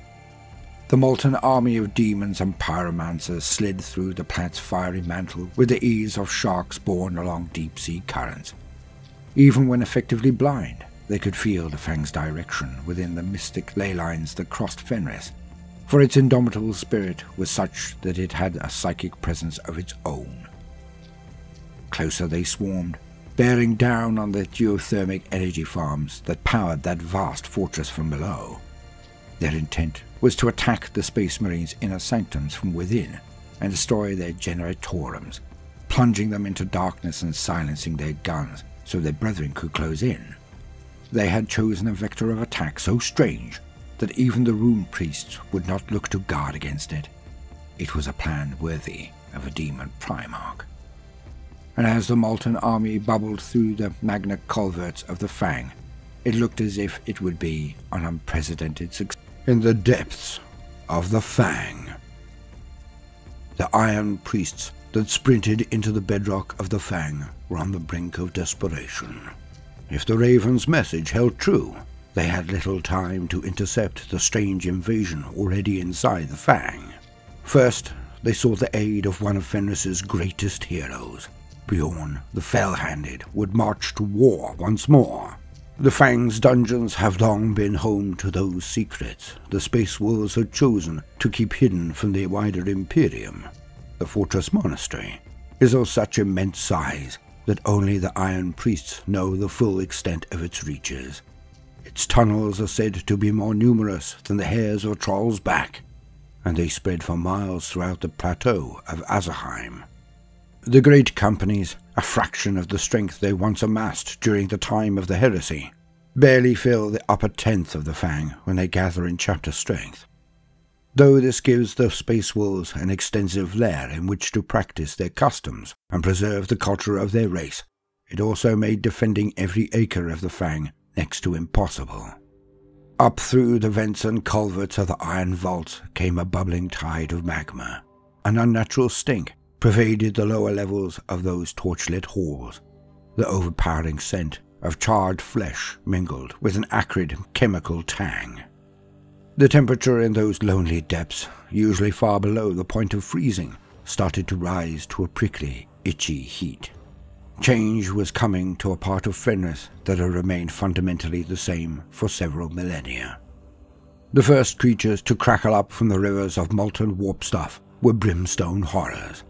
The molten army of demons and pyromancers slid through the planet's fiery mantle with the ease of sharks borne along deep-sea currents. Even when effectively blind, they could feel the Fang's direction within the mystic ley lines that crossed Fenris, for its indomitable spirit was such that it had a psychic presence of its own. Closer they swarmed, bearing down on the geothermic energy farms that powered that vast fortress from below. Their intent was to attack the Space Marines' inner sanctums from within and destroy their generatoriums, plunging them into darkness and silencing their guns so their brethren could close in. They had chosen a vector of attack so strange that even the Rune Priests would not look to guard against it. It was a plan worthy of a demon Primarch. And as the molten army bubbled through the magna culverts of the Fang, it looked as if it would be an unprecedented success. In the depths of the Fang, the Iron Priests that sprinted into the bedrock of the Fang were on the brink of desperation. If the Raven's message held true, they had little time to intercept the strange invasion already inside the Fang. First, they sought the aid of one of Fenris's greatest heroes. Bjorn the Fell-Handed would march to war once more. The Fang's dungeons have long been home to those secrets the Space Wolves had chosen to keep hidden from the wider Imperium. The Fortress Monastery is of such immense size that only the Iron Priests know the full extent of its reaches. Its tunnels are said to be more numerous than the hairs of a troll's back, and they spread for miles throughout the plateau of Azerheim. The great companies, a fraction of the strength they once amassed during the time of the heresy, barely fill the upper tenth of the Fang when they gather in chapter strength. Though this gives the Space Wolves an extensive lair in which to practice their customs and preserve the culture of their race, it also made defending every acre of the Fang next to impossible. Up through the vents and culverts of the iron vaults came a bubbling tide of magma. An unnatural stink pervaded the lower levels of those torchlit halls. The overpowering scent of charred flesh mingled with an acrid chemical tang. The temperature in those lonely depths, usually far below the point of freezing, started to rise to a prickly, itchy heat. Change was coming to a part of Fenris that had remained fundamentally the same for several millennia. The first creatures to crackle up from the rivers of molten warp stuff were brimstone horrors.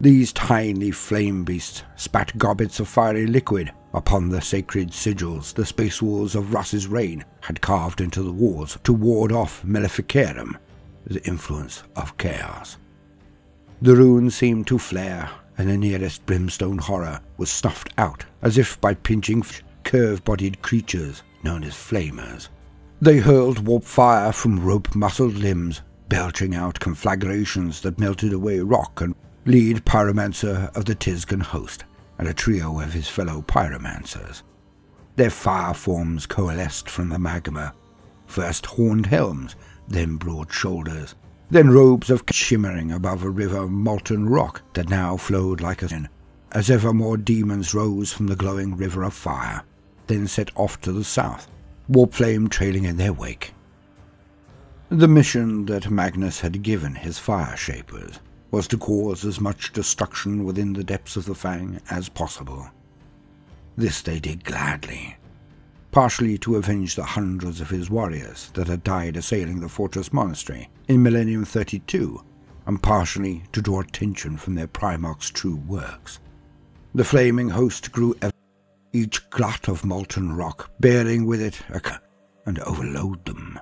These tiny flame beasts spat gobbets of fiery liquid upon the sacred sigils the Space Wolves of Russ's reign had carved into the walls to ward off Maleficarum, the influence of chaos. The runes seemed to flare, and the nearest brimstone horror was snuffed out as if by pinching curve-bodied creatures known as flamers. They hurled warp fire from rope-muscled limbs, belching out conflagrations that melted away rock and lead pyromancer of the Tizgan host, and a trio of his fellow pyromancers. Their fire forms coalesced from the magma, first horned helms, then broad shoulders, then robes of shimmering above a river of molten rock that now flowed like a sin, as ever more demons rose from the glowing river of fire, then set off to the south, warp flame trailing in their wake. The mission that Magnus had given his fire shapers was to cause as much destruction within the depths of the Fang as possible. This they did gladly, partially to avenge the hundreds of his warriors that had died assailing the fortress monastery in Millennium 32, and partially to draw attention from their Primarch's true works. The flaming host grew ever, each glut of molten rock bearing with it and overload them.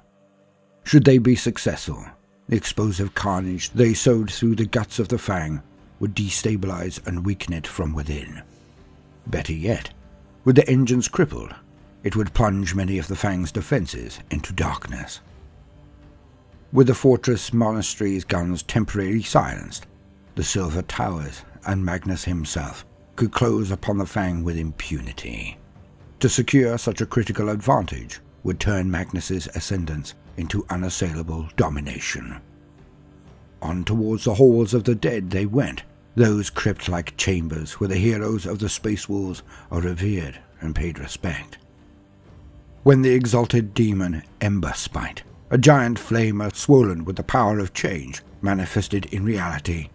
Should they be successful, the explosive carnage they sowed through the guts of the Fang would destabilize and weaken it from within. Better yet, with the engines crippled, it would plunge many of the Fang's defenses into darkness. With the fortress monastery's guns temporarily silenced, the Silver Towers and Magnus himself could close upon the Fang with impunity. To secure such a critical advantage would turn Magnus's ascendance into unassailable domination. On towards the halls of the dead they went, those crypt-like chambers where the heroes of the Space Wolves are revered and paid respect. When the exalted demon Ember Spite, a giant flamer swollen with the power of change, manifested in reality,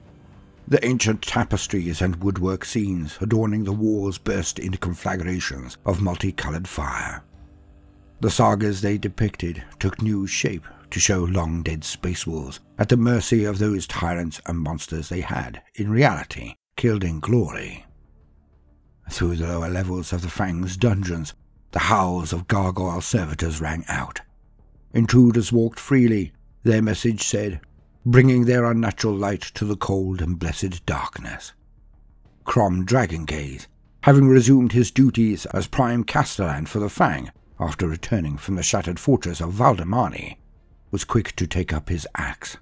the ancient tapestries and woodwork scenes adorning the walls burst into conflagrations of multicolored fire. The sagas they depicted took new shape to show long-dead Space Wolves at the mercy of those tyrants and monsters they had, in reality, killed in glory. Through the lower levels of the Fang's dungeons, the howls of gargoyle servitors rang out. Intruders walked freely, their message said, bringing their unnatural light to the cold and blessed darkness. Crom Dragongaze, having resumed his duties as Prime Castellan for the Fang after returning from the shattered fortress of Valdemani, was quick to take up his axe.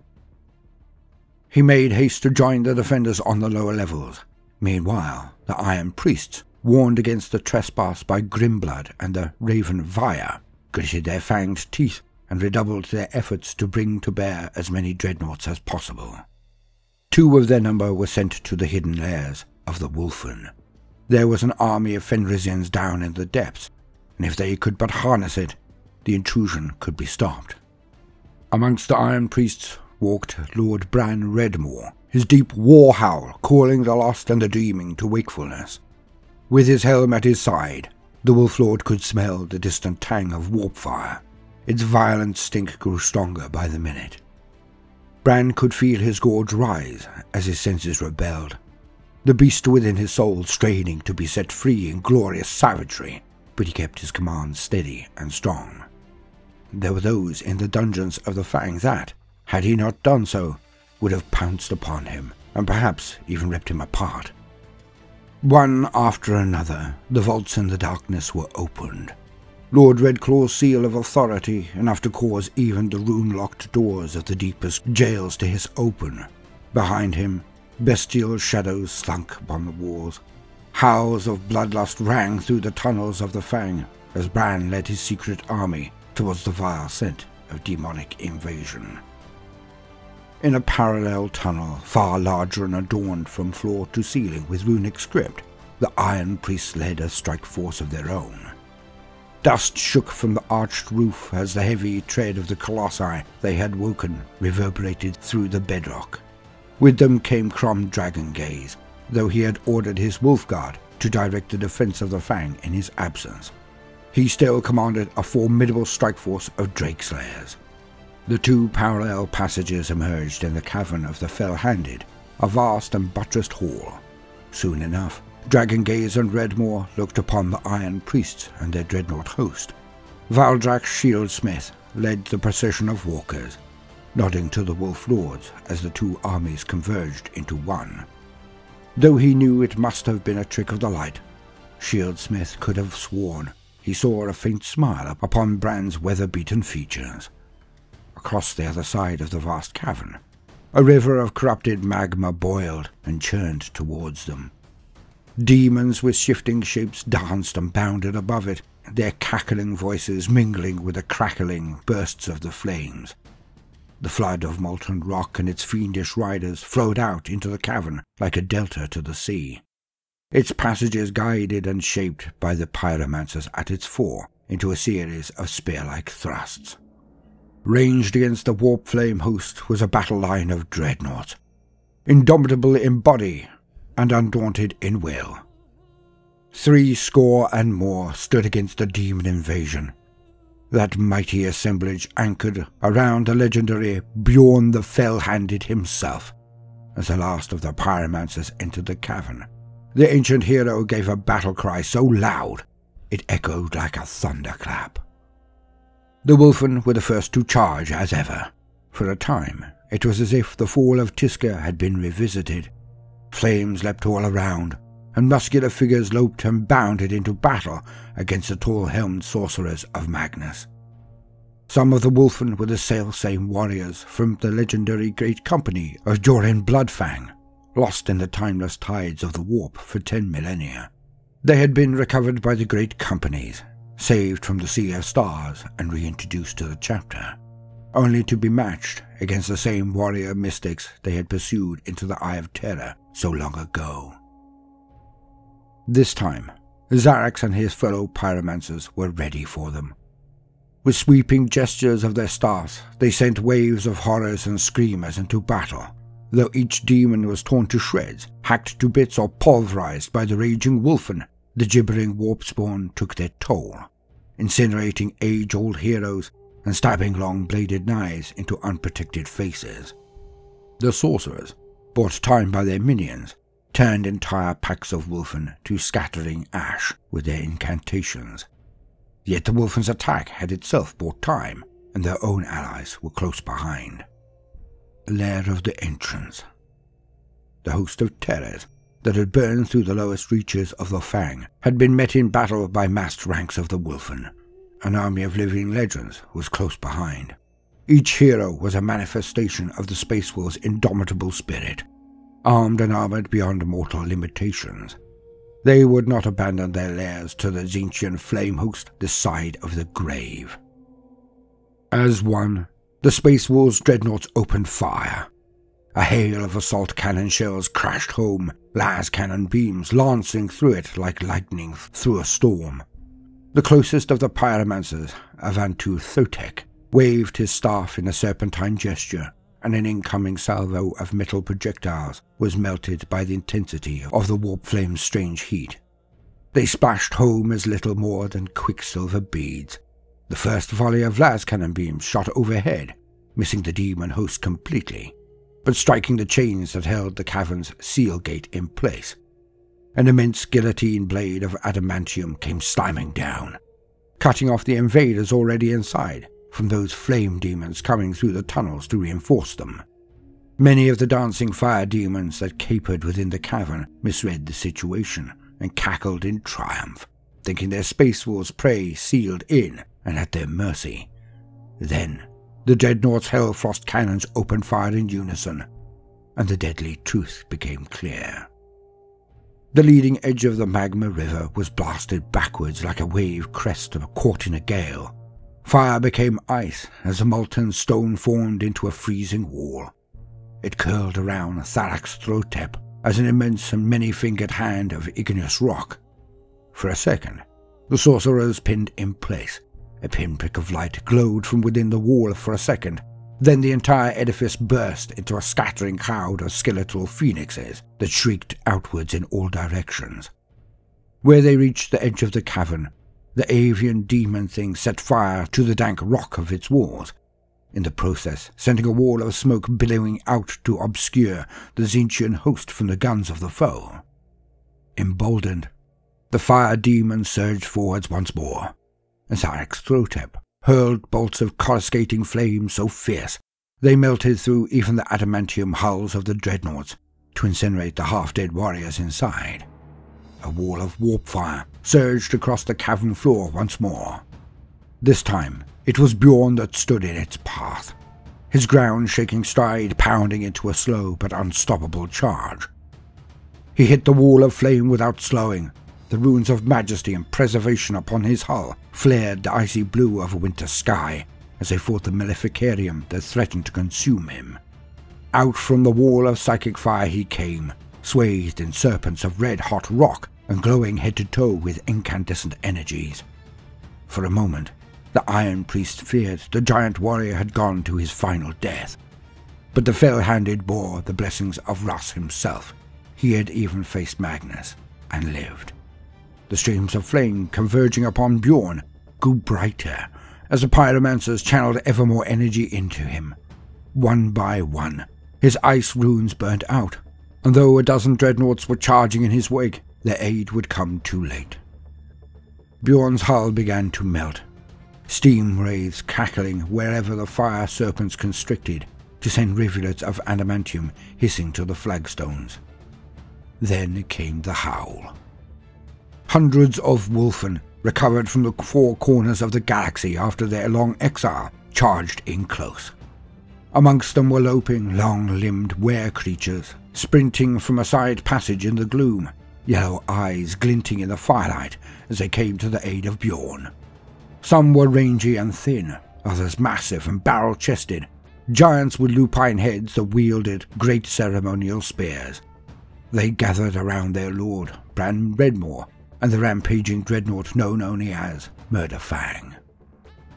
He made haste to join the defenders on the lower levels. Meanwhile, the Iron Priests, warned against the trespass by Grimblood and the Raven Vire, gritted their fanged teeth and redoubled their efforts to bring to bear as many dreadnoughts as possible. 2 of their number were sent to the hidden lairs of the Wolfen. There was an army of Fenrisians down in the depths, and if they could but harness it, the intrusion could be stopped. Amongst the Iron Priests walked Lord Bran Redmore, his deep war howl calling the lost and the dreaming to wakefulness. With his helm at his side, the Wolf Lord could smell the distant tang of warp fire. Its violent stink grew stronger by the minute. Bran could feel his gorge rise as his senses rebelled, the beast within his soul straining to be set free in glorious savagery, but he kept his commands steady and strong. There were those in the dungeons of the Fang that, had he not done so, would have pounced upon him, and perhaps even ripped him apart. One after another, the vaults in the darkness were opened. Lord Redclaw's seal of authority, enough to cause even the rune-locked doors of the deepest jails to hiss open. Behind him, bestial shadows slunk upon the walls. Howls of bloodlust rang through the tunnels of the Fang as Bran led his secret army towards the vile scent of demonic invasion. In a parallel tunnel, far larger and adorned from floor to ceiling with runic script, the Iron Priests led a strike force of their own. Dust shook from the arched roof as the heavy tread of the colossi they had woken reverberated through the bedrock. With them came Crom Dragongaze, though he had ordered his Wolf Guard to direct the defense of the Fang in his absence. He still commanded a formidable strike force of Drakeslayers. The 2 parallel passages emerged in the cavern of the Fell-Handed, a vast and buttressed hall. Soon enough, Dragongaze and Redmore looked upon the Iron Priests and their dreadnought host. Valdrak Shieldsmith led the procession of walkers, nodding to the Wolf Lords as the 2 armies converged into one. Though he knew it must have been a trick of the light, Shieldsmith could have sworn he saw a faint smile upon Bran's weather-beaten features. Across the other side of the vast cavern, a river of corrupted magma boiled and churned towards them. Demons with shifting shapes danced and bounded above it, their cackling voices mingling with the crackling bursts of the flames. The flood of molten rock and its fiendish riders flowed out into the cavern like a delta to the sea, its passages guided and shaped by the pyromancers at its fore into a series of spear-like thrusts. Ranged against the warp flame host was a battle line of dreadnoughts, indomitable in body and undaunted in will. 70 and more stood against the demon invasion. That mighty assemblage anchored around the legendary Bjorn the Fell-Handed himself. As the last of the pyromancers entered the cavern, the ancient hero gave a battle cry so loud it echoed like a thunderclap. The Wulfen were the first to charge as ever. For a time, it was as if the fall of Tiska had been revisited. Flames leapt all around, and muscular figures loped and bounded into battle against the tall-helmed sorcerers of Magnus. Some of the Wulfen were the self-same warriors from the legendary Great Company of Jorin Bloodfang, lost in the timeless tides of the warp for 10 millennia. They had been recovered by the Great Companies, saved from the Sea of Stars and reintroduced to the chapter, only to be matched against the same warrior mystics they had pursued into the Eye of Terror so long ago. This time, Zarax and his fellow pyromancers were ready for them. With sweeping gestures of their staffs, they sent waves of horrors and screamers into battle. Though each demon was torn to shreds, hacked to bits or pulverized by the raging Wulfen, the gibbering warp spawn took their toll, incinerating age-old heroes and stabbing long-bladed knives into unprotected faces. The sorcerers, bought time by their minions, turned entire packs of Wulfen to scattering ash with their incantations. Yet the Wulfen's attack had itself bought time, and their own allies were close behind. Lair of the Entrance. The host of terrors that had burned through the lowest reaches of the Fang had been met in battle by massed ranks of the Wulfen. An army of living legends was close behind. Each hero was a manifestation of the Space Wolves' indomitable spirit, armed and armored beyond mortal limitations. They would not abandon their lairs to the Tzeentchian flame host this side of the grave. As one, the Space Wolves' dreadnoughts opened fire. A hail of assault cannon shells crashed home, las cannon beams lancing through it like lightning through a storm. The closest of the pyromancers, Avantu Thotek, waved his staff in a serpentine gesture, and an incoming salvo of metal projectiles was melted by the intensity of the warp flame's strange heat. They splashed home as little more than quicksilver beads. The first volley of las cannon beams shot overhead, missing the demon host completely, but striking the chains that held the cavern's seal gate in place. An immense guillotine blade of adamantium came slamming down, cutting off the invaders already inside from those flame demons coming through the tunnels to reinforce them. Many of the dancing fire demons that capered within the cavern misread the situation and cackled in triumph, thinking their Space Wolves' prey sealed in and at their mercy. Then, the dreadnought's Hellfrost cannons opened fire in unison, and the deadly truth became clear. The leading edge of the magma river was blasted backwards like a wave crest caught in a gale. Fire became ice as the molten stone formed into a freezing wall. It curled around Tharax Throtep as an immense and many-fingered hand of igneous rock. For a second, the sorcerers pinned in place. A pinprick of light glowed from within the wall for a second. Then the entire edifice burst into a scattering cloud of skeletal phoenixes that shrieked outwards in all directions. Where they reached the edge of the cavern, the avian demon thing set fire to the dank rock of its walls, in the process sending a wall of smoke billowing out to obscure the Tzeentchian host from the guns of the foe. Emboldened, the fire demon surged forwards once more, and Zarax Throtep hurled bolts of coruscating flame so fierce they melted through even the adamantium hulls of the dreadnoughts to incinerate the half-dead warriors inside. A wall of warp fire surged across the cavern floor once more. This time, it was Bjorn that stood in its path, his ground-shaking stride pounding into a slow but unstoppable charge. He hit the wall of flame without slowing. The runes of majesty and preservation upon his hull flared the icy blue of a winter sky as they fought the maleficarium that threatened to consume him. Out from the wall of psychic fire he came, swathed in serpents of red-hot rock and glowing head to toe with incandescent energies. For a moment, the Iron Priest feared the giant warrior had gone to his final death. But the fell-handed bore the blessings of Russ himself. He had even faced Magnus, and lived. The streams of flame converging upon Bjorn grew brighter as the pyromancers channeled ever more energy into him. One by one, his ice runes burnt out, and though a dozen dreadnoughts were charging in his wake, their aid would come too late. Bjorn's hull began to melt, steam wraiths cackling wherever the fire serpents constricted to send rivulets of adamantium hissing to the flagstones. Then came the howl. Hundreds of wolfen, recovered from the four corners of the galaxy after their long exile, charged in close. Amongst them were loping, long-limbed were-creatures, sprinting from a side passage in the gloom, yellow eyes glinting in the firelight as they came to the aid of Bjorn. Some were rangy and thin, others massive and barrel-chested, giants with lupine heads that wielded great ceremonial spears. They gathered around their lord, Bran Redmore, and the rampaging dreadnought known only as Murderfang.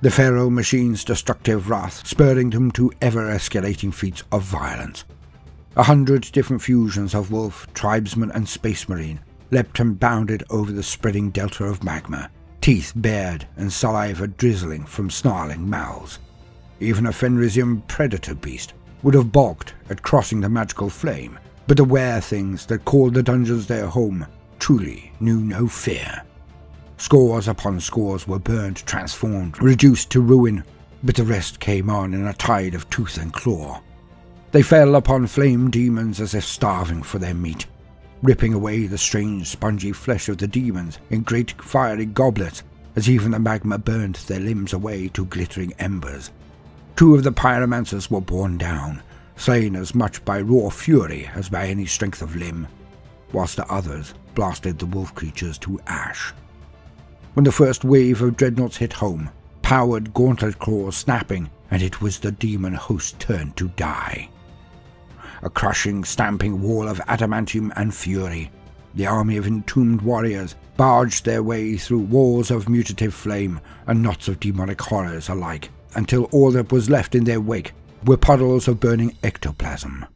The feral machine's destructive wrath spurring them to ever-escalating feats of violence. 100 different fusions of wolf, tribesman and space marine leapt and bounded over the spreading delta of magma, teeth bared and saliva drizzling from snarling mouths. Even a Fenrisian predator beast would have balked at crossing the magical flame, but the were-things that called the dungeons their home truly knew no fear. Scores upon scores were burned, transformed, reduced to ruin, but the rest came on in a tide of tooth and claw. They fell upon flame demons as if starving for their meat, ripping away the strange spongy flesh of the demons in great fiery goblets as even the magma burned their limbs away to glittering embers. 2 of the pyromancers were borne down, slain as much by raw fury as by any strength of limb, whilst the others blasted the wolf creatures to ash. When the first wave of dreadnoughts hit home, powered gauntlet claws snapping, and it was the demon host's turn to die. A crushing, stamping wall of adamantium and fury, the army of entombed warriors barged their way through walls of mutative flame and knots of demonic horrors alike, until all that was left in their wake were puddles of burning ectoplasm.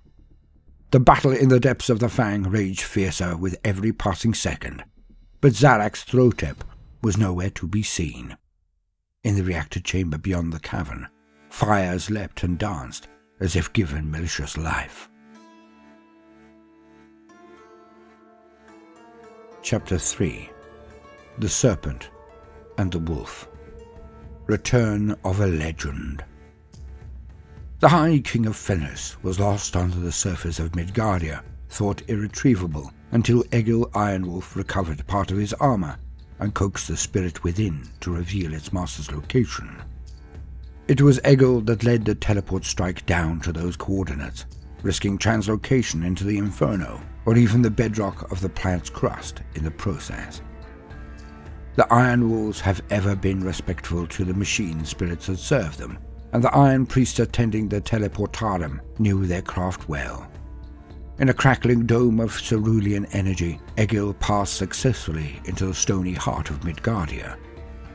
The battle in the depths of the Fang raged fiercer with every passing second, but Zarak's Throtep was nowhere to be seen. In the reactor chamber beyond the cavern, fires leapt and danced as if given malicious life. Chapter 3. The Serpent and the Wolf. Return of a Legend. The High King of Fenris was lost under the surface of Midgardia, thought irretrievable, until Egil Ironwolf recovered part of his armor and coaxed the spirit within to reveal its master's location. It was Egil that led the teleport strike down to those coordinates, risking translocation into the Inferno, or even the bedrock of the planet's crust in the process. The Iron Wolves have ever been respectful to the machine spirits that serve them, and the Iron Priests attending the teleportarum knew their craft well. In a crackling dome of cerulean energy, Egil passed successfully into the stony heart of Midgardia.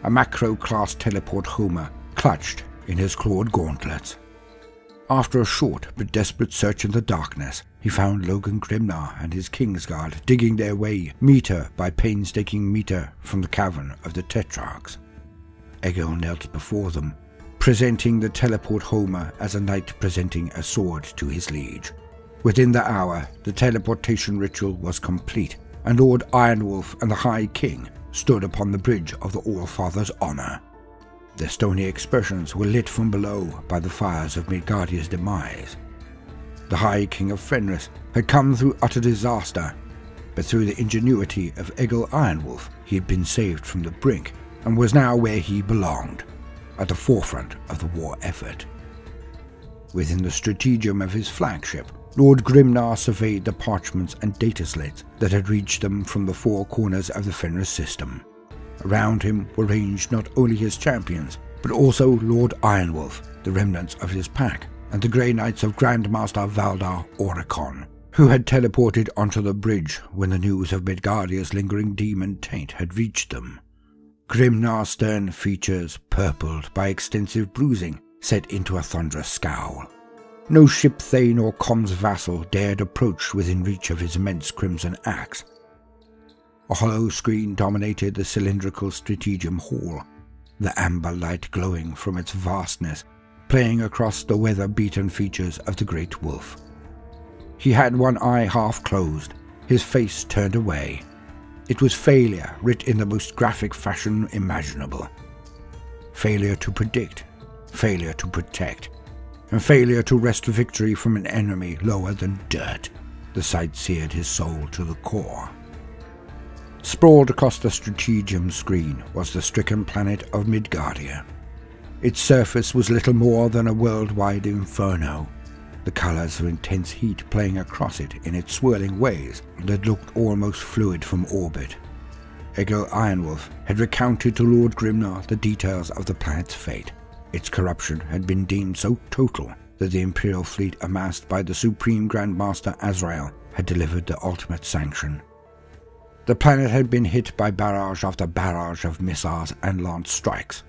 A macro-class teleport Homer clutched in his clawed gauntlets. After a short but desperate search in the darkness, he found Logan Grimnar and his Kingsguard digging their way meter by painstaking meter from the cavern of the Tetrarchs. Egil knelt before them, presenting the teleport Homer as a knight presenting a sword to his liege. Within the hour, the teleportation ritual was complete, and Lord Ironwolf and the High King stood upon the bridge of the All-Father's honor. Their stony expressions were lit from below by the fires of Midgardia's demise. The High King of Fenris had come through utter disaster, but through the ingenuity of Egil Ironwolf, he had been saved from the brink and was now where he belonged, at the forefront of the war effort. Within the stratagem of his flagship, Lord Grimnar surveyed the parchments and data slates that had reached them from the four corners of the Fenris system. Around him were ranged not only his champions, but also Lord Ironwolf, the remnants of his pack, and the Grey Knights of Grandmaster Valdar Oricon, who had teleported onto the bridge when the news of Midgardia's lingering demon taint had reached them. Grimnar's stern features, purpled by extensive bruising, set into a thunderous scowl. No ship thane or comms vassal dared approach within reach of his immense crimson axe. A hollow screen dominated the cylindrical stratagem hall, the amber light glowing from its vastness, playing across the weather-beaten features of the great wolf. He had one eye half closed, his face turned away. It was failure writ in the most graphic fashion imaginable. Failure to predict, failure to protect, and failure to wrest victory from an enemy lower than dirt. The sight seared his soul to the core. Sprawled across the stratagem screen was the stricken planet of Midgardia. Its surface was little more than a worldwide inferno, the colours of intense heat playing across it in its swirling waves that looked almost fluid from orbit. Egil Ironwolf had recounted to Lord Grimnar the details of the planet's fate. Its corruption had been deemed so total that the Imperial fleet amassed by the Supreme Grandmaster Azrael had delivered the ultimate sanction. The planet had been hit by barrage after barrage of missiles and launch strikes.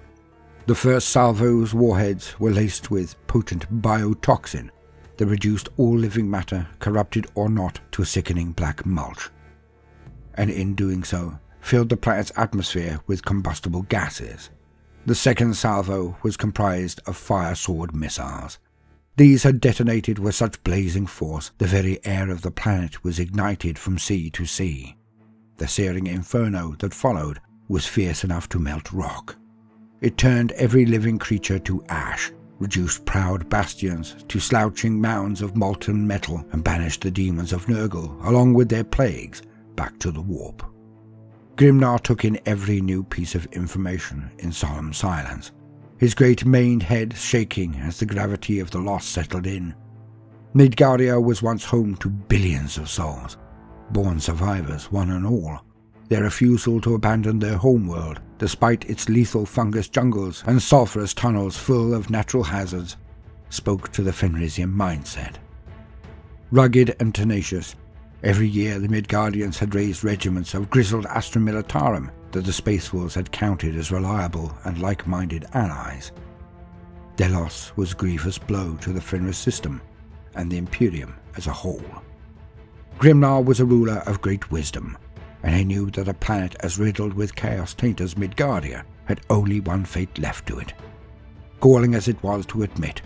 The first salvo's warheads were laced with potent biotoxin that reduced all living matter, corrupted or not, to a sickening black mulch, and in doing so, filled the planet's atmosphere with combustible gases. The second salvo was comprised of fire sword missiles. These had detonated with such blazing force the very air of the planet was ignited from sea to sea. The searing inferno that followed was fierce enough to melt rock. It turned every living creature to ash, reduced proud bastions to slouching mounds of molten metal, and banished the demons of Nurgle, along with their plagues, back to the warp. Grimnar took in every new piece of information in solemn silence, his great maned head shaking as the gravity of the loss settled in. Midgardia was once home to billions of souls, born survivors one and all. Their refusal to abandon their homeworld, despite its lethal fungus jungles and sulphurous tunnels full of natural hazards, spoke to the Fenrisian mindset. Rugged and tenacious, every year the Midgardians had raised regiments of grizzled Astra Militarum that the Space Wolves had counted as reliable and like-minded allies. Their loss was a grievous blow to the Fenris system and the Imperium as a whole. Grimnar was a ruler of great wisdom, and he knew that a planet as riddled with chaos taint as Midgardia had only one fate left to it. Galling as it was to admit,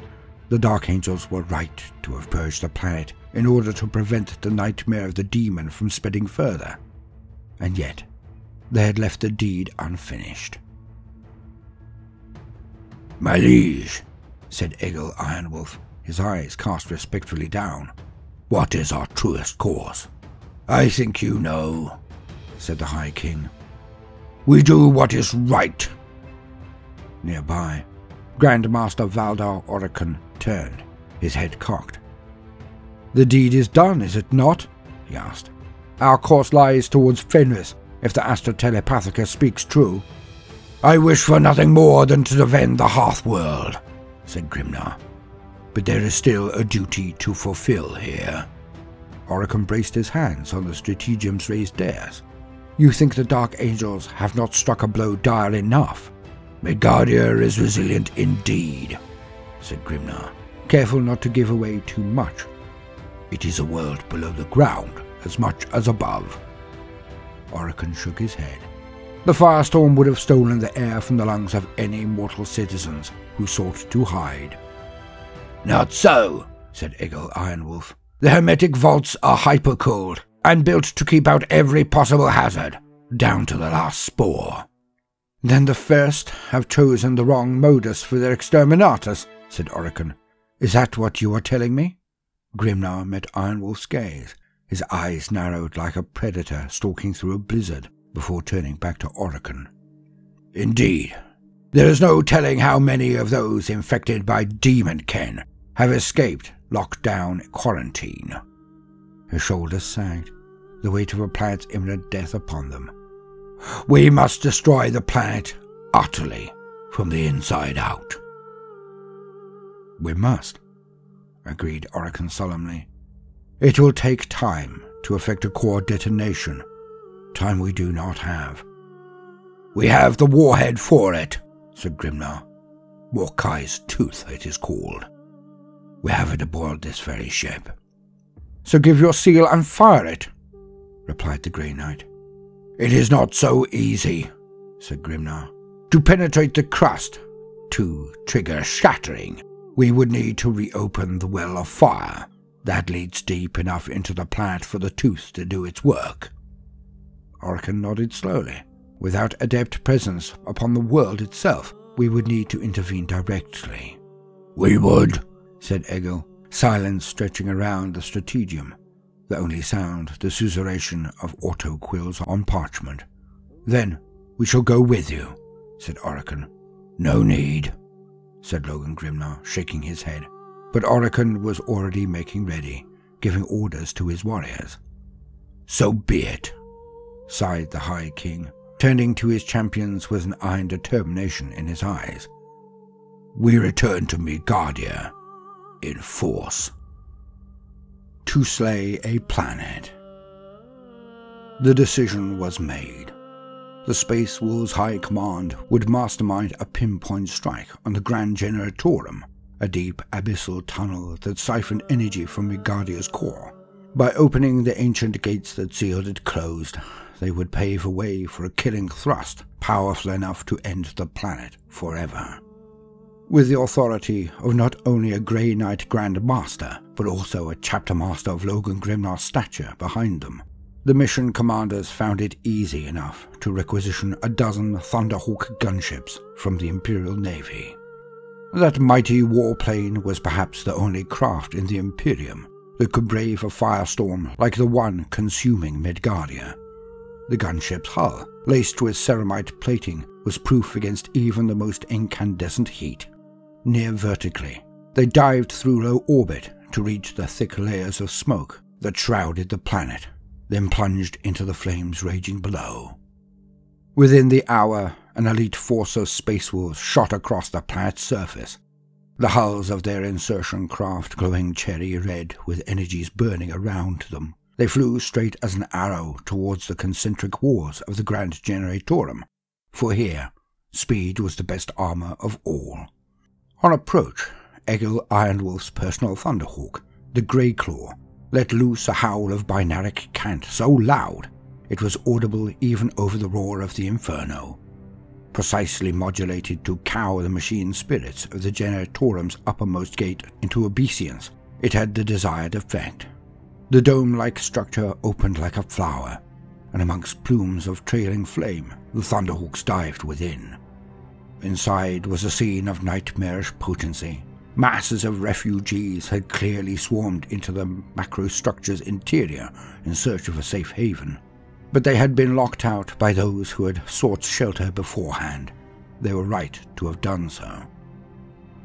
the Dark Angels were right to have purged the planet in order to prevent the nightmare of the demon from spreading further, and yet they had left the deed unfinished. "My liege," said Egil Ironwolf, his eyes cast respectfully down, "what is our truest course?" "I think you know," said the High King. "We do what is right." Nearby, Grandmaster Valdar Oricon turned, his head cocked. "The deed is done, is it not?" he asked. "Our course lies towards Fenris, if the Astra Telepathica speaks true." "I wish for nothing more than to defend the Hearthworld," said Grimnar. "But there is still a duty to fulfill here." Oricon braced his hands on the stratagem's raised dais. "You think the Dark Angels have not struck a blow dire enough?" "Midgardia is resilient indeed," said Grimnar, careful not to give away too much. "It is a world below the ground as much as above." Oricon shook his head. "The firestorm would have stolen the air from the lungs of any mortal citizens who sought to hide." "Not so," said Egil Ironwolf. "The hermetic vaults are hypercooled and built to keep out every possible hazard, down to the last spore." "Then the first have chosen the wrong modus for their exterminatus," said Oricon. "Is that what you are telling me?" Grimnar met Ironwolf's gaze, His eyes narrowed like a predator stalking through a blizzard before turning back to Orokin. Indeed, there is no telling how many of those infected by Demon-Ken have escaped lockdown quarantine. His shoulders sagged, the weight of a planet's imminent death upon them. We must destroy the planet utterly, from the inside out. We must, agreed Orokin solemnly. It will take time to effect a core detonation, time we do not have. We have the warhead for it, said Grimnar. Morkai's Tooth, it is called. We have it aboard this very ship. So give your seal and fire it, replied the Grey Knight. It is not so easy, said Grimnar. To penetrate the crust, to trigger shattering, we would need to reopen the well of fire. That leads deep enough into the planet for the tooth to do its work. Orokin nodded slowly. Without adept presence upon the world itself, we would need to intervene directly. We would, said Egil, silence stretching around the stratagem, the only sound the susurration of auto-quills on parchment. Then we shall go with you, said Orokin. No need, said Logan Grimnar, shaking his head. But Orokin was already making ready, giving orders to his warriors. So be it, sighed the High King, turning to his champions with an iron determination in his eyes. We return to Midgardia in force. To slay a planet. The decision was made. The Space Wolves High Command would mastermind a pinpoint strike on the Grand Generatorum, a deep abyssal tunnel that siphoned energy from Midgardia's core. By opening the ancient gates that sealed it closed, they would pave a way for a killing thrust powerful enough to end the planet forever. With the authority of not only a Grey Knight Grand Master, but also a chapter master of Logan Grimnar's stature behind them, the mission commanders found it easy enough to requisition a dozen Thunderhawk gunships from the Imperial Navy. That mighty warplane was perhaps the only craft in the Imperium that could brave a firestorm like the one consuming Midgardia. The gunship's hull, laced with ceramite plating, was proof against even the most incandescent heat. Near vertically, they dived through low orbit to reach the thick layers of smoke that shrouded the planet, then plunged into the flames raging below. Within the hour, an elite force of space wolves shot across the planet's surface, the hulls of their insertion craft glowing cherry red with energies burning around them. They flew straight as an arrow towards the concentric walls of the Grand Generatorum, for here, speed was the best armor of all. On approach, Egil Ironwolf's personal Thunderhawk, the Greyclaw, let loose a howl of binaric cant so loud it was audible even over the roar of the Inferno. Precisely modulated to cow the machine spirits of the Generatorum's uppermost gate into obeisance, it had the desired effect. The dome-like structure opened like a flower, and amongst plumes of trailing flame, the Thunderhawks dived within. Inside was a scene of nightmarish potency. Masses of refugees had clearly swarmed into the macrostructure's interior in search of a safe haven, but they had been locked out by those who had sought shelter beforehand. They were right to have done so.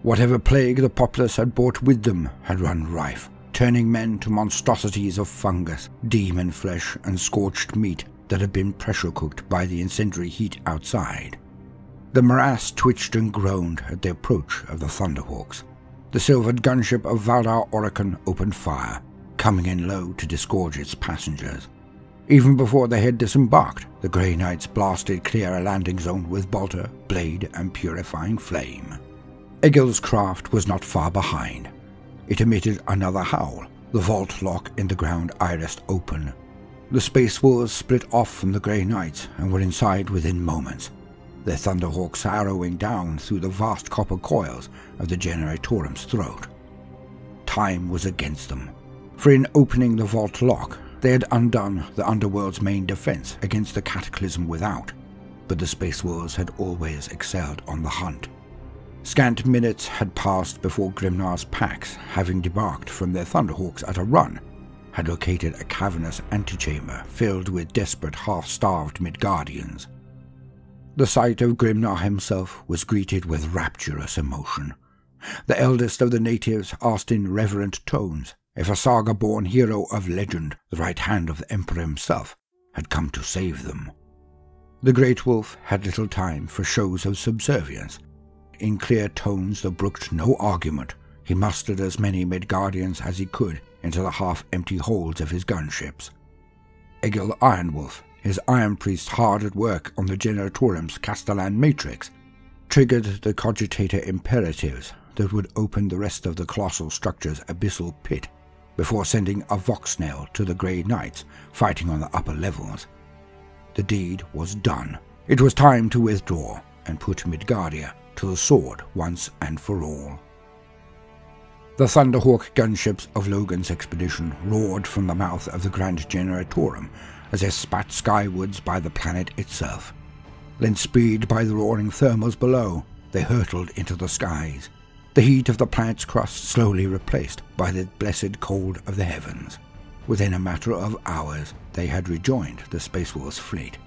Whatever plague the populace had brought with them had run rife, turning men to monstrosities of fungus, demon flesh, and scorched meat that had been pressure-cooked by the incendiary heat outside. The morass twitched and groaned at the approach of the Thunderhawks. The silvered gunship of Valdar Orokin opened fire, coming in low to disgorge its passengers. Even before they had disembarked, the Grey Knights blasted clear a landing zone with bolter, blade, and purifying flame. Egil's craft was not far behind. It emitted another howl, the vault lock in the ground irised open. The Space Wolves split off from the Grey Knights and were inside within moments, their Thunderhawks arrowing down through the vast copper coils of the Generatorum's throat. Time was against them, for in opening the vault lock, they had undone the underworld's main defense against the cataclysm without, but the Space Wolves had always excelled on the hunt. Scant minutes had passed before Grimnar's packs, having debarked from their Thunderhawks at a run, had located a cavernous antechamber filled with desperate, half-starved Midgardians. The sight of Grimnar himself was greeted with rapturous emotion. The eldest of the natives asked in reverent tones if a saga-born hero of legend, the right hand of the Emperor himself, had come to save them. The Great Wolf had little time for shows of subservience. In clear tones that brooked no argument, he mustered as many Midgardians as he could into the half-empty holds of his gunships. Egil Ironwolf, his Iron Priest hard at work on the Generatorum's Castellan matrix, triggered the cogitator imperatives that would open the rest of the colossal structure's abyssal pit before sending a voxnail to the Grey Knights fighting on the upper levels. The deed was done. It was time to withdraw and put Midgardia to the sword once and for all. The Thunderhawk gunships of Logan's expedition roared from the mouth of the Grand Generatorum as they spat skywards by the planet itself. Lent speed by the roaring thermals below, they hurtled into the skies, the heat of the planet's crust slowly replaced by the blessed cold of the heavens. Within a matter of hours, they had rejoined the Space Wolves' fleet.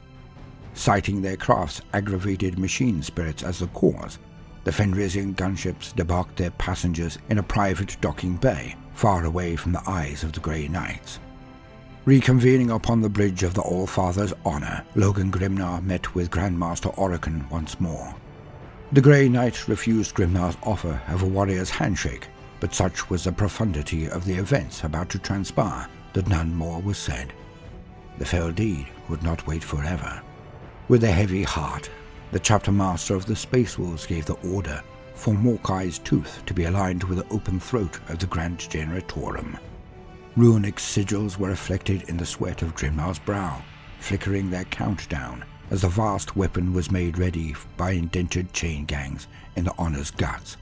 Citing their craft's aggravated machine spirits as the cause, the Fenrisian gunships debarked their passengers in a private docking bay, far away from the eyes of the Grey Knights. Reconvening upon the bridge of the All-Father's honor, Logan Grimnar met with Grandmaster Orokin once more. The Grey Knight refused Grimnar's offer of a warrior's handshake, but such was the profundity of the events about to transpire that none more was said. The fell deed would not wait forever. With a heavy heart, the chapter master of the Space Wolves gave the order for Morkai's tooth to be aligned with the open throat of the Grand Generatorum. Runic sigils were reflected in the sweat of Grimnar's brow, flickering their countdown as the vast weapon was made ready by indentured chain gangs in the Honor's guts.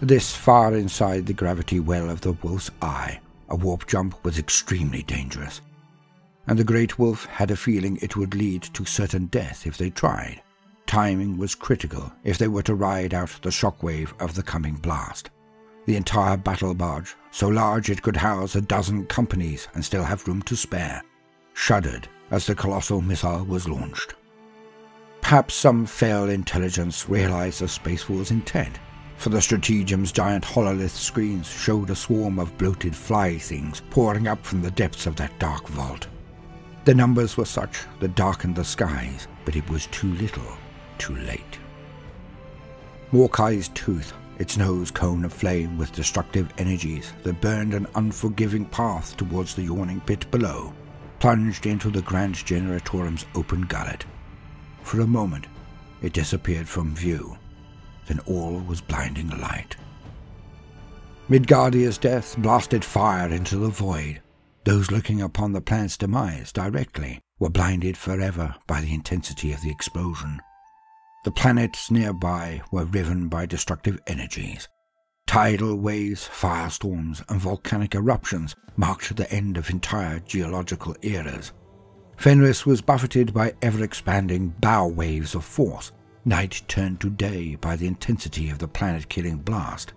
This far inside the gravity well of the Wolf's eye, a warp jump was extremely dangerous, and the Great Wolf had a feeling it would lead to certain death if they tried. Timing was critical if they were to ride out the shockwave of the coming blast. The entire battle barge, so large it could house 12 companies and still have room to spare, shuddered as the colossal missile was launched. Perhaps some fell intelligence realized the Space Wolves' intent, for the Strategium's giant hololith screens showed a swarm of bloated fly things pouring up from the depths of that dark vault. The numbers were such that darkened the skies, but it was too little, too late. Morkai's tooth, its nose cone aflame with destructive energies that burned an unforgiving path towards the yawning pit below, plunged into the Grand Generatorum's open gullet. For a moment, it disappeared from view. Then all was blinding light. Midgardia's death blasted fire into the void. Those looking upon the planet's demise directly were blinded forever by the intensity of the explosion. The planets nearby were riven by destructive energies. Tidal waves, firestorms, and volcanic eruptions marked the end of entire geological eras. Fenris was buffeted by ever-expanding bow waves of force. Night turned to day by the intensity of the planet-killing blast.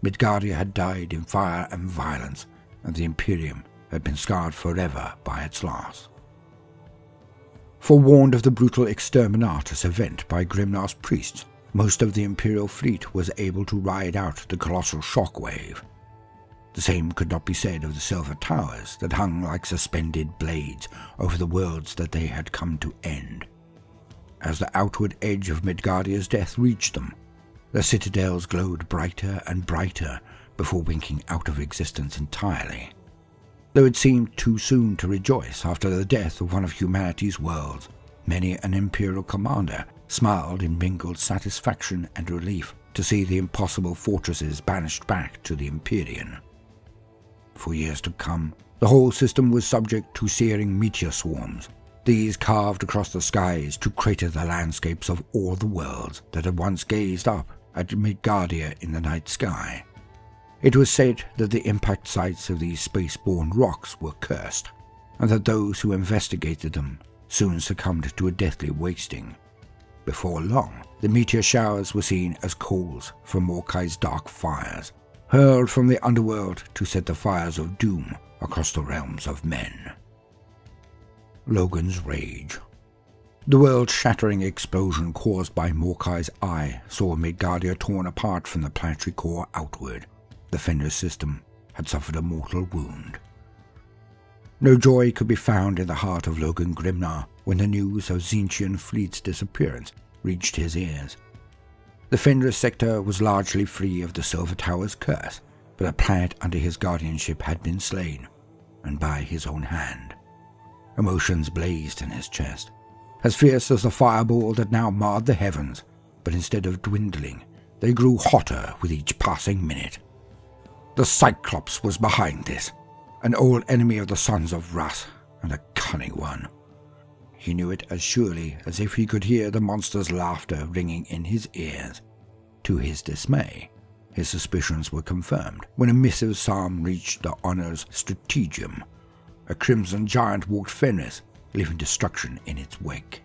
Midgardia had died in fire and violence, and the Imperium had been scarred forever by its loss. Forewarned of the brutal exterminatus event by Grimnar's priests, most of the Imperial fleet was able to ride out the colossal shockwave. The same could not be said of the Silver Towers that hung like suspended blades over the worlds that they had come to end. As the outward edge of Midgardia's death reached them, the citadels glowed brighter and brighter before winking out of existence entirely. Though it seemed too soon to rejoice after the death of one of humanity's worlds, many an Imperial commander smiled in mingled satisfaction and relief to see the impossible fortresses banished back to the Empyrean. For years to come, the whole system was subject to searing meteor swarms. These carved across the skies to crater the landscapes of all the worlds that had once gazed up at Midgardia in the night sky. It was said that the impact sites of these space-borne rocks were cursed, and that those who investigated them soon succumbed to a deathly wasting. Before long, the meteor showers were seen as coals from Morkai's dark fires, hurled from the underworld to set the fires of doom across the realms of men. Logan's rage. The world-shattering explosion caused by Morkai's eye saw Midgardia torn apart from the planetary core outward. The Fenris system had suffered a mortal wound. No joy could be found in the heart of Logan Grimnar when the news of Tzeentchian fleet's disappearance reached his ears. The Fenris sector was largely free of the Silver Tower's curse, but a planet under his guardianship had been slain, and by his own hand. Emotions blazed in his chest, as fierce as the fireball that now marred the heavens, but instead of dwindling, they grew hotter with each passing minute. The Cyclops was behind this, an old enemy of the sons of Russ, and a cunning one. He knew it as surely as if he could hear the monster's laughter ringing in his ears. To his dismay, his suspicions were confirmed when a missive psalm reached the Honor's strategium. A crimson giant walked Fenris, leaving destruction in its wake.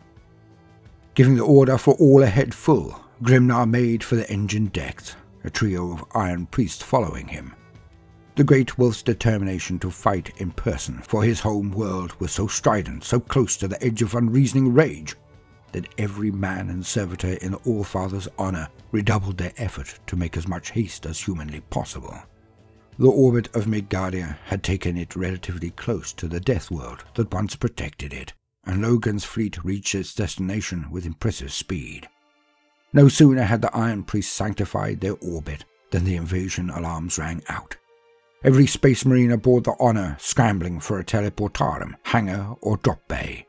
Giving the order for all ahead full, Grimnar made for the engine decks, a trio of Iron Priests following him. The Great Wolf's determination to fight in person for his home world was so strident, so close to the edge of unreasoning rage, that every man and servitor in the Allfather's honor redoubled their effort to make as much haste as humanly possible. The orbit of Midgardia had taken it relatively close to the Death World that once protected it, and Logan's fleet reached its destination with impressive speed. No sooner had the Iron Priests sanctified their orbit than the invasion alarms rang out. Every Space Marine aboard the Honor scrambling for a teleportarum, hangar, or drop bay.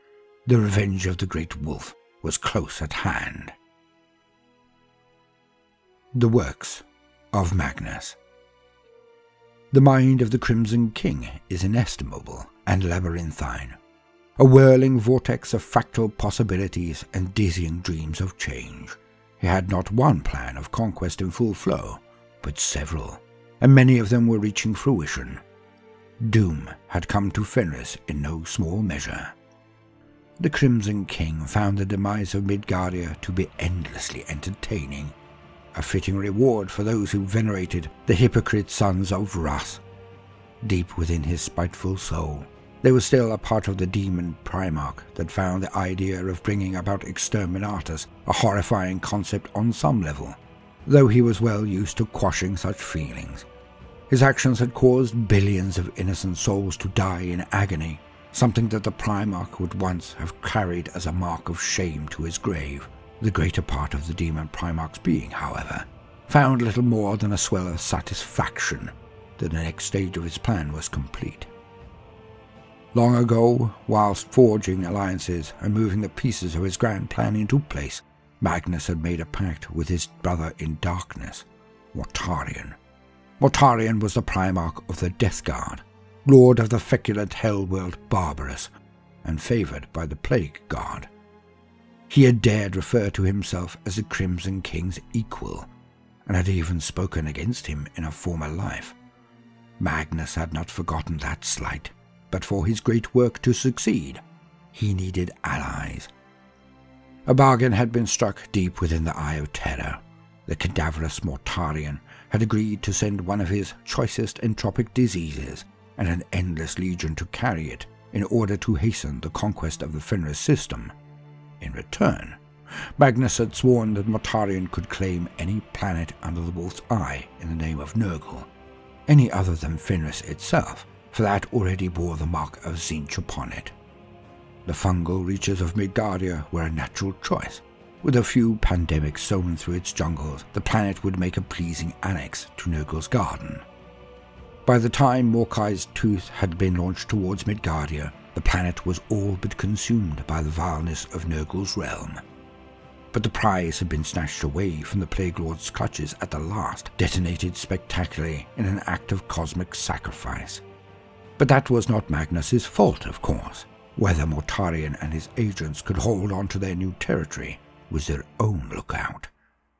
The revenge of the Great Wolf was close at hand. The works of Magnus. The mind of the Crimson King is inestimable and labyrinthine, a whirling vortex of fractal possibilities and dizzying dreams of change. He had not one plan of conquest in full flow, but several, and many of them were reaching fruition. Doom had come to Fenris in no small measure. The Crimson King found the demise of Midgardia to be endlessly entertaining, a fitting reward for those who venerated the hypocrite sons of Russ. Deep within his spiteful soul, there was still a part of the demon Primarch that found the idea of bringing about Exterminatus a horrifying concept on some level, though he was well used to quashing such feelings. His actions had caused billions of innocent souls to die in agony, something that the Primarch would once have carried as a mark of shame to his grave. The greater part of the demon Primarch's being, however, found little more than a swell of satisfaction that the next stage of his plan was complete. Long ago, whilst forging alliances and moving the pieces of his grand plan into place, Magnus had made a pact with his brother in darkness, Mortarion. Mortarion was the Primarch of the Death Guard, lord of the feculent hell-world Barbarous, and favoured by the Plague God. He had dared refer to himself as the Crimson King's equal, and had even spoken against him in a former life. Magnus had not forgotten that slight, but for his great work to succeed, he needed allies. A bargain had been struck deep within the Eye of Terror. The cadaverous Mortarion had agreed to send one of his choicest entropic diseases and an endless legion to carry it in order to hasten the conquest of the Fenris system. In return, Magnus had sworn that Mortarion could claim any planet under the Wolf's Eye in the name of Nurgle, any other than Fenris itself, for that already bore the mark of Tzeentch upon it. The fungal reaches of Midgardia were a natural choice. With a few pandemics sown through its jungles, the planet would make a pleasing annex to Nurgle's garden. By the time Morkai's tooth had been launched towards Midgardia, the planet was all but consumed by the vileness of Nurgle's realm. But the prize had been snatched away from the Plague Lord's clutches at the last, detonated spectacularly in an act of cosmic sacrifice. But that was not Magnus's fault, of course. Whether Mortarion and his agents could hold on to their new territory was their own lookout.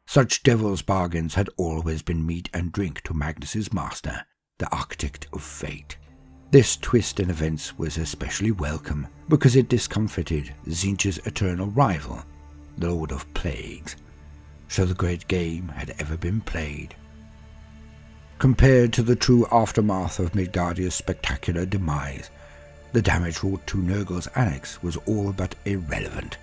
Such devil's bargains had always been meat and drink to Magnus's master, the architect of fate. This twist in events was especially welcome because it discomfited Tzeentch's eternal rival, the Lord of Plagues. So the great game had ever been played. Compared to the true aftermath of Midgardia's spectacular demise, the damage wrought to Nurgle's annex was all but irrelevant.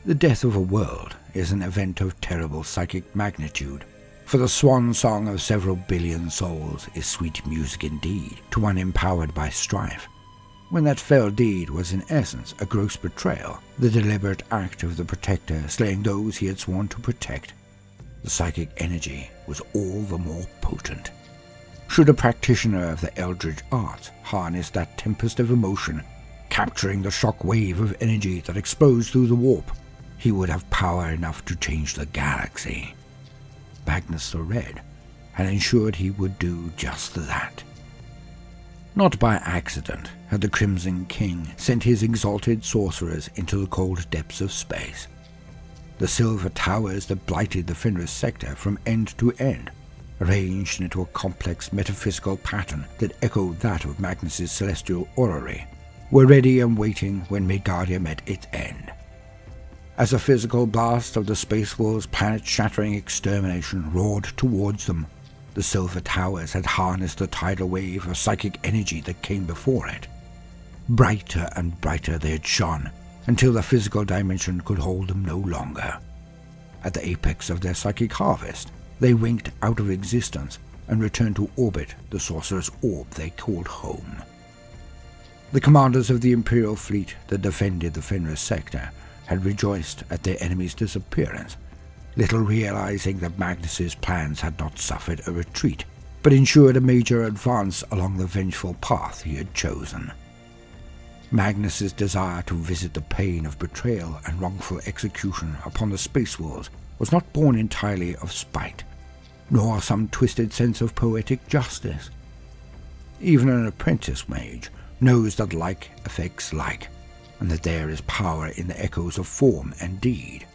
The death of a world is an event of terrible psychic magnitude, for the swan song of several billion souls is sweet music indeed to one empowered by strife. When that fell deed was in essence a gross betrayal, the deliberate act of the Protector slaying those he had sworn to protect, the psychic energy was all the more potent. Should a practitioner of the Eldritch arts harness that tempest of emotion, capturing the shock wave of energy that exposed through the warp, he would have power enough to change the galaxy. Magnus the Red had ensured he would do just that. Not by accident had the Crimson King sent his exalted sorcerers into the cold depths of space. The silver towers that blighted the Fenris sector from end to end, arranged into a complex metaphysical pattern that echoed that of Magnus's celestial orrery, were ready and waiting when Midgardia met its end. As a physical blast of the Space Wolves' planet-shattering extermination roared towards them, the silver towers had harnessed the tidal wave of psychic energy that came before it. Brighter and brighter they had shone, until the physical dimension could hold them no longer. At the apex of their psychic harvest, they winked out of existence and returned to orbit the sorcerer's orb they called home. The commanders of the Imperial fleet that defended the Fenris sector had rejoiced at their enemy's disappearance, little realizing that Magnus's plans had not suffered a retreat, but ensured a major advance along the vengeful path he had chosen. Magnus's desire to visit the pain of betrayal and wrongful execution upon the Space Wolves was not born entirely of spite, nor some twisted sense of poetic justice. Even an apprentice mage knows that like affects like, and that there is power in the echoes of form and deed.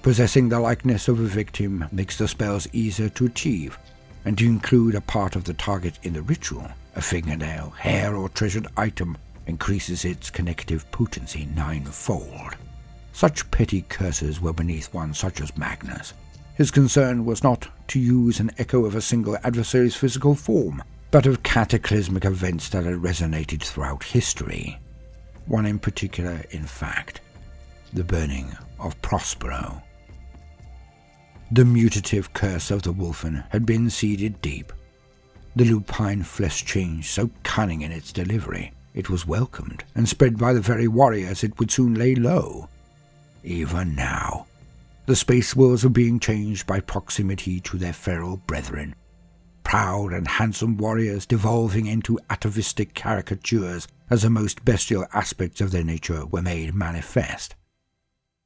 Possessing the likeness of a victim makes the spells easier to achieve, and to include a part of the target in the ritual, a fingernail, hair, or treasured item, increases its connective potency ninefold. Such petty curses were beneath one such as Magnus. His concern was not to use an echo of a single adversary's physical form, but of cataclysmic events that had resonated throughout history. One in particular, in fact, the burning of Prospero. The mutative curse of the Wolfen had been seeded deep. The lupine flesh change so cunning in its delivery, it was welcomed and spread by the very warriors it would soon lay low. Even now, the Space Wolves were being changed by proximity to their feral brethren. Proud and handsome warriors devolving into atavistic caricatures as the most bestial aspects of their nature were made manifest.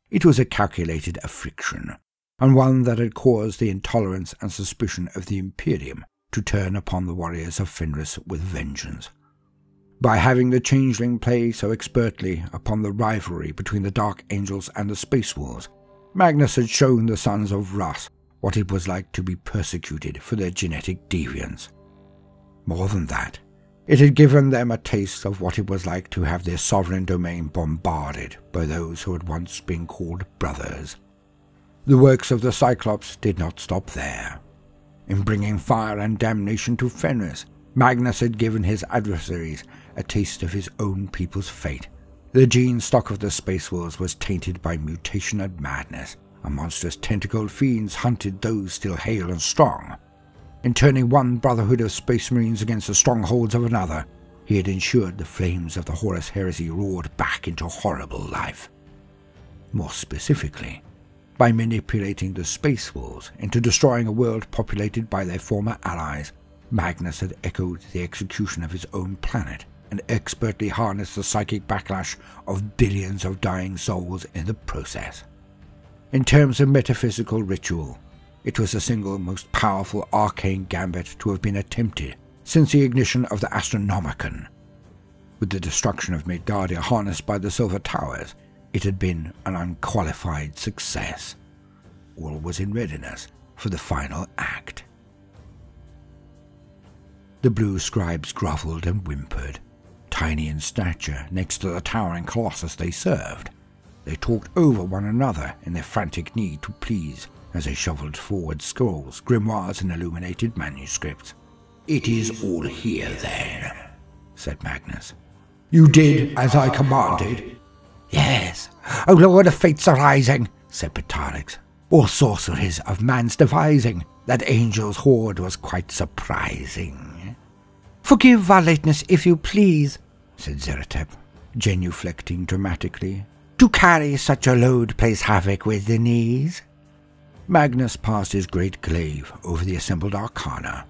It was a calculated affliction, and one that had caused the intolerance and suspicion of the Imperium to turn upon the warriors of Fenris with vengeance. By having the changeling play so expertly upon the rivalry between the Dark Angels and the Space Wolves, Magnus had shown the sons of Russ what it was like to be persecuted for their genetic deviance. More than that, it had given them a taste of what it was like to have their sovereign domain bombarded by those who had once been called brothers. The works of the Cyclops did not stop there. In bringing fire and damnation to Fenris, Magnus had given his adversaries a taste of his own people's fate. The gene stock of the Space Wolves was tainted by mutation and madness, and monstrous tentacled fiends hunted those still hale and strong. In turning one brotherhood of Space Marines against the strongholds of another, he had ensured the flames of the Horus heresy roared back into horrible life. More specifically, by manipulating the Space Wolves into destroying a world populated by their former allies, Magnus had echoed the execution of his own planet and expertly harnessed the psychic backlash of billions of dying souls in the process. In terms of metaphysical ritual, it was the single most powerful arcane gambit to have been attempted since the ignition of the Astronomicon. With the destruction of Midgardia harnessed by the Silver Towers, it had been an unqualified success. All was in readiness for the final act. The blue scribes grovelled and whimpered, tiny in stature next to the towering colossus they served. They talked over one another in their frantic need to please as they shovelled forward scrolls, grimoires, and illuminated manuscripts. "It is all here, then," said Magnus. "You did as I commanded?" "Yes, O Lord of Fates arising," said Pictarix. "All sorceries of man's devising, that angel's hoard was quite surprising." "Forgive our lateness, if you please," said Zeratep, genuflecting dramatically. "To carry such a load plays havoc with the knees." Magnus passed his great glaive over the assembled arcana.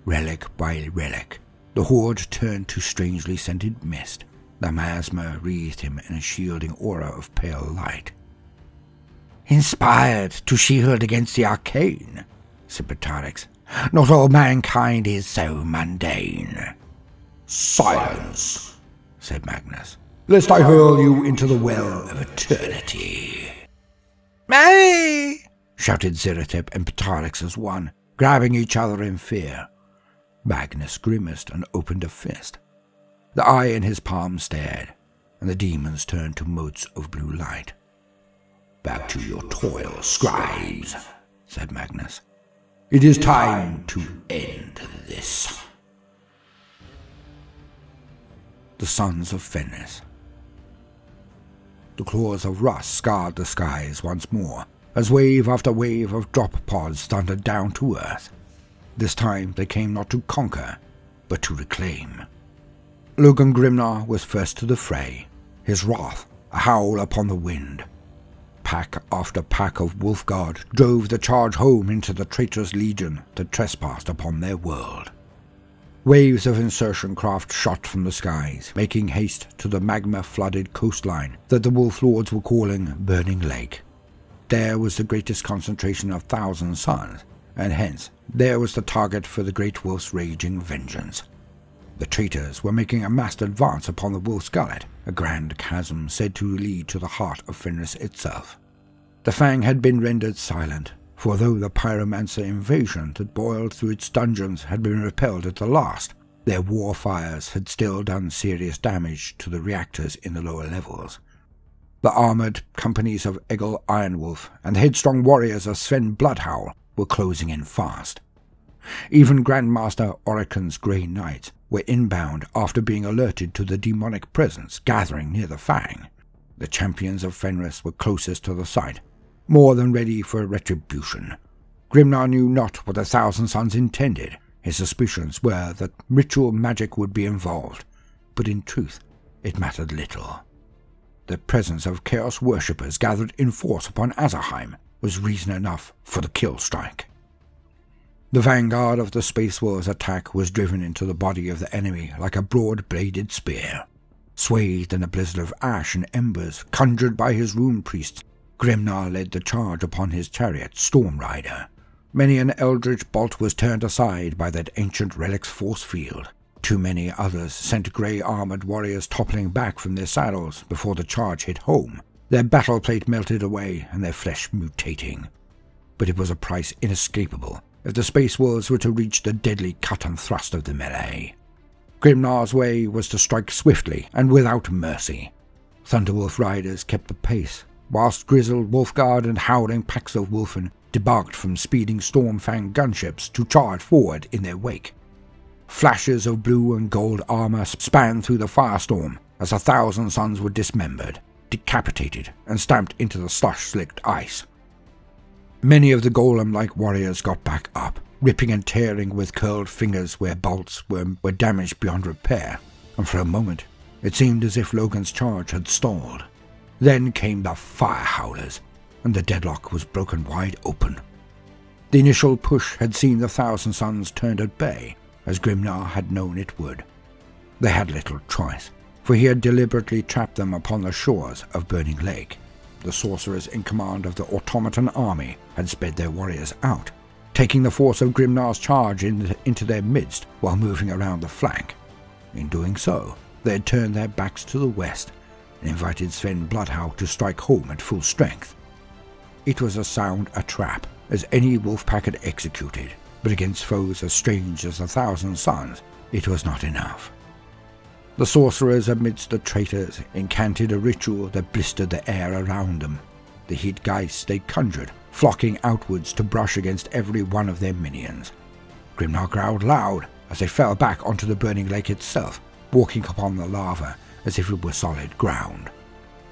Relic by relic, the hoard turned to strangely scented mist. The miasma wreathed him in a shielding aura of pale light. "Inspired to shield against the arcane," said Pictarix. "Not all mankind is so mundane." "Silence," said Magnus, "lest I hurl you into the well of eternity." "Aye!" shouted Zeratep and Pictarix as one, grabbing each other in fear. Magnus grimaced and opened a fist. The eye in his palm stared, and the demons turned to motes of blue light. "Back to your toil, scribes," said Magnus. "It is time to end this." The Sons of Fenris. The claws of rust scarred the skies once more, as wave after wave of drop pods thundered down to earth. This time they came not to conquer, but to reclaim. Logan Grimnar was first to the fray, his wrath a howl upon the wind. Pack after pack of Wolfguard drove the charge home into the traitorous legion that trespassed upon their world. Waves of insertion craft shot from the skies, making haste to the magma-flooded coastline that the Wolf Lords were calling Burning Lake. There was the greatest concentration of Thousand Suns, and hence there was the target for the Great Wolf's raging vengeance. The traitors were making a massed advance upon the Wolf's Gullet, a grand chasm said to lead to the heart of Fenris itself. The Fang had been rendered silent, for though the pyromancer invasion that boiled through its dungeons had been repelled at the last, their war fires had still done serious damage to the reactors in the lower levels. The armoured companies of Egil Ironwolf and the headstrong warriors of Sven Bloodhowl were closing in fast. Even Grandmaster Oricon's Grey Knights were inbound after being alerted to the demonic presence gathering near the Fang. The champions of Fenris were closest to the site, more than ready for retribution. Grimnar knew not what the Thousand Suns intended. His suspicions were that ritual magic would be involved, but in truth it mattered little. The presence of Chaos worshippers gathered in force upon Azerheim was reason enough for the kill strike. The vanguard of the Space War's attack was driven into the body of the enemy like a broad-bladed spear. Swathed in a blizzard of ash and embers conjured by his rune priests, Grimnar led the charge upon his chariot, Storm Rider. Many an eldritch bolt was turned aside by that ancient relic's force field. Too many others sent grey-armoured warriors toppling back from their saddles before the charge hit home, their battle plate melted away and their flesh mutating. But it was a price inescapable if the Space Wolves were to reach the deadly cut and thrust of the melee. Grimnar's way was to strike swiftly and without mercy. Thunderwolf riders kept the pace, whilst grizzled Wolfguard and howling packs of Wolfen debarked from speeding Stormfang gunships to charge forward in their wake. Flashes of blue and gold armour span through the firestorm as 1,000 suns were dismembered, decapitated, and stamped into the slush-slicked ice. Many of the golem-like warriors got back up, ripping and tearing with curled fingers where bolts were damaged beyond repair, and for a moment it seemed as if Logan's charge had stalled. Then came the fire howlers, and the deadlock was broken wide open. The initial push had seen the 1,000 suns turned at bay, as Grimnar had known it would. They had little choice, for he had deliberately trapped them upon the shores of Burning Lake. The sorcerers in command of the automaton army had sped their warriors out, taking the force of Grimnar's charge into their midst while moving around the flank. In doing so, they had turned their backs to the west and invited Sven Bloodhowl to strike home at full strength. It was as sound a trap as any wolf pack had executed, but against foes as strange as 1,000 suns, it was not enough. The sorcerers amidst the traitors incanted a ritual that blistered the air around them. The heat geists they conjured, flocking outwards to brush against every one of their minions. Grimnar growled loud as they fell back onto the burning lake itself, walking upon the lava as if it were solid ground.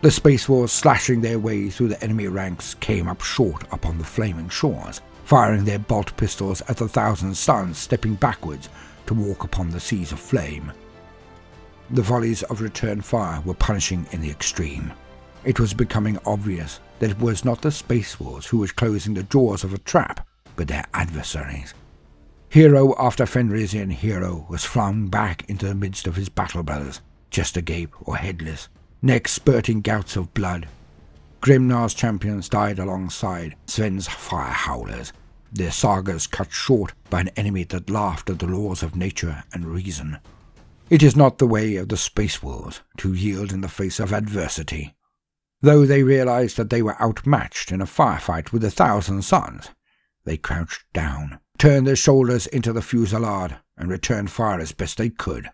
The Space Wolves, slashing their way through the enemy ranks, came up short upon the flaming shores, firing their bolt pistols at the Thousand Suns, stepping backwards to walk upon the seas of flame. The volleys of return fire were punishing in the extreme. It was becoming obvious that it was not the Space Wolves who was closing the jaws of a trap, but their adversaries. Hero after Fenrisian hero was flung back into the midst of his battle brothers, chest agape or headless, necks spurting gouts of blood. Grimnar's champions died alongside Sven's fire howlers, their sagas cut short by an enemy that laughed at the laws of nature and reason. It is not the way of the Space Wolves to yield in the face of adversity. Though they realized that they were outmatched in a firefight with the Thousand Suns, they crouched down, turned their shoulders into the fusillade, and returned fire as best they could.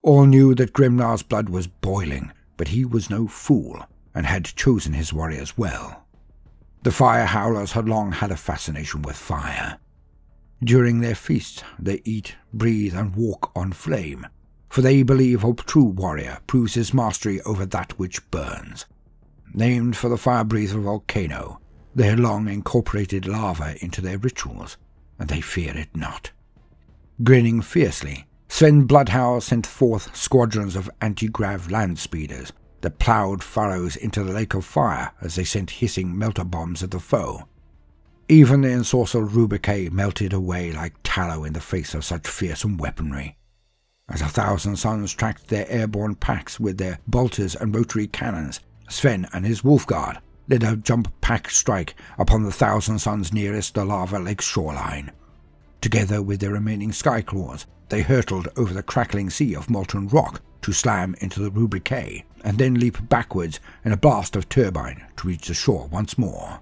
All knew that Grimnar's blood was boiling, but he was no fool, and had chosen his warriors well. The fire howlers had long had a fascination with fire. During their feasts they eat, breathe, and walk on flame, for they believe a true warrior proves his mastery over that which burns. Named for the fire-breather volcano, they had long incorporated lava into their rituals, and they fear it not. Grinning fiercely, Sven Bloodhowl sent forth squadrons of anti-grav land speeders that ploughed furrows into the lake of fire as they sent hissing melter bombs at the foe. Even the ensorcelled Rubicae melted away like tallow in the face of such fearsome weaponry. As 1,000 Suns tracked their airborne packs with their bolters and rotary cannons, Sven and his Wolfguard led a jump-pack strike upon the 1,000 Suns nearest the lava lake's shoreline. Together with their remaining Skyclaws, they hurtled over the crackling sea of molten rock to slam into the Rubicae, and then leap backwards in a blast of turbine to reach the shore once more.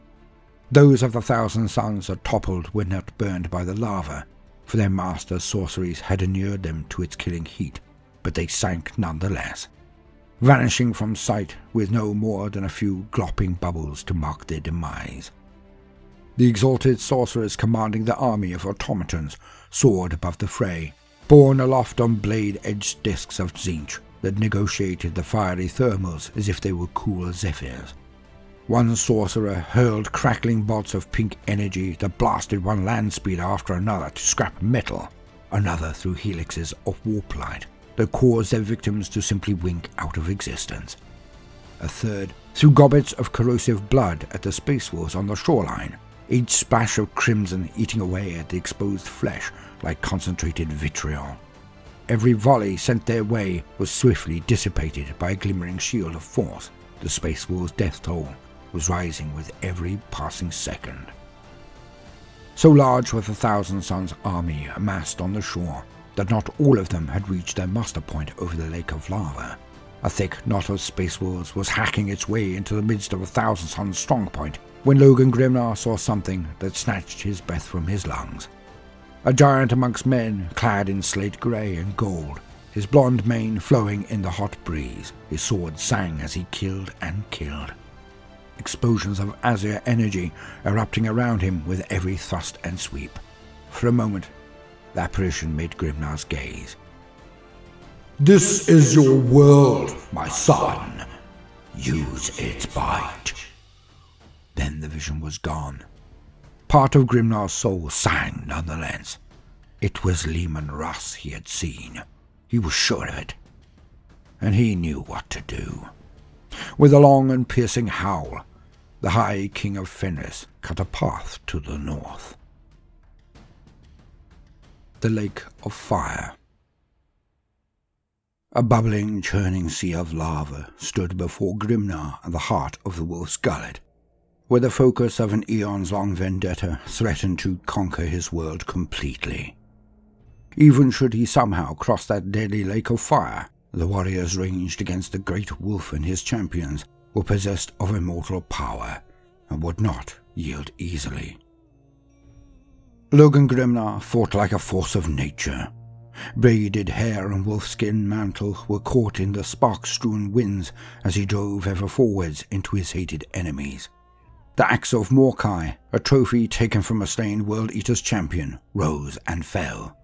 Those of the 1,000 Suns that toppled were not burned by the lava, for their master's sorceries had inured them to its killing heat, but they sank nonetheless, vanishing from sight with no more than a few glopping bubbles to mark their demise. The exalted sorcerers commanding the army of automatons soared above the fray, borne aloft on blade-edged discs of Tzeentch that negotiated the fiery thermals as if they were cool zephyrs. One sorcerer hurled crackling bolts of pink energy that blasted one land speeder after another to scrap metal. Another threw helixes of warp light that caused their victims to simply wink out of existence. A third threw gobbets of corrosive blood at the Space Wolves on the shoreline, each splash of crimson eating away at the exposed flesh like concentrated vitriol. Every volley sent their way was swiftly dissipated by a glimmering shield of force. The Space Wolves' death toll was rising with every passing second. So large was the 1,000 Suns' army amassed on the shore that not all of them had reached their muster point over the lake of lava. A thick knot of Space Wolves was hacking its way into the midst of 1,000 Suns' strong point when Logan Grimnar saw something that snatched his breath from his lungs. A giant amongst men, clad in slate grey and gold, his blonde mane flowing in the hot breeze, his sword sang as he killed and killed. Explosions of azure energy erupting around him with every thrust and sweep. For a moment, the apparition made Grimnar's gaze. "This is your world, my son. Use its bite." Then the vision was gone. Part of Grimnar's soul sang nonetheless. It was Leman Russ he had seen. He was sure of it. And he knew what to do. With a long and piercing howl, the High King of Fenris cut a path to the north. The Lake of Fire. A bubbling, churning sea of lava stood before Grimnar at the heart of the Wolf's Gullet, where the focus of an eons-long vendetta threatened to conquer his world completely. Even should he somehow cross that deadly lake of fire, the warriors ranged against the great wolf and his champions were possessed of immortal power, and would not yield easily. Logan Grimnar fought like a force of nature. Braided hair and wolfskin mantle were caught in the spark-strewn winds as he drove ever forwards into his hated enemies. The axe of Morkai, a trophy taken from a slain World Eater's champion, rose and fell.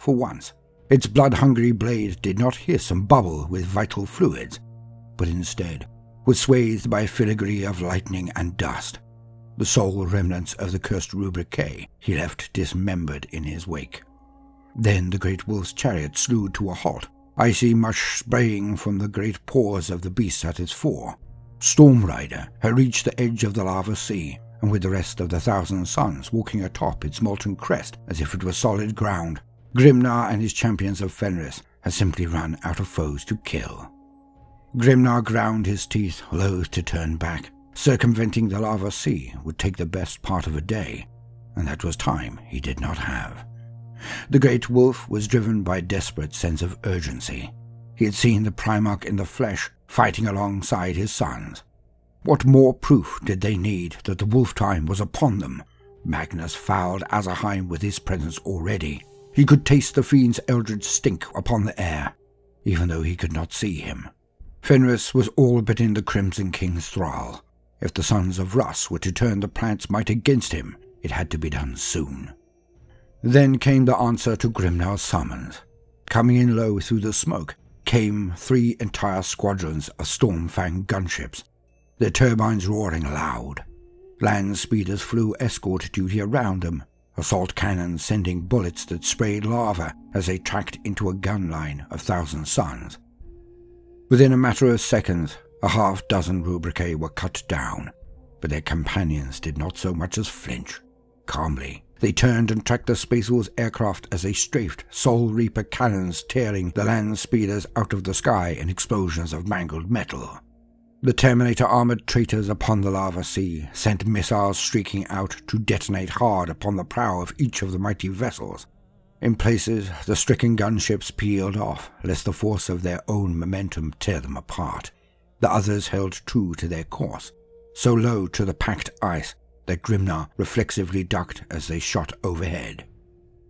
for once. Its blood-hungry blade did not hiss and bubble with vital fluids, but instead was swathed by a filigree of lightning and dust, the sole remnants of the cursed Rubricae he left dismembered in his wake. Then the great wolf's chariot slewed to a halt, icy mush spraying from the great paws of the beast at its fore. Stormrider had reached the edge of the lava sea, and with the rest of the Thousand Suns walking atop its molten crest as if it were solid ground, Grimnar and his champions of Fenris had simply run out of foes to kill. Grimnar ground his teeth, loath to turn back. Circumventing the lava sea would take the best part of a day, and that was time he did not have. The great wolf was driven by a desperate sense of urgency. He had seen the Primarch in the flesh, fighting alongside his sons. What more proof did they need that the wolf time was upon them? Magnus fouled Azarheim with his presence already. He could taste the fiend's eldritch stink upon the air, even though he could not see him. Fenris was all but in the Crimson King's thrall. If the sons of Russ were to turn the plant's might against him, it had to be done soon. Then came the answer to Grimnar's summons. Coming in low through the smoke came 3 entire squadrons of Stormfang gunships, their turbines roaring loud. Land speeders flew escort duty around them, assault cannons sending bullets that sprayed lava as they tracked into a gun line of Thousand Suns. Within a matter of seconds, a half-dozen Rubricae were cut down, but their companions did not so much as flinch. Calmly, they turned and tracked the Space Wolves' aircraft as they strafed, Soul Reaper cannons tearing the land speeders out of the sky in explosions of mangled metal. The Terminator-armored traitors upon the lava sea sent missiles streaking out to detonate hard upon the prow of each of the mighty vessels. In places, the stricken gunships peeled off, lest the force of their own momentum tear them apart. The others held true to their course, so low to the packed ice that Grimnar reflexively ducked as they shot overhead.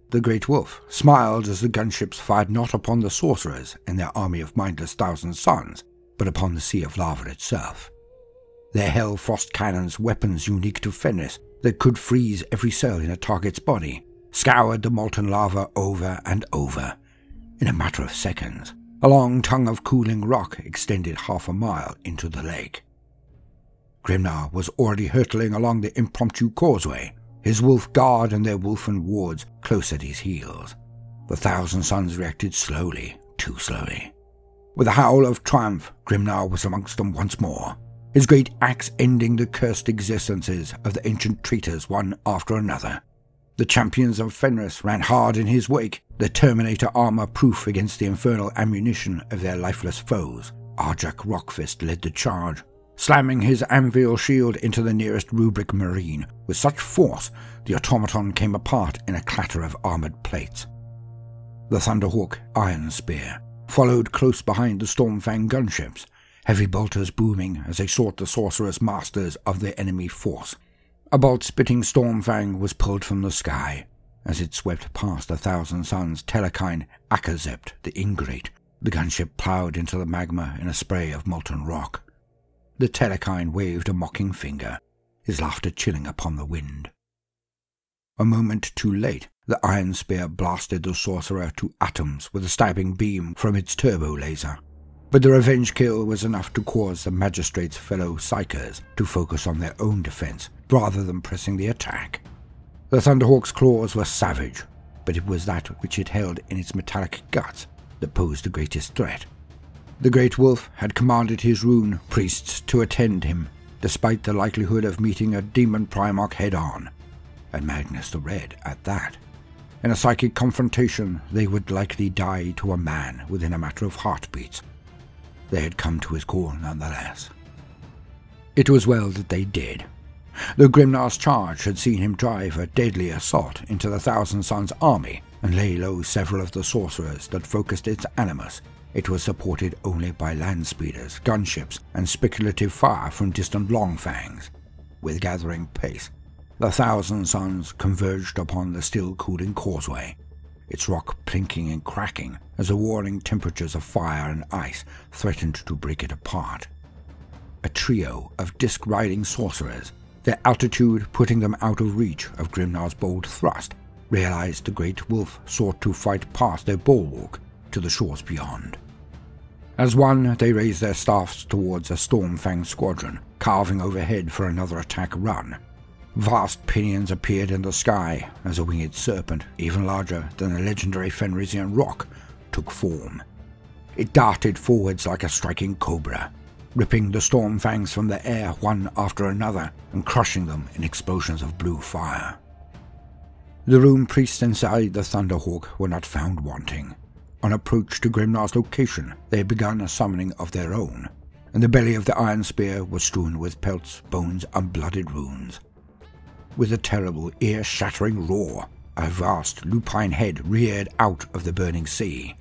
The Great Wolf smiled as the gunships fired not upon the sorcerers and their army of mindless Thousand Suns, but upon the sea of lava itself. Their Hellfrost cannons, weapons unique to Fenris that could freeze every cell in a target's body, scoured the molten lava over and over. In a matter of seconds, a long tongue of cooling rock extended half a mile into the lake. Grimnar was already hurtling along the impromptu causeway, his wolf guard and their wolfen wards close at his heels. The Thousand Suns reacted slowly, too slowly. With a howl of triumph, Grimnar was amongst them once more, his great axe ending the cursed existences of the ancient traitors one after another. The champions of Fenris ran hard in his wake, their Terminator armor proof against the infernal ammunition of their lifeless foes. Arjak Rockfist led the charge, slamming his anvil shield into the nearest Rubric marine with such force the automaton came apart in a clatter of armored plates. The Thunderhawk Iron Spear followed close behind the Stormfang gunships, heavy bolters booming as they sought the sorcerous masters of their enemy force. A bolt-spitting Stormfang was pulled from the sky. As it swept past the Thousand Suns' Telekine Akazept the Ingrate, the gunship ploughed into the magma in a spray of molten rock. The Telekine waved a mocking finger, his laughter chilling upon the wind. A moment too late, the Iron Spear blasted the sorcerer to atoms with a stabbing beam from its turbo laser. But the revenge kill was enough to cause the magistrate's fellow psychers to focus on their own defense rather than pressing the attack. The Thunderhawk's claws were savage, but it was that which it held in its metallic guts that posed the greatest threat. The Great Wolf had commanded his rune priests to attend him, despite the likelihood of meeting a demon Primarch head-on, and Magnus the Red at that. In a psychic confrontation, they would likely die to a man within a matter of heartbeats. They had come to his call nonetheless. It was well that they did. Though Grimnar's charge had seen him drive a deadly assault into the Thousand Suns' army and lay low several of the sorcerers that focused its animus, it was supported only by land speeders, gunships, and speculative fire from distant Longfangs. With gathering pace, the Thousand Suns converged upon the still-cooling causeway, its rock plinking and cracking as the warring temperatures of fire and ice threatened to break it apart. A trio of disc-riding sorcerers, their altitude putting them out of reach of Grimnar's bold thrust, realized the great wolf sought to fight past their bulwark to the shores beyond. As one, they raised their staffs towards a Stormfang squadron, carving overhead for another attack run. Vast pinions appeared in the sky as a winged serpent, even larger than the legendary Fenrisian rock, took form. It darted forwards like a striking cobra, ripping the Stormfangs from the air one after another and crushing them in explosions of blue fire. The rune priests inside the Thunderhawk were not found wanting. On approach to Grimnar's location, they had begun a summoning of their own, and the belly of the Iron Spear was strewn with pelts, bones, and blooded runes. With a terrible, ear-shattering roar, a vast lupine head reared out of the burning sea.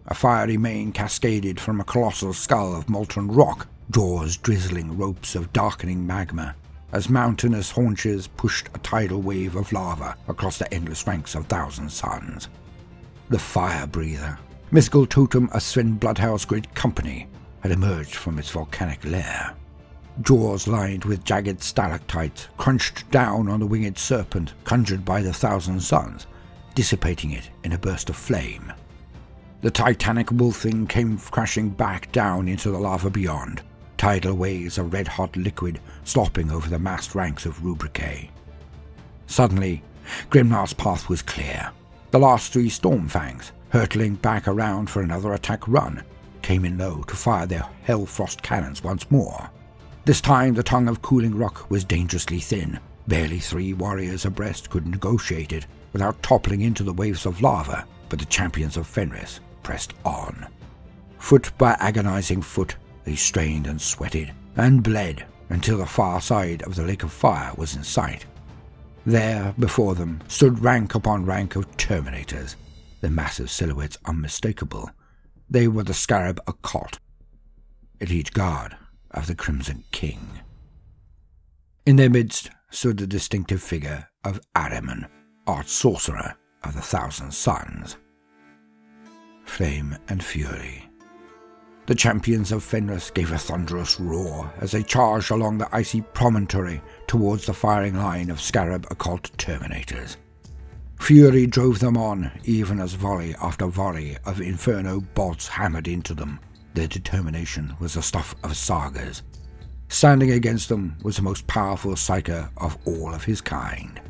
A fiery mane cascaded from a colossal skull of molten rock, jaws drizzling ropes of darkening magma, as mountainous haunches pushed a tidal wave of lava across the endless ranks of thousand suns. The Fire Breather, mythical totem of Sven Bloodhound's great company, had emerged from its volcanic lair. Jaws lined with jagged stalactites crunched down on the winged serpent conjured by the thousand suns, dissipating it in a burst of flame. The titanic wolf-thing came crashing back down into the lava beyond, tidal waves of red-hot liquid slopping over the massed ranks of Rubrikae. Suddenly, Grimnar's path was clear. The last three Stormfangs, hurtling back around for another attack run, came in low to fire their Hellfrost cannons once more. This time the tongue of cooling rock was dangerously thin. Barely 3 warriors abreast could negotiate it without toppling into the waves of lava, but the champions of Fenris pressed on. Foot by agonizing foot, they strained and sweated, and bled until the far side of the Lake of Fire was in sight. There, before them, stood rank upon rank of Terminators, their massive silhouettes unmistakable. They were the Scarab Occult, elite guard of the Crimson King. In their midst stood the distinctive figure of Ahriman, Arch-Sorcerer of the Thousand Suns. Flame and fury. The champions of Fenris gave a thunderous roar as they charged along the icy promontory towards the firing line of Scarab Occult Terminators. Fury drove them on, even as volley after volley of inferno bolts hammered into them. Their determination was the stuff of sagas. Standing against them was the most powerful Psyker of all of his kind.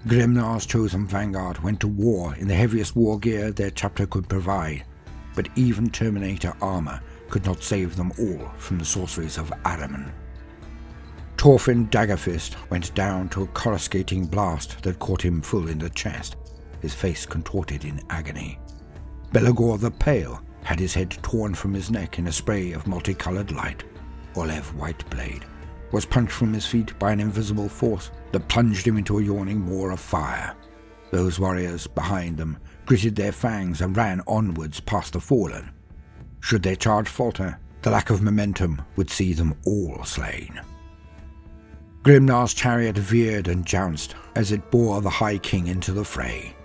Grimnar's chosen vanguard went to war in the heaviest war gear their chapter could provide, but even Terminator armor could not save them all from the sorceries of Ahriman. Thorfinn Daggerfist went down to a coruscating blast that caught him full in the chest, his face contorted in agony. Belagor the Pale had his head torn from his neck in a spray of multicolored light. Olev Whiteblade was punched from his feet by an invisible force that plunged him into a yawning maw of fire. Those warriors behind them gritted their fangs and ran onwards past the fallen. Should their charge falter, the lack of momentum would see them all slain. Grimnar's chariot veered and jounced as it bore the High King into the fray.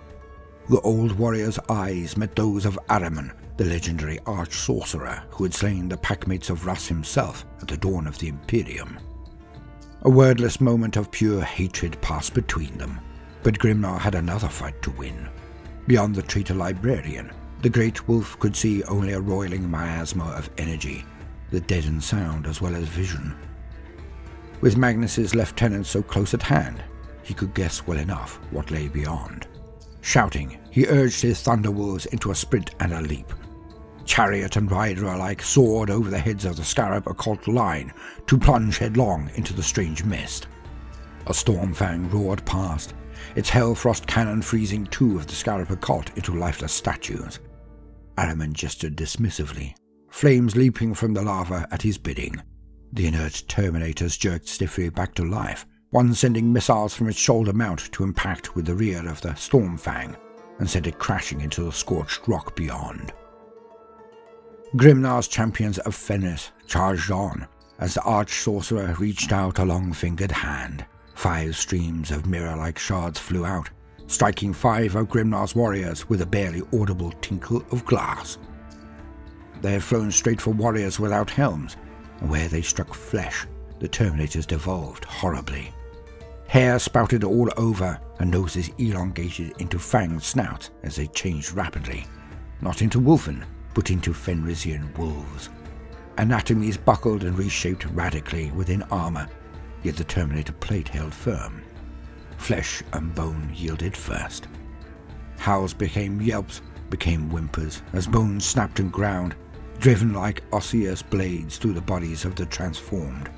The old warrior's eyes met those of Ahriman, the legendary arch-sorcerer who had slain the packmates of Russ himself at the dawn of the Imperium. A wordless moment of pure hatred passed between them, but Grimnar had another fight to win. Beyond the traitor librarian, the great wolf could see only a roiling miasma of energy, that deadened sound as well as vision. With Magnus's lieutenant so close at hand, he could guess well enough what lay beyond. Shouting, he urged his thunderwolves into a sprint and a leap. Chariot and rider alike soared over the heads of the Scarab Occult line to plunge headlong into the strange mist. A Stormfang roared past, its Hellfrost cannon freezing 2 of the Scarab Occult into lifeless statues. Ahriman gestured dismissively, flames leaping from the lava at his bidding. The inert Terminators jerked stiffly back to life, one sending missiles from its shoulder mount to impact with the rear of the Stormfang and send it crashing into the scorched rock beyond. Grimnar's champions of Fenris charged on as the arch-sorcerer reached out a long-fingered hand. 5 streams of mirror-like shards flew out, striking 5 of Grimnar's warriors with a barely audible tinkle of glass. They had flown straight for warriors without helms, and where they struck flesh, the Terminators devolved horribly. Hair sprouted all over, and noses elongated into fanged snouts as they changed rapidly, not into wolfen, but into Fenrisian wolves. Anatomies buckled and reshaped radically within armor, yet the Terminator plate held firm. Flesh and bone yielded first. Howls became yelps, became whimpers, as bones snapped and ground, driven like osseous blades through the bodies of the transformed.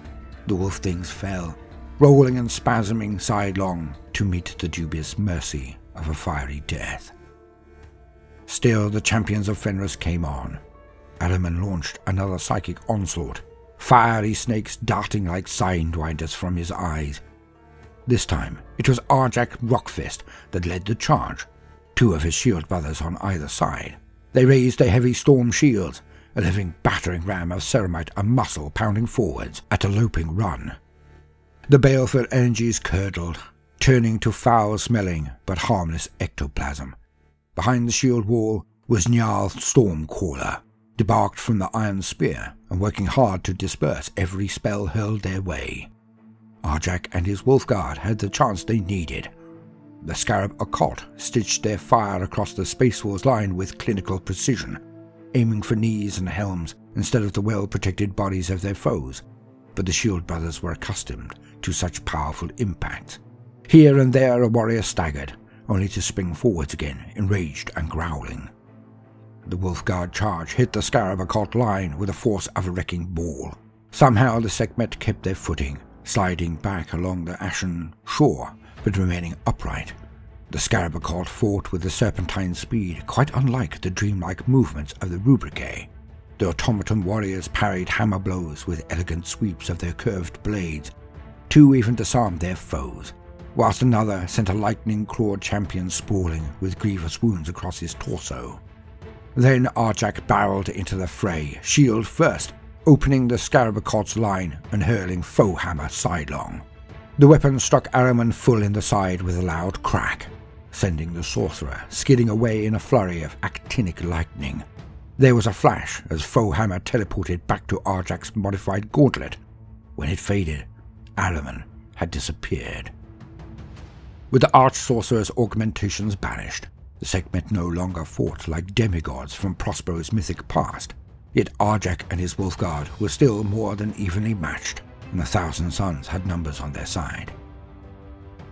The wolf things fell, rolling and spasming sidelong to meet the dubious mercy of a fiery death. Still the champions of Fenris came on. Ahriman launched another psychic onslaught, fiery snakes darting like sidewinders from his eyes. This time it was Arjak Rockfist that led the charge, 2 of his shield brothers on either side. They raised their heavy storm shields, a living battering ram of ceramite and muscle pounding forwards at a loping run. The baleful energies curdled, turning to foul-smelling but harmless ectoplasm. Behind the shield wall was Njal Stormcaller, debarked from the Iron Spear and working hard to disperse every spell hurled their way. Arjak and his Wolfguard had the chance they needed. The Scarab Occult stitched their fire across the Space Wars line with clinical precision, aiming for knees and helms instead of the well-protected bodies of their foes, but the Shield Brothers were accustomed to such powerful impacts. Here and there a warrior staggered, only to spring forwards again, enraged and growling. The Wolfguard charge hit the Scarab Occult line with the force of a wrecking ball. Somehow the Sekhmet kept their footing, sliding back along the ashen shore, but remaining upright. The Scarab Occult fought with a serpentine speed quite unlike the dreamlike movements of the Rubricae. The automaton warriors parried hammer blows with elegant sweeps of their curved blades. 2 even disarmed their foes, whilst another sent a lightning-clawed champion sprawling with grievous wounds across his torso. Then Arjak barreled into the fray, shield first, opening the Scarab Occult's line and hurling foe hammer sidelong. The weapon struck Ahriman full in the side with a loud crack, sending the sorcerer skidding away in a flurry of actinic lightning. There was a flash as foe hammer teleported back to Arjak's modified gauntlet. When it faded, Ahriman had disappeared. With the arch-sorcerer's augmentations banished, the Sekhmet no longer fought like demigods from Prospero's mythic past, yet Arjak and his Wolfguard were still more than evenly matched, and 1,000 Suns had numbers on their side.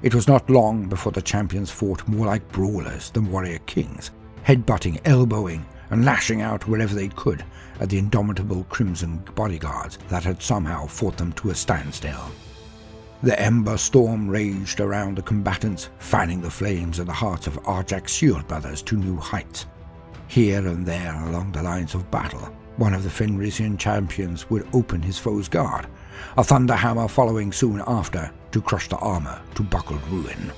It was not long before the champions fought more like brawlers than warrior kings, headbutting, elbowing, and lashing out wherever they could at the indomitable Crimson bodyguards that had somehow fought them to a standstill. The ember storm raged around the combatants, fanning the flames in the hearts of Arjak's shield brothers to new heights. Here and there along the lines of battle, one of the Fenrisian champions would open his foe's guard, a thunder hammer following soon after to crush the armor to buckled ruin.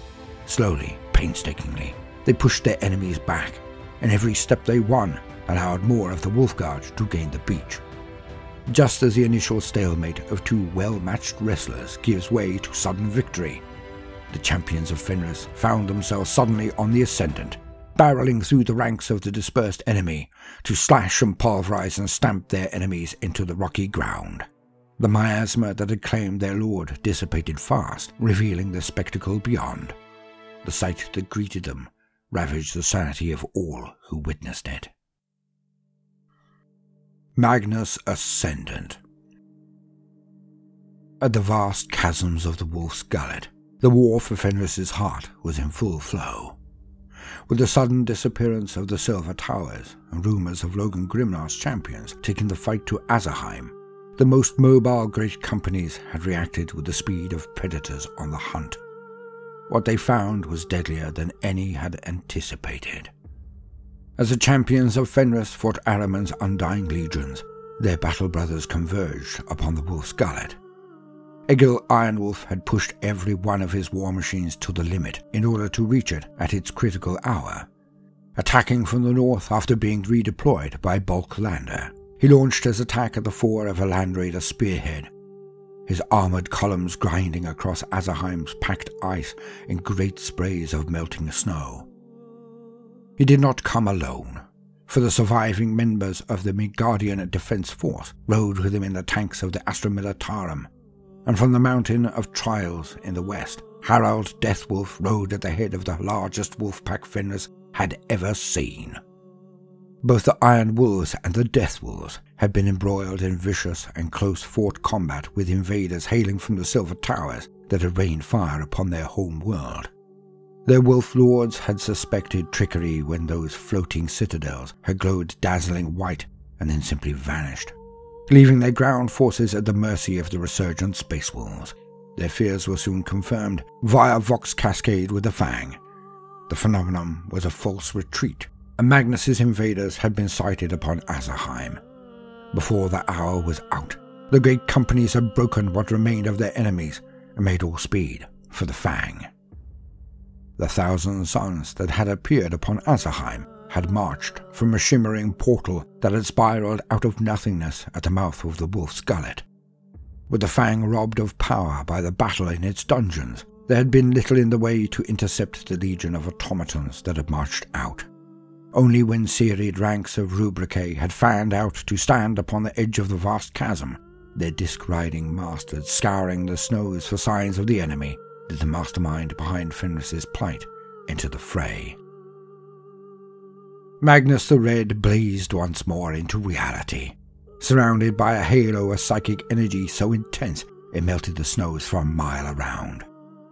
Slowly, painstakingly, they pushed their enemies back, and every step they won allowed more of the Wolfguard to gain the beach. Just as the initial stalemate of 2 well-matched wrestlers gives way to sudden victory, the champions of Fenris found themselves suddenly on the ascendant, barreling through the ranks of the dispersed enemy to slash and pulverize and stamp their enemies into the rocky ground. The miasma that had claimed their lord dissipated fast, revealing the spectacle beyond. The sight that greeted them ravaged the sanity of all who witnessed it. Magnus Ascendant. At the vast chasms of the Wolf's Gullet, the war for Fenris's heart was in full flow. With the sudden disappearance of the Silver Towers and rumours of Logan Grimnar's champions taking the fight to Azerheim, the most mobile great companies had reacted with the speed of predators on the hunt. What they found was deadlier than any had anticipated. As the champions of Fenris fought Ahriman's undying legions, their battle brothers converged upon the Wolf's Gullet. Egil Ironwolf had pushed every one of his war machines to the limit in order to reach it at its critical hour. Attacking from the north after being redeployed by Bulk Lander, he launched his attack at the fore of a Land Raider spearhead, his armoured columns grinding across Azerheim's packed ice in great sprays of melting snow. He did not come alone, for the surviving members of the Midgardian Defence Force rode with him in the tanks of the Astra Militarum, and from the mountain of Trials in the west Harald Deathwolf rode at the head of the largest wolf pack Fenris had ever seen. Both the Iron Wolves and the Death Wolves had been embroiled in vicious and close-fought combat with invaders hailing from the Silver Towers that had rained fire upon their home world. Their wolf lords had suspected trickery when those floating citadels had glowed dazzling white and then simply vanished, leaving their ground forces at the mercy of the resurgent space wolves. Their fears were soon confirmed via Vox Cascade with the Fang. The phenomenon was a false retreat, and Magnus's invaders had been sighted upon Azerheim. Before the hour was out, the great companies had broken what remained of their enemies and made all speed for the Fang. The 1,000 suns that had appeared upon Azerheim had marched from a shimmering portal that had spiraled out of nothingness at the mouth of the Wolf's Gullet. With the Fang robbed of power by the battle in its dungeons, there had been little in the way to intercept the legion of automatons that had marched out. Only when serried ranks of Rubricae had fanned out to stand upon the edge of the vast chasm, their disc-riding masters scouring the snows for signs of the enemy, did the mastermind behind Fenris's plight enter the fray. Magnus the Red blazed once more into reality, surrounded by a halo of psychic energy so intense it melted the snows for a mile around.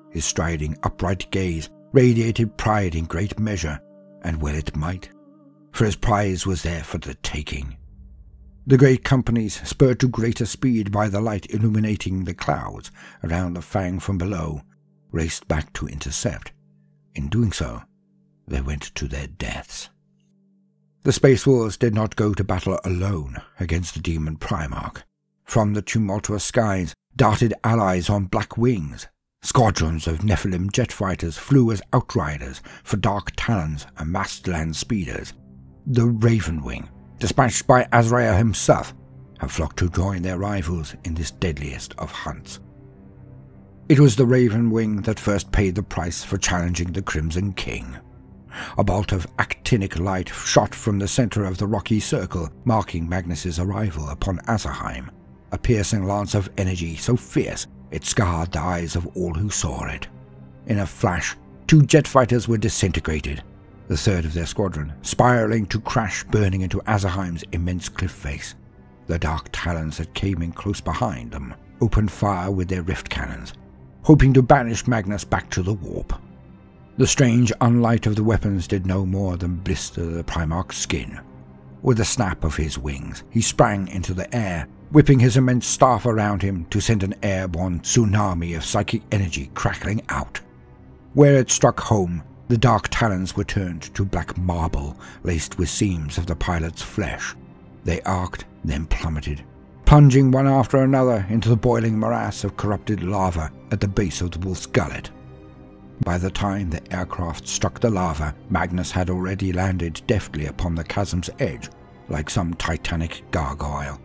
His striding, upright gaze radiated pride in great measure, and well it might, for his prize was there for the taking. The great companies, spurred to greater speed by the light illuminating the clouds around the Fang from below, raced back to intercept. In doing so, they went to their deaths. The Space Wolves did not go to battle alone against the demon Primarch. From the tumultuous skies darted allies on black wings. Squadrons of Nephilim jet fighters flew as outriders for Dark Talons and massed land speeders. The Ravenwing, dispatched by Azrael himself, had flocked to join their rivals in this deadliest of hunts. It was the Ravenwing that first paid the price for challenging the Crimson King. A bolt of actinic light shot from the center of the rocky circle, marking Magnus's arrival upon Azerheim, a piercing lance of energy so fierce it scarred the eyes of all who saw it. In a flash, 2 jet fighters were disintegrated, the third of their squadron spiraling to crash burning into Azerheim's immense cliff face. The Dark Talons that came in close behind them opened fire with their rift cannons, hoping to banish Magnus back to the warp. The strange unlight of the weapons did no more than blister the Primarch's skin. With a snap of his wings, he sprang into the air, whipping his immense staff around him to send an airborne tsunami of psychic energy crackling out. Where it struck home, the Dark Talons were turned to black marble laced with seams of the pilot's flesh. They arced, then plummeted, plunging one after another into the boiling morass of corrupted lava at the base of the Wolf's Gullet. By the time the aircraft struck the lava, Magnus had already landed deftly upon the chasm's edge, like some titanic gargoyle.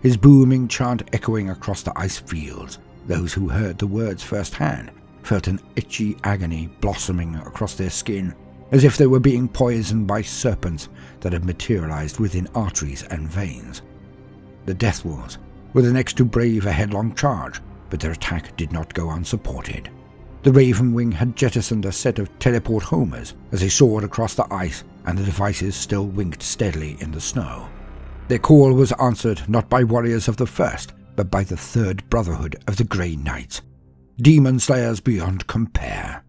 His booming chant echoing across the ice fields, those who heard the words firsthand felt an itchy agony blossoming across their skin, as if they were being poisoned by serpents that had materialized within arteries and veins. The Death Wolves were the next to brave a headlong charge, but their attack did not go unsupported. The Ravenwing had jettisoned a set of teleport homers as they soared across the ice, and the devices still winked steadily in the snow. Their call was answered not by warriors of the First, but by the Third Brotherhood of the Grey Knights, demon slayers beyond compare.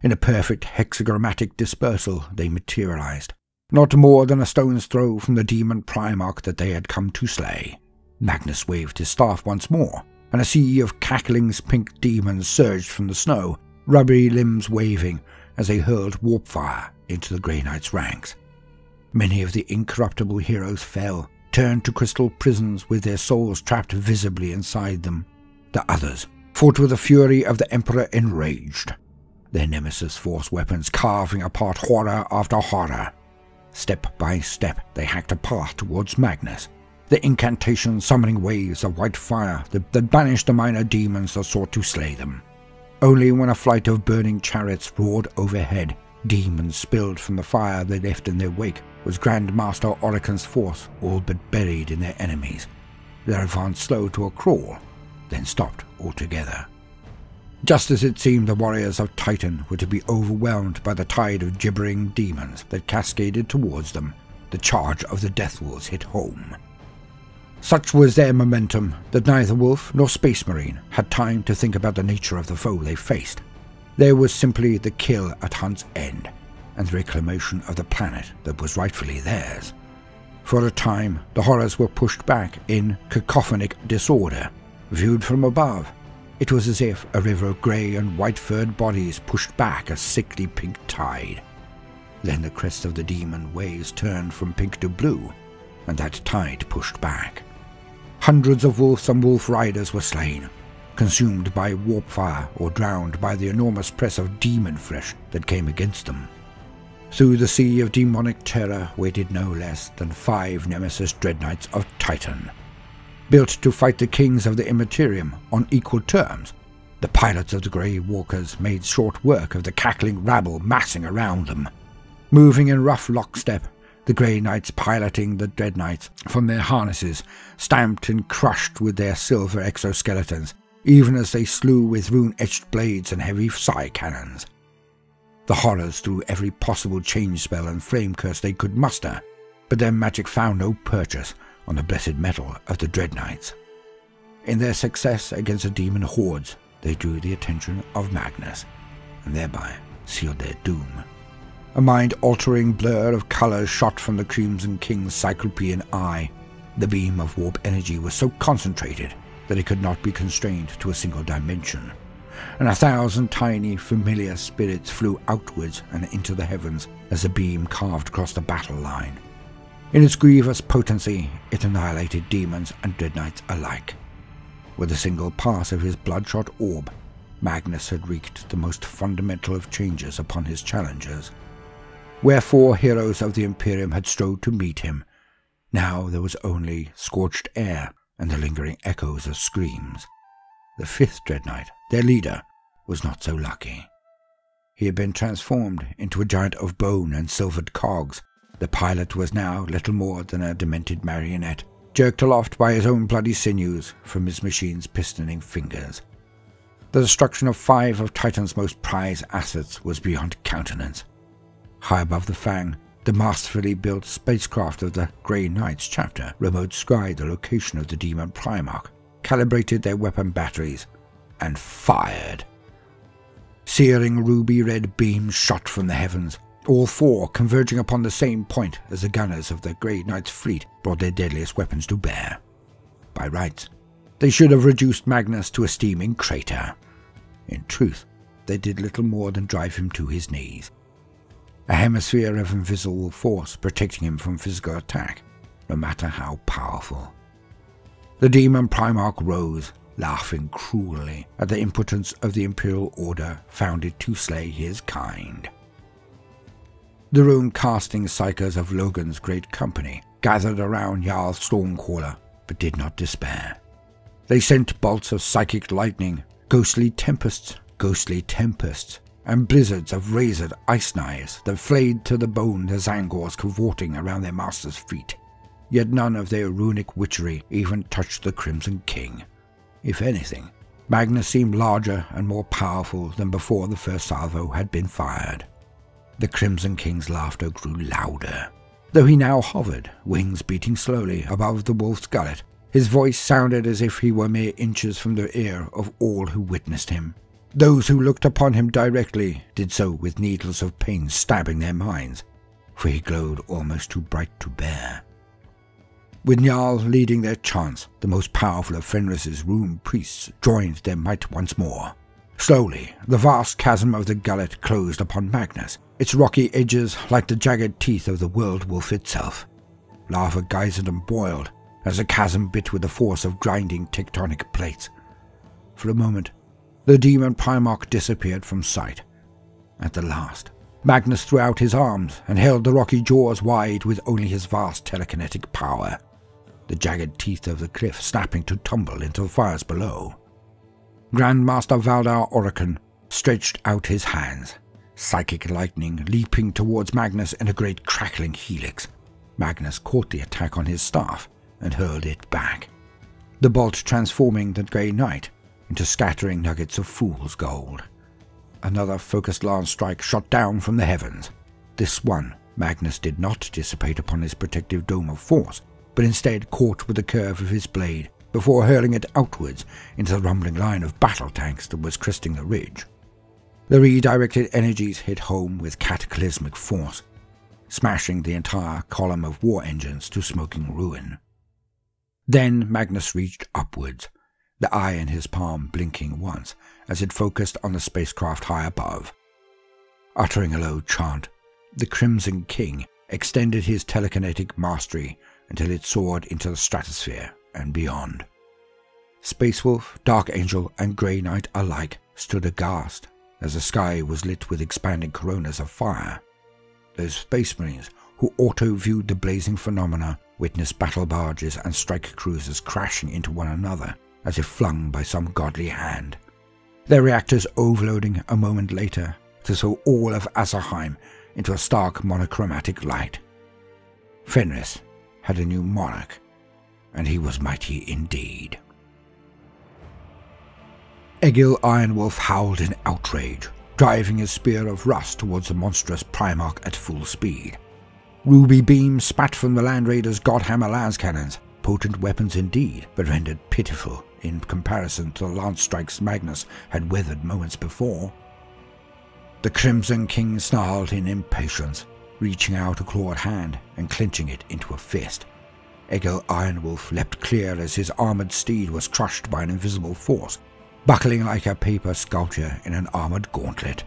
In a perfect hexagrammatic dispersal they materialized, not more than a stone's throw from the demon Primarch that they had come to slay. Magnus waved his staff once more, and a sea of cackling pink demons surged from the snow, rubbery limbs waving as they hurled warp fire into the Grey Knight's ranks. Many of the incorruptible heroes fell, turned to crystal prisons with their souls trapped visibly inside them. The others fought with the fury of the Emperor enraged, their nemesis force weapons carving apart horror after horror. Step by step they hacked a path towards Magnus, the incantation summoning waves of white fire that banished the minor demons that sought to slay them. Only when a flight of burning chariots roared overhead, demons spilled from the fire they left in their wake, was Grandmaster Oricon's force all but buried in their enemies. Their advance slowed to a crawl, then stopped altogether. Just as it seemed the warriors of Titan were to be overwhelmed by the tide of gibbering demons that cascaded towards them, the charge of the Death Wolves hit home. Such was their momentum that neither Wolf nor Space Marine had time to think about the nature of the foe they faced. There was simply the kill at Hunt's End, and the reclamation of the planet that was rightfully theirs. For a time, the horrors were pushed back in cacophonic disorder. Viewed from above, it was as if a river of grey and white-furred bodies pushed back a sickly pink tide. Then the crest of the demon waves turned from pink to blue, and that tide pushed back. Hundreds of wolves and wolf riders were slain, consumed by warp fire or drowned by the enormous press of demon flesh that came against them. Through the sea of demonic terror waited no less than 5 Nemesis Dreadknights of Titan. Built to fight the kings of the Immaterium on equal terms, the pilots of the Grey Walkers made short work of the cackling rabble massing around them. Moving in rough lockstep, the Grey Knights piloting the Dreadknights from their harnesses, stamped and crushed with their silver exoskeletons, even as they slew with rune-etched blades and heavy psi cannons. The horrors threw every possible change spell and flame curse they could muster, but their magic found no purchase on the blessed metal of the Dreadknights. In their success against the demon hordes, they drew the attention of Magnus, and thereby sealed their doom. A mind-altering blur of colours shot from the Crimson King's cyclopean eye. The beam of warp energy was so concentrated that it could not be constrained to a single dimension, and 1,000 tiny, familiar spirits flew outwards and into the heavens as the beam carved across the battle line. In its grievous potency, it annihilated demons and Dreadknights alike. With a single pass of his bloodshot orb, Magnus had wreaked the most fundamental of changes upon his challengers. Wherefore heroes of the Imperium had strode to meet him. Now there was only scorched air and the lingering echoes of screams. The 5th Dreadknight, their leader, was not so lucky. He had been transformed into a giant of bone and silvered cogs. The pilot was now little more than a demented marionette, jerked aloft by his own bloody sinews from his machine's pistoning fingers. The destruction of 5 of Titan's most prized assets was beyond countenance. High above the Fang, the masterfully built spacecraft of the Grey Knights chapter remote scried the location of the Demon Primarch, calibrated their weapon batteries, and fired. Searing ruby-red beams shot from the heavens, all 4 converging upon the same point as the gunners of the Grey Knights fleet brought their deadliest weapons to bear. By rights, they should have reduced Magnus to a steaming crater. In truth, they did little more than drive him to his knees. A hemisphere of invisible force protecting him from physical attack, no matter how powerful. The Demon Primarch rose, laughing cruelly at the impotence of the Imperial Order founded to slay his kind. The rune-casting psychers of Logan's great company gathered around Jarl Stormcaller, but did not despair. They sent bolts of psychic lightning, ghostly tempests, and blizzards of razored ice knives that flayed to the bone the Zangors cavorting around their master's feet. Yet none of their runic witchery even touched the Crimson King. If anything, Magnus seemed larger and more powerful than before the first salvo had been fired. The Crimson King's laughter grew louder. Though he now hovered, wings beating slowly above the wolf's gullet, his voice sounded as if he were mere inches from the ear of all who witnessed him. Those who looked upon him directly did so with needles of pain stabbing their minds, for he glowed almost too bright to bear. With Njal leading their chants, the most powerful of Fenris's rune priests joined their might once more. Slowly, the vast chasm of the gullet closed upon Magnus, its rocky edges like the jagged teeth of the world wolf itself. Lava geysered and boiled as the chasm bit with the force of grinding tectonic plates. For a moment, the Demon Primarch disappeared from sight. At the last, Magnus threw out his arms and held the rocky jaws wide with only his vast telekinetic power, the jagged teeth of the cliff snapping to tumble into the fires below. Grandmaster Valdar Orokin stretched out his hands, psychic lightning leaping towards Magnus in a great crackling helix. Magnus caught the attack on his staff and hurled it back, the bolt transforming the Grey Knight into scattering nuggets of fool's gold. Another focused lance strike shot down from the heavens. This one Magnus did not dissipate upon his protective dome of force, but instead caught with the curve of his blade before hurling it outwards into the rumbling line of battle tanks that was cresting the ridge. The redirected energies hit home with cataclysmic force, smashing the entire column of war engines to smoking ruin. Then Magnus reached upwards, the eye in his palm blinking once as it focused on the spacecraft high above. Uttering a low chant, the Crimson King extended his telekinetic mastery until it soared into the stratosphere and beyond. Space Wolf, Dark Angel, and Grey Knight alike stood aghast as the sky was lit with expanding coronas of fire. Those Space Marines who auto-viewed the blazing phenomena witnessed battle barges and strike cruisers crashing into one another as if flung by some godly hand, their reactors overloading a moment later to throw all of Azerheim into a stark monochromatic light. Fenris had a new monarch, and he was mighty indeed. Egil Ironwolf howled in outrage, driving his spear of rust towards the monstrous Primarch at full speed. Ruby beams spat from the Land Raiders' Godhammer lascannons, potent weapons indeed, but rendered pitiful in comparison to the lance strikes Magnus had weathered moments before. The Crimson King snarled in impatience, reaching out a clawed hand and clenching it into a fist. Egil Ironwolf leapt clear as his armoured steed was crushed by an invisible force, buckling like a paper sculpture in an armoured gauntlet.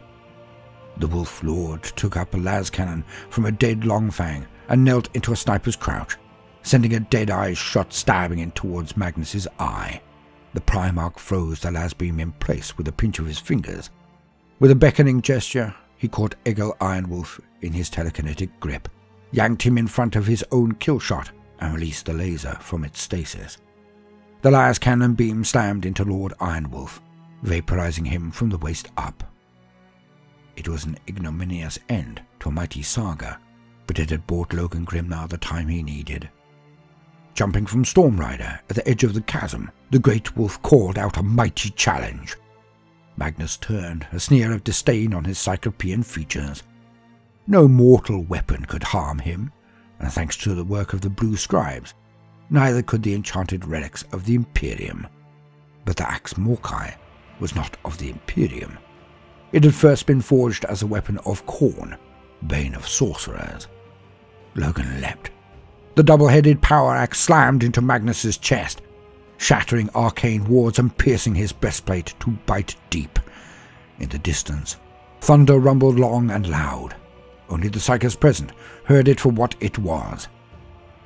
The Wolf Lord took up a lascannon from a dead Longfang and knelt into a sniper's crouch, sending a dead-eye shot stabbing in towards Magnus's eye. The Primarch froze the lasbeam in place with a pinch of his fingers. With a beckoning gesture, he caught Egil Ironwolf in his telekinetic grip, yanked him in front of his own kill shot, and released the laser from its stasis. The lascannon beam slammed into Lord Ironwolf, vaporizing him from the waist up. It was an ignominious end to a mighty saga, but it had bought Logan Grimnar the time he needed. Jumping from Stormrider at the edge of the chasm, the great wolf called out a mighty challenge. Magnus turned, a sneer of disdain on his cyclopean features. No mortal weapon could harm him, and thanks to the work of the Blue Scribes, neither could the enchanted relics of the Imperium. But the axe Morkai was not of the Imperium. It had first been forged as a weapon of Khorne, bane of sorcerers. Logan leapt. The double-headed power axe slammed into Magnus's chest, shattering arcane wards and piercing his breastplate to bite deep. In the distance, thunder rumbled long and loud. Only the psychics present heard it for what it was.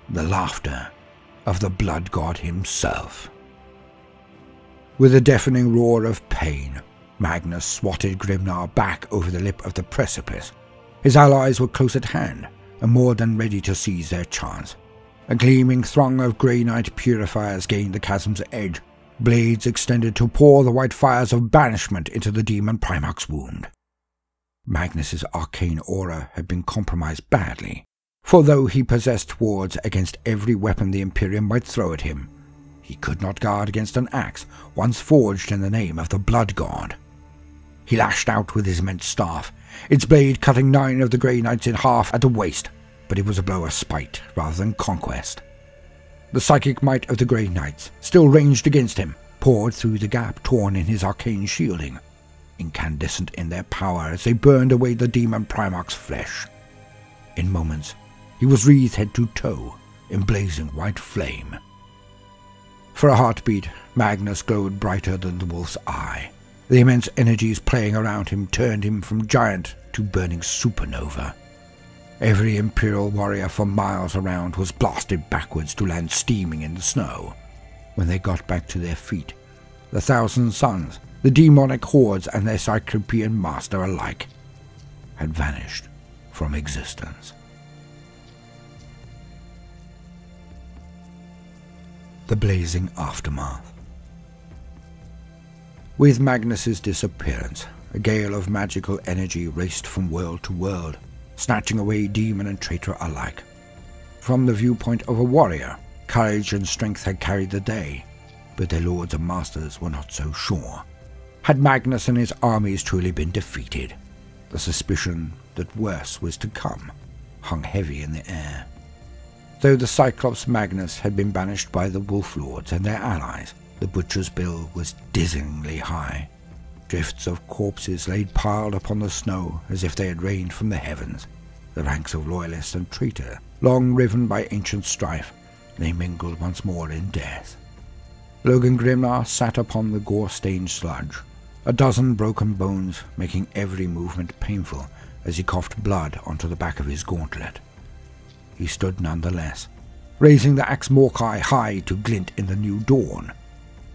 The laughter of the blood god himself. With a deafening roar of pain, Magnus swatted Grimnar back over the lip of the precipice. His allies were close at hand, and more than ready to seize their chance. A gleaming throng of Grey Knight purifiers gained the chasm's edge, blades extended to pour the white fires of banishment into the demon Primarch's wound. Magnus's arcane aura had been compromised badly, for though he possessed wards against every weapon the Imperium might throw at him, he could not guard against an axe once forged in the name of the Blood God. He lashed out with his immense staff, its blade cutting 9 of the Grey Knights in half at the waist, but it was a blow of spite rather than conquest. The psychic might of the Grey Knights, still ranged against him, poured through the gap torn in his arcane shielding, incandescent in their power as they burned away the demon Primarch's flesh. In moments, he was wreathed head to toe in blazing white flame. For a heartbeat, Magnus glowed brighter than the wolf's eye. The immense energies playing around him turned him from giant to burning supernova. Every Imperial warrior for miles around was blasted backwards to land steaming in the snow. When they got back to their feet, the Thousand Suns, the demonic hordes and their Cyclopean master alike, had vanished from existence. The blazing aftermath. With Magnus's disappearance, a gale of magical energy raced from world to world, snatching away demon and traitor alike. From the viewpoint of a warrior, courage and strength had carried the day, but their lords and masters were not so sure. Had Magnus and his armies truly been defeated? The suspicion that worse was to come hung heavy in the air. Though the Cyclops Magnus had been banished by the Wolf Lords and their allies, the butcher's bill was dizzyingly high. Drifts of corpses laid piled upon the snow as if they had rained from the heavens. The ranks of loyalist and traitor, long riven by ancient strife, they mingled once more in death. Logan Grimnar sat upon the gore-stained sludge, a dozen broken bones making every movement painful as he coughed blood onto the back of his gauntlet. He stood nonetheless, raising the axe Morkai high to glint in the new dawn.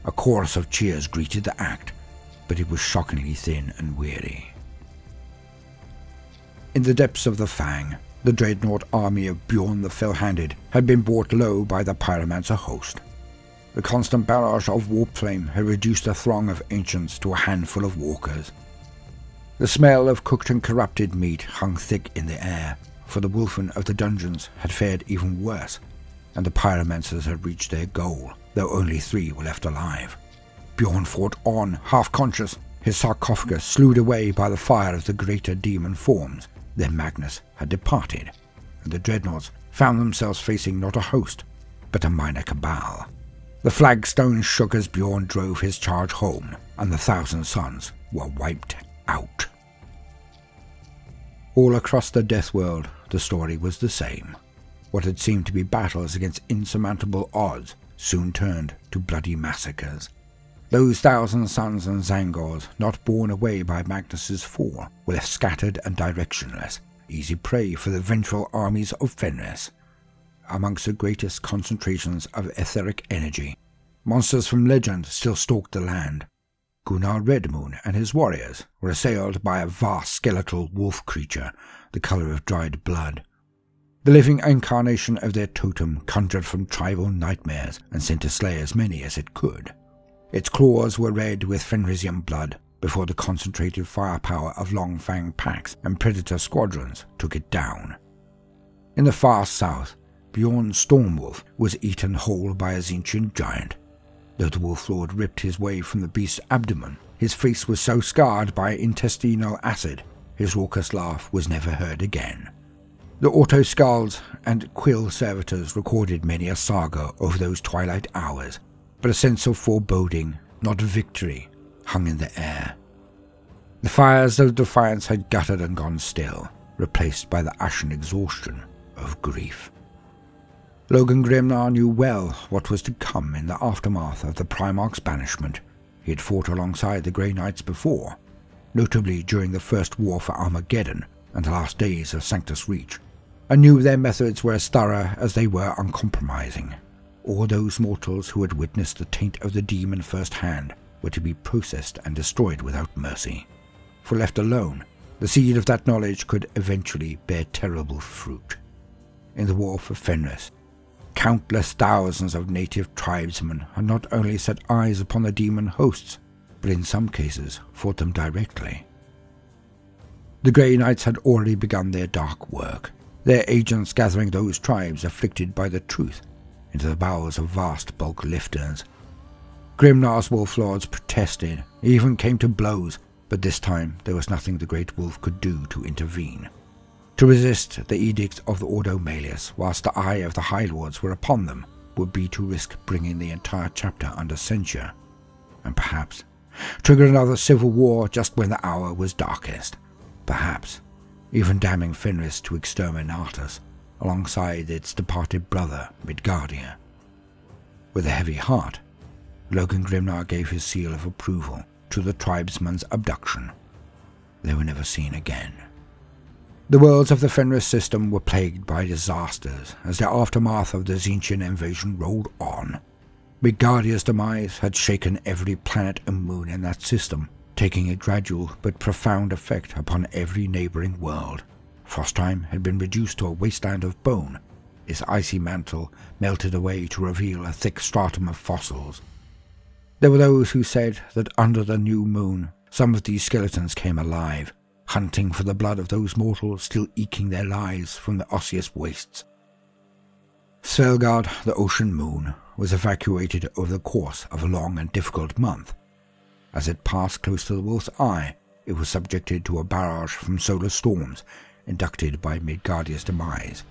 A chorus of cheers greeted the act, but it was shockingly thin and weary. In the depths of the Fang, the dreadnought army of Bjorn the Fell-Handed had been brought low by the Pyromancer host. The constant barrage of warp flame had reduced the throng of ancients to a handful of walkers. The smell of cooked and corrupted meat hung thick in the air, for the wolfen of the dungeons had fared even worse, and the Pyromancers had reached their goal, though only 3 were left alive. Bjorn fought on, half-conscious, his sarcophagus slewed away by the fire of the greater demon forms. Then Magnus had departed, and the dreadnoughts found themselves facing not a host, but a minor cabal. The flagstones shook as Bjorn drove his charge home, and the 1,000 Suns were wiped out. All across the Death World, the story was the same. What had seemed to be battles against insurmountable odds soon turned to bloody massacres. Those 1,000 Suns and Zangors, not borne away by Magnus's fall, were left scattered and directionless, easy prey for the vengeful armies of Fenris. Amongst the greatest concentrations of etheric energy, monsters from legend still stalked the land. Gunnar Redmoon and his warriors were assailed by a vast skeletal wolf creature, the colour of dried blood. The living incarnation of their totem conjured from tribal nightmares and sent to slay as many as it could. Its claws were red with Fenrisian blood before the concentrated firepower of Longfang packs and predator squadrons took it down. In the far south, Bjorn's Stormwolf was eaten whole by a Tzeentchian giant. Though the Wolf Lord ripped his way from the beast's abdomen, his face was so scarred by intestinal acid, his raucous laugh was never heard again. The Autoskalds and Quill servitors recorded many a saga over those twilight hours, but a sense of foreboding, not victory, hung in the air. The fires of defiance had guttered and gone still, replaced by the ashen exhaustion of grief. Logan Grimnar knew well what was to come in the aftermath of the Primarch's banishment. He had fought alongside the Grey Knights before, notably during the First War for Armageddon and the last days of Sanctus Reach, and knew their methods were as thorough as they were uncompromising. All those mortals who had witnessed the taint of the demon firsthand were to be processed and destroyed without mercy. For left alone, the seed of that knowledge could eventually bear terrible fruit. In the war for Fenris, countless thousands of native tribesmen had not only set eyes upon the demon hosts, but in some cases fought them directly. The Grey Knights had already begun their dark work, their agents gathering those tribes afflicted by the truth into the bowels of vast bulk lifters. Grimnar's Wolf Lords protested, even came to blows, but this time there was nothing the Great Wolf could do to intervene. To resist the edicts of the Ordo Malleus whilst the eye of the High Lords were upon them would be to risk bringing the entire chapter under censure, and perhaps trigger another civil war just when the hour was darkest, perhaps even damning Fenris to exterminatus alongside its departed brother Midgardia. With a heavy heart, Logan Grimnar gave his seal of approval to the tribesmen's abduction. They were never seen again. The worlds of the Fenris system were plagued by disasters as the aftermath of the Tzeentchian invasion rolled on. Midgardia's demise had shaken every planet and moon in that system, taking a gradual but profound effect upon every neighbouring world. Frostheim had been reduced to a wasteland of bone, its icy mantle melted away to reveal a thick stratum of fossils. There were those who said that under the new moon some of these skeletons came alive, hunting for the blood of those mortals still eking their lives from the osseous wastes. Svelgard, the ocean moon, was evacuated over the course of a long and difficult month. As it passed close to the Wolf's Eye, it was subjected to a barrage from solar storms inducted by Midgardia's demise.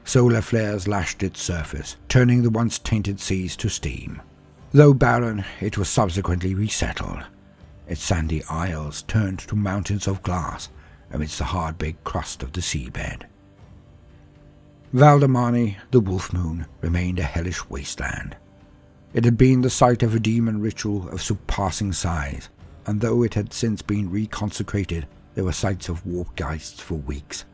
Solar flares lashed its surface, turning the once tainted seas to steam. Though barren, it was subsequently resettled. Its sandy isles turned to mountains of glass amidst the hard-baked crust of the seabed. Valdemani, the Wolf Moon, remained a hellish wasteland. It had been the site of a demon ritual of surpassing size, and though it had since been reconsecrated, there were sights of warp geists for weeks.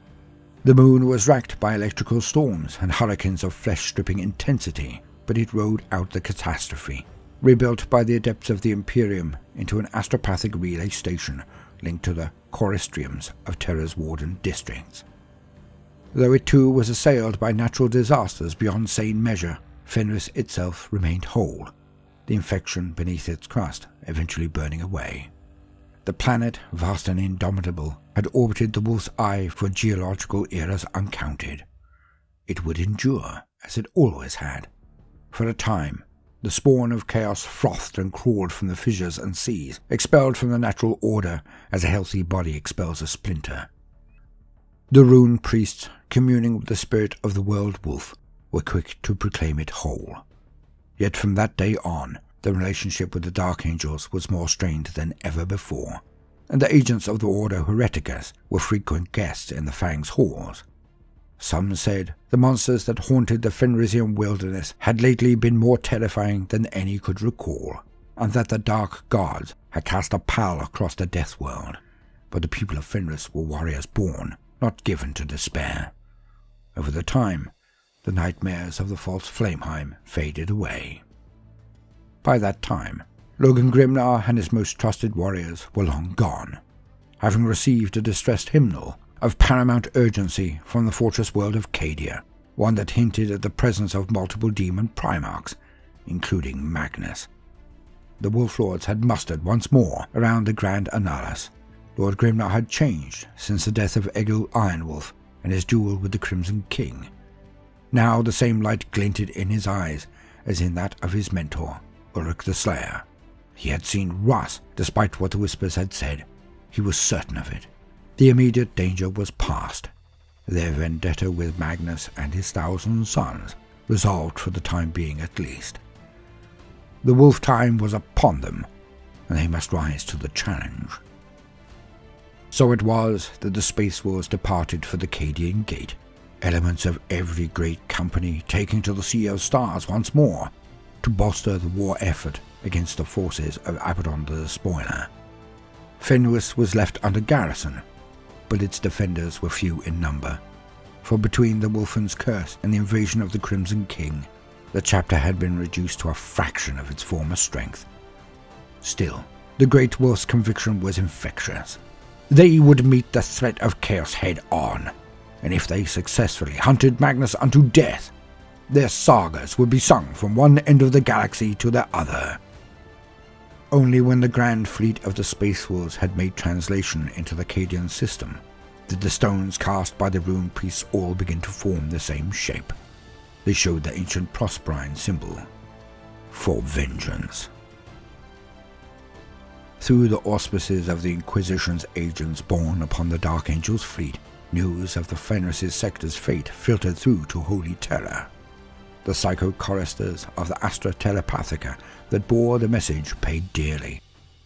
The moon was racked by electrical storms and hurricanes of flesh-stripping intensity, but it rode out the catastrophe, rebuilt by the adepts of the Imperium into an astropathic relay station linked to the choristriums of Terra's warden districts. Though it too was assailed by natural disasters beyond sane measure, Fenris itself remained whole, the infection beneath its crust eventually burning away. The planet, vast and indomitable, had orbited the Wolf's Eye for geological eras uncounted. It would endure, as it always had. For a time, the spawn of chaos frothed and crawled from the fissures and seas, expelled from the natural order as a healthy body expels a splinter. The rune priests, communing with the spirit of the world wolf, were quick to proclaim it whole. Yet from that day on, the relationship with the Dark Angels was more strained than ever before, and the agents of the Ordo Hereticus were frequent guests in the Fang's halls. Some said the monsters that haunted the Fenrisian wilderness had lately been more terrifying than any could recall, and that the dark gods had cast a pall across the death world. But the people of Fenris were warriors born, not given to despair. Over the time, the nightmares of the false Flameheim faded away. By that time, Logan Grimnar and his most trusted warriors were long gone, having received a distressed hymnal of paramount urgency from the fortress world of Cadia, one that hinted at the presence of multiple demon primarchs, including Magnus. The Wolf Lords had mustered once more around the Grand Annales. Lord Grimnar had changed since the death of Egil Ironwolf and his duel with the Crimson King. Now the same light glinted in his eyes as in that of his mentor, Ulrich the Slayer. He had seen Russ, despite what the Whispers had said. He was certain of it. The immediate danger was past. Their vendetta with Magnus and his 1,000 sons resolved for the time being at least. The wolf time was upon them, and they must rise to the challenge. So it was that the Space Wars departed for the Cadian Gate, elements of every great company taking to the Sea of Stars once more, to bolster the war effort against the forces of Abaddon the Despoiler. Fenris was left under garrison, but its defenders were few in number, for between the Wolfen's curse and the invasion of the Crimson King, the chapter had been reduced to a fraction of its former strength. Still, the Great Wolf's conviction was infectious. They would meet the threat of chaos head-on, and if they successfully hunted Magnus unto death, their sagas would be sung from one end of the galaxy to the other. Only when the grand fleet of the Space Wolves had made translation into the Cadian system did the stones cast by the rune priests all begin to form the same shape. They showed the ancient Prosperine symbol for vengeance. Through the auspices of the Inquisition's agents born upon the Dark Angel's fleet, news of the Fenris' sector's fate filtered through to Holy Terra. The psycho-choristers of the Astra Telepathica that bore the message paid dearly,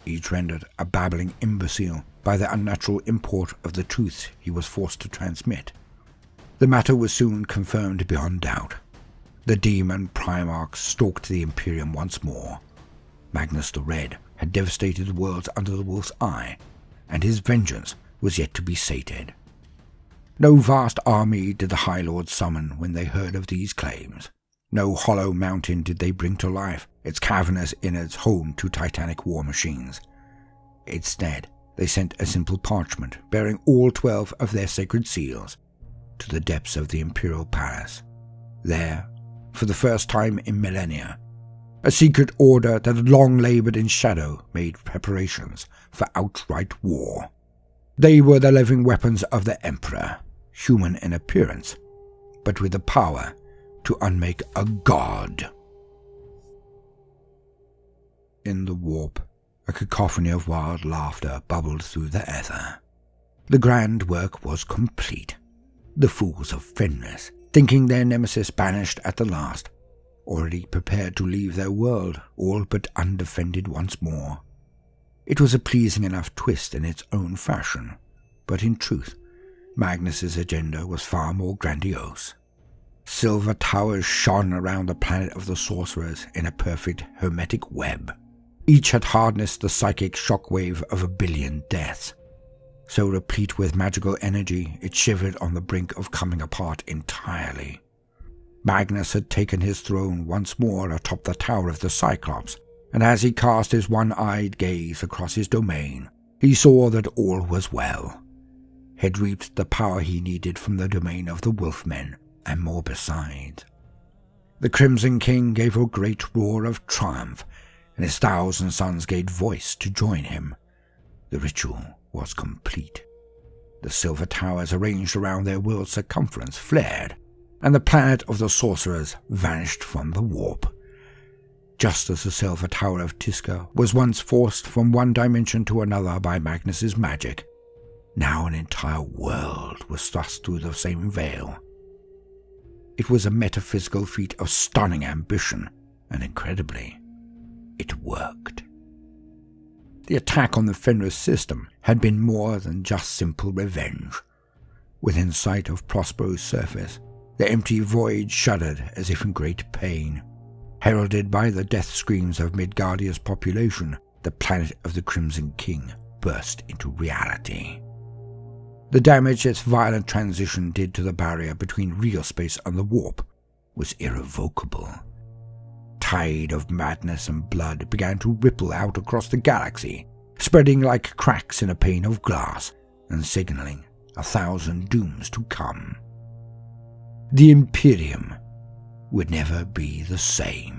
each rendered a babbling imbecile by the unnatural import of the truths he was forced to transmit. The matter was soon confirmed beyond doubt. The demon Primarchs stalked the Imperium once more. Magnus the Red had devastated the worlds under the Wolf's Eye, and his vengeance was yet to be sated. No vast army did the High Lords summon when they heard of these claims. No hollow mountain did they bring to life, its cavernous innards home to titanic war machines. Instead, they sent a simple parchment bearing all 12 of their sacred seals to the depths of the Imperial Palace. There, for the first time in millennia, a secret order that had long labored in shadow made preparations for outright war. They were the living weapons of the Emperor, human in appearance, but with the power to unmake a god. in the warp, a cacophony of wild laughter bubbled through the ether. The grand work was complete. The fools of Fenris, thinking their nemesis banished at the last, already prepared to leave their world all but undefended once more. It was a pleasing enough twist in its own fashion, but in truth, Magnus's agenda was far more grandiose. Silver towers shone around the planet of the sorcerers in a perfect hermetic web. Each had harnessed the psychic shockwave of 1 billion deaths. So replete with magical energy, it shivered on the brink of coming apart entirely. Magnus had taken his throne once more atop the Tower of the Cyclops, and as he cast his one-eyed gaze across his domain, he saw that all was well. Had reaped the power he needed from the domain of the Wolfmen, and more besides. The Crimson King gave a great roar of triumph, and his 1,000 sons gave voice to join him. The ritual was complete. The silver towers arranged around their world's circumference flared, and the planet of the sorcerers vanished from the warp. Just as the silver tower of Tisca was once forced from one dimension to another by Magnus's magic, now an entire world was thrust through the same veil. It was a metaphysical feat of stunning ambition, and incredibly, it worked. The attack on the Fenris system had been more than just simple revenge. Within sight of Prospero's surface, the empty void shuddered as if in great pain. Heralded by the death screams of Midgardia's population, the planet of the Crimson King burst into reality. The damage its violent transition did to the barrier between real space and the warp was irrevocable. Tide of madness and blood began to ripple out across the galaxy, spreading like cracks in a pane of glass and signaling 1,000 dooms to come. The Imperium would never be the same.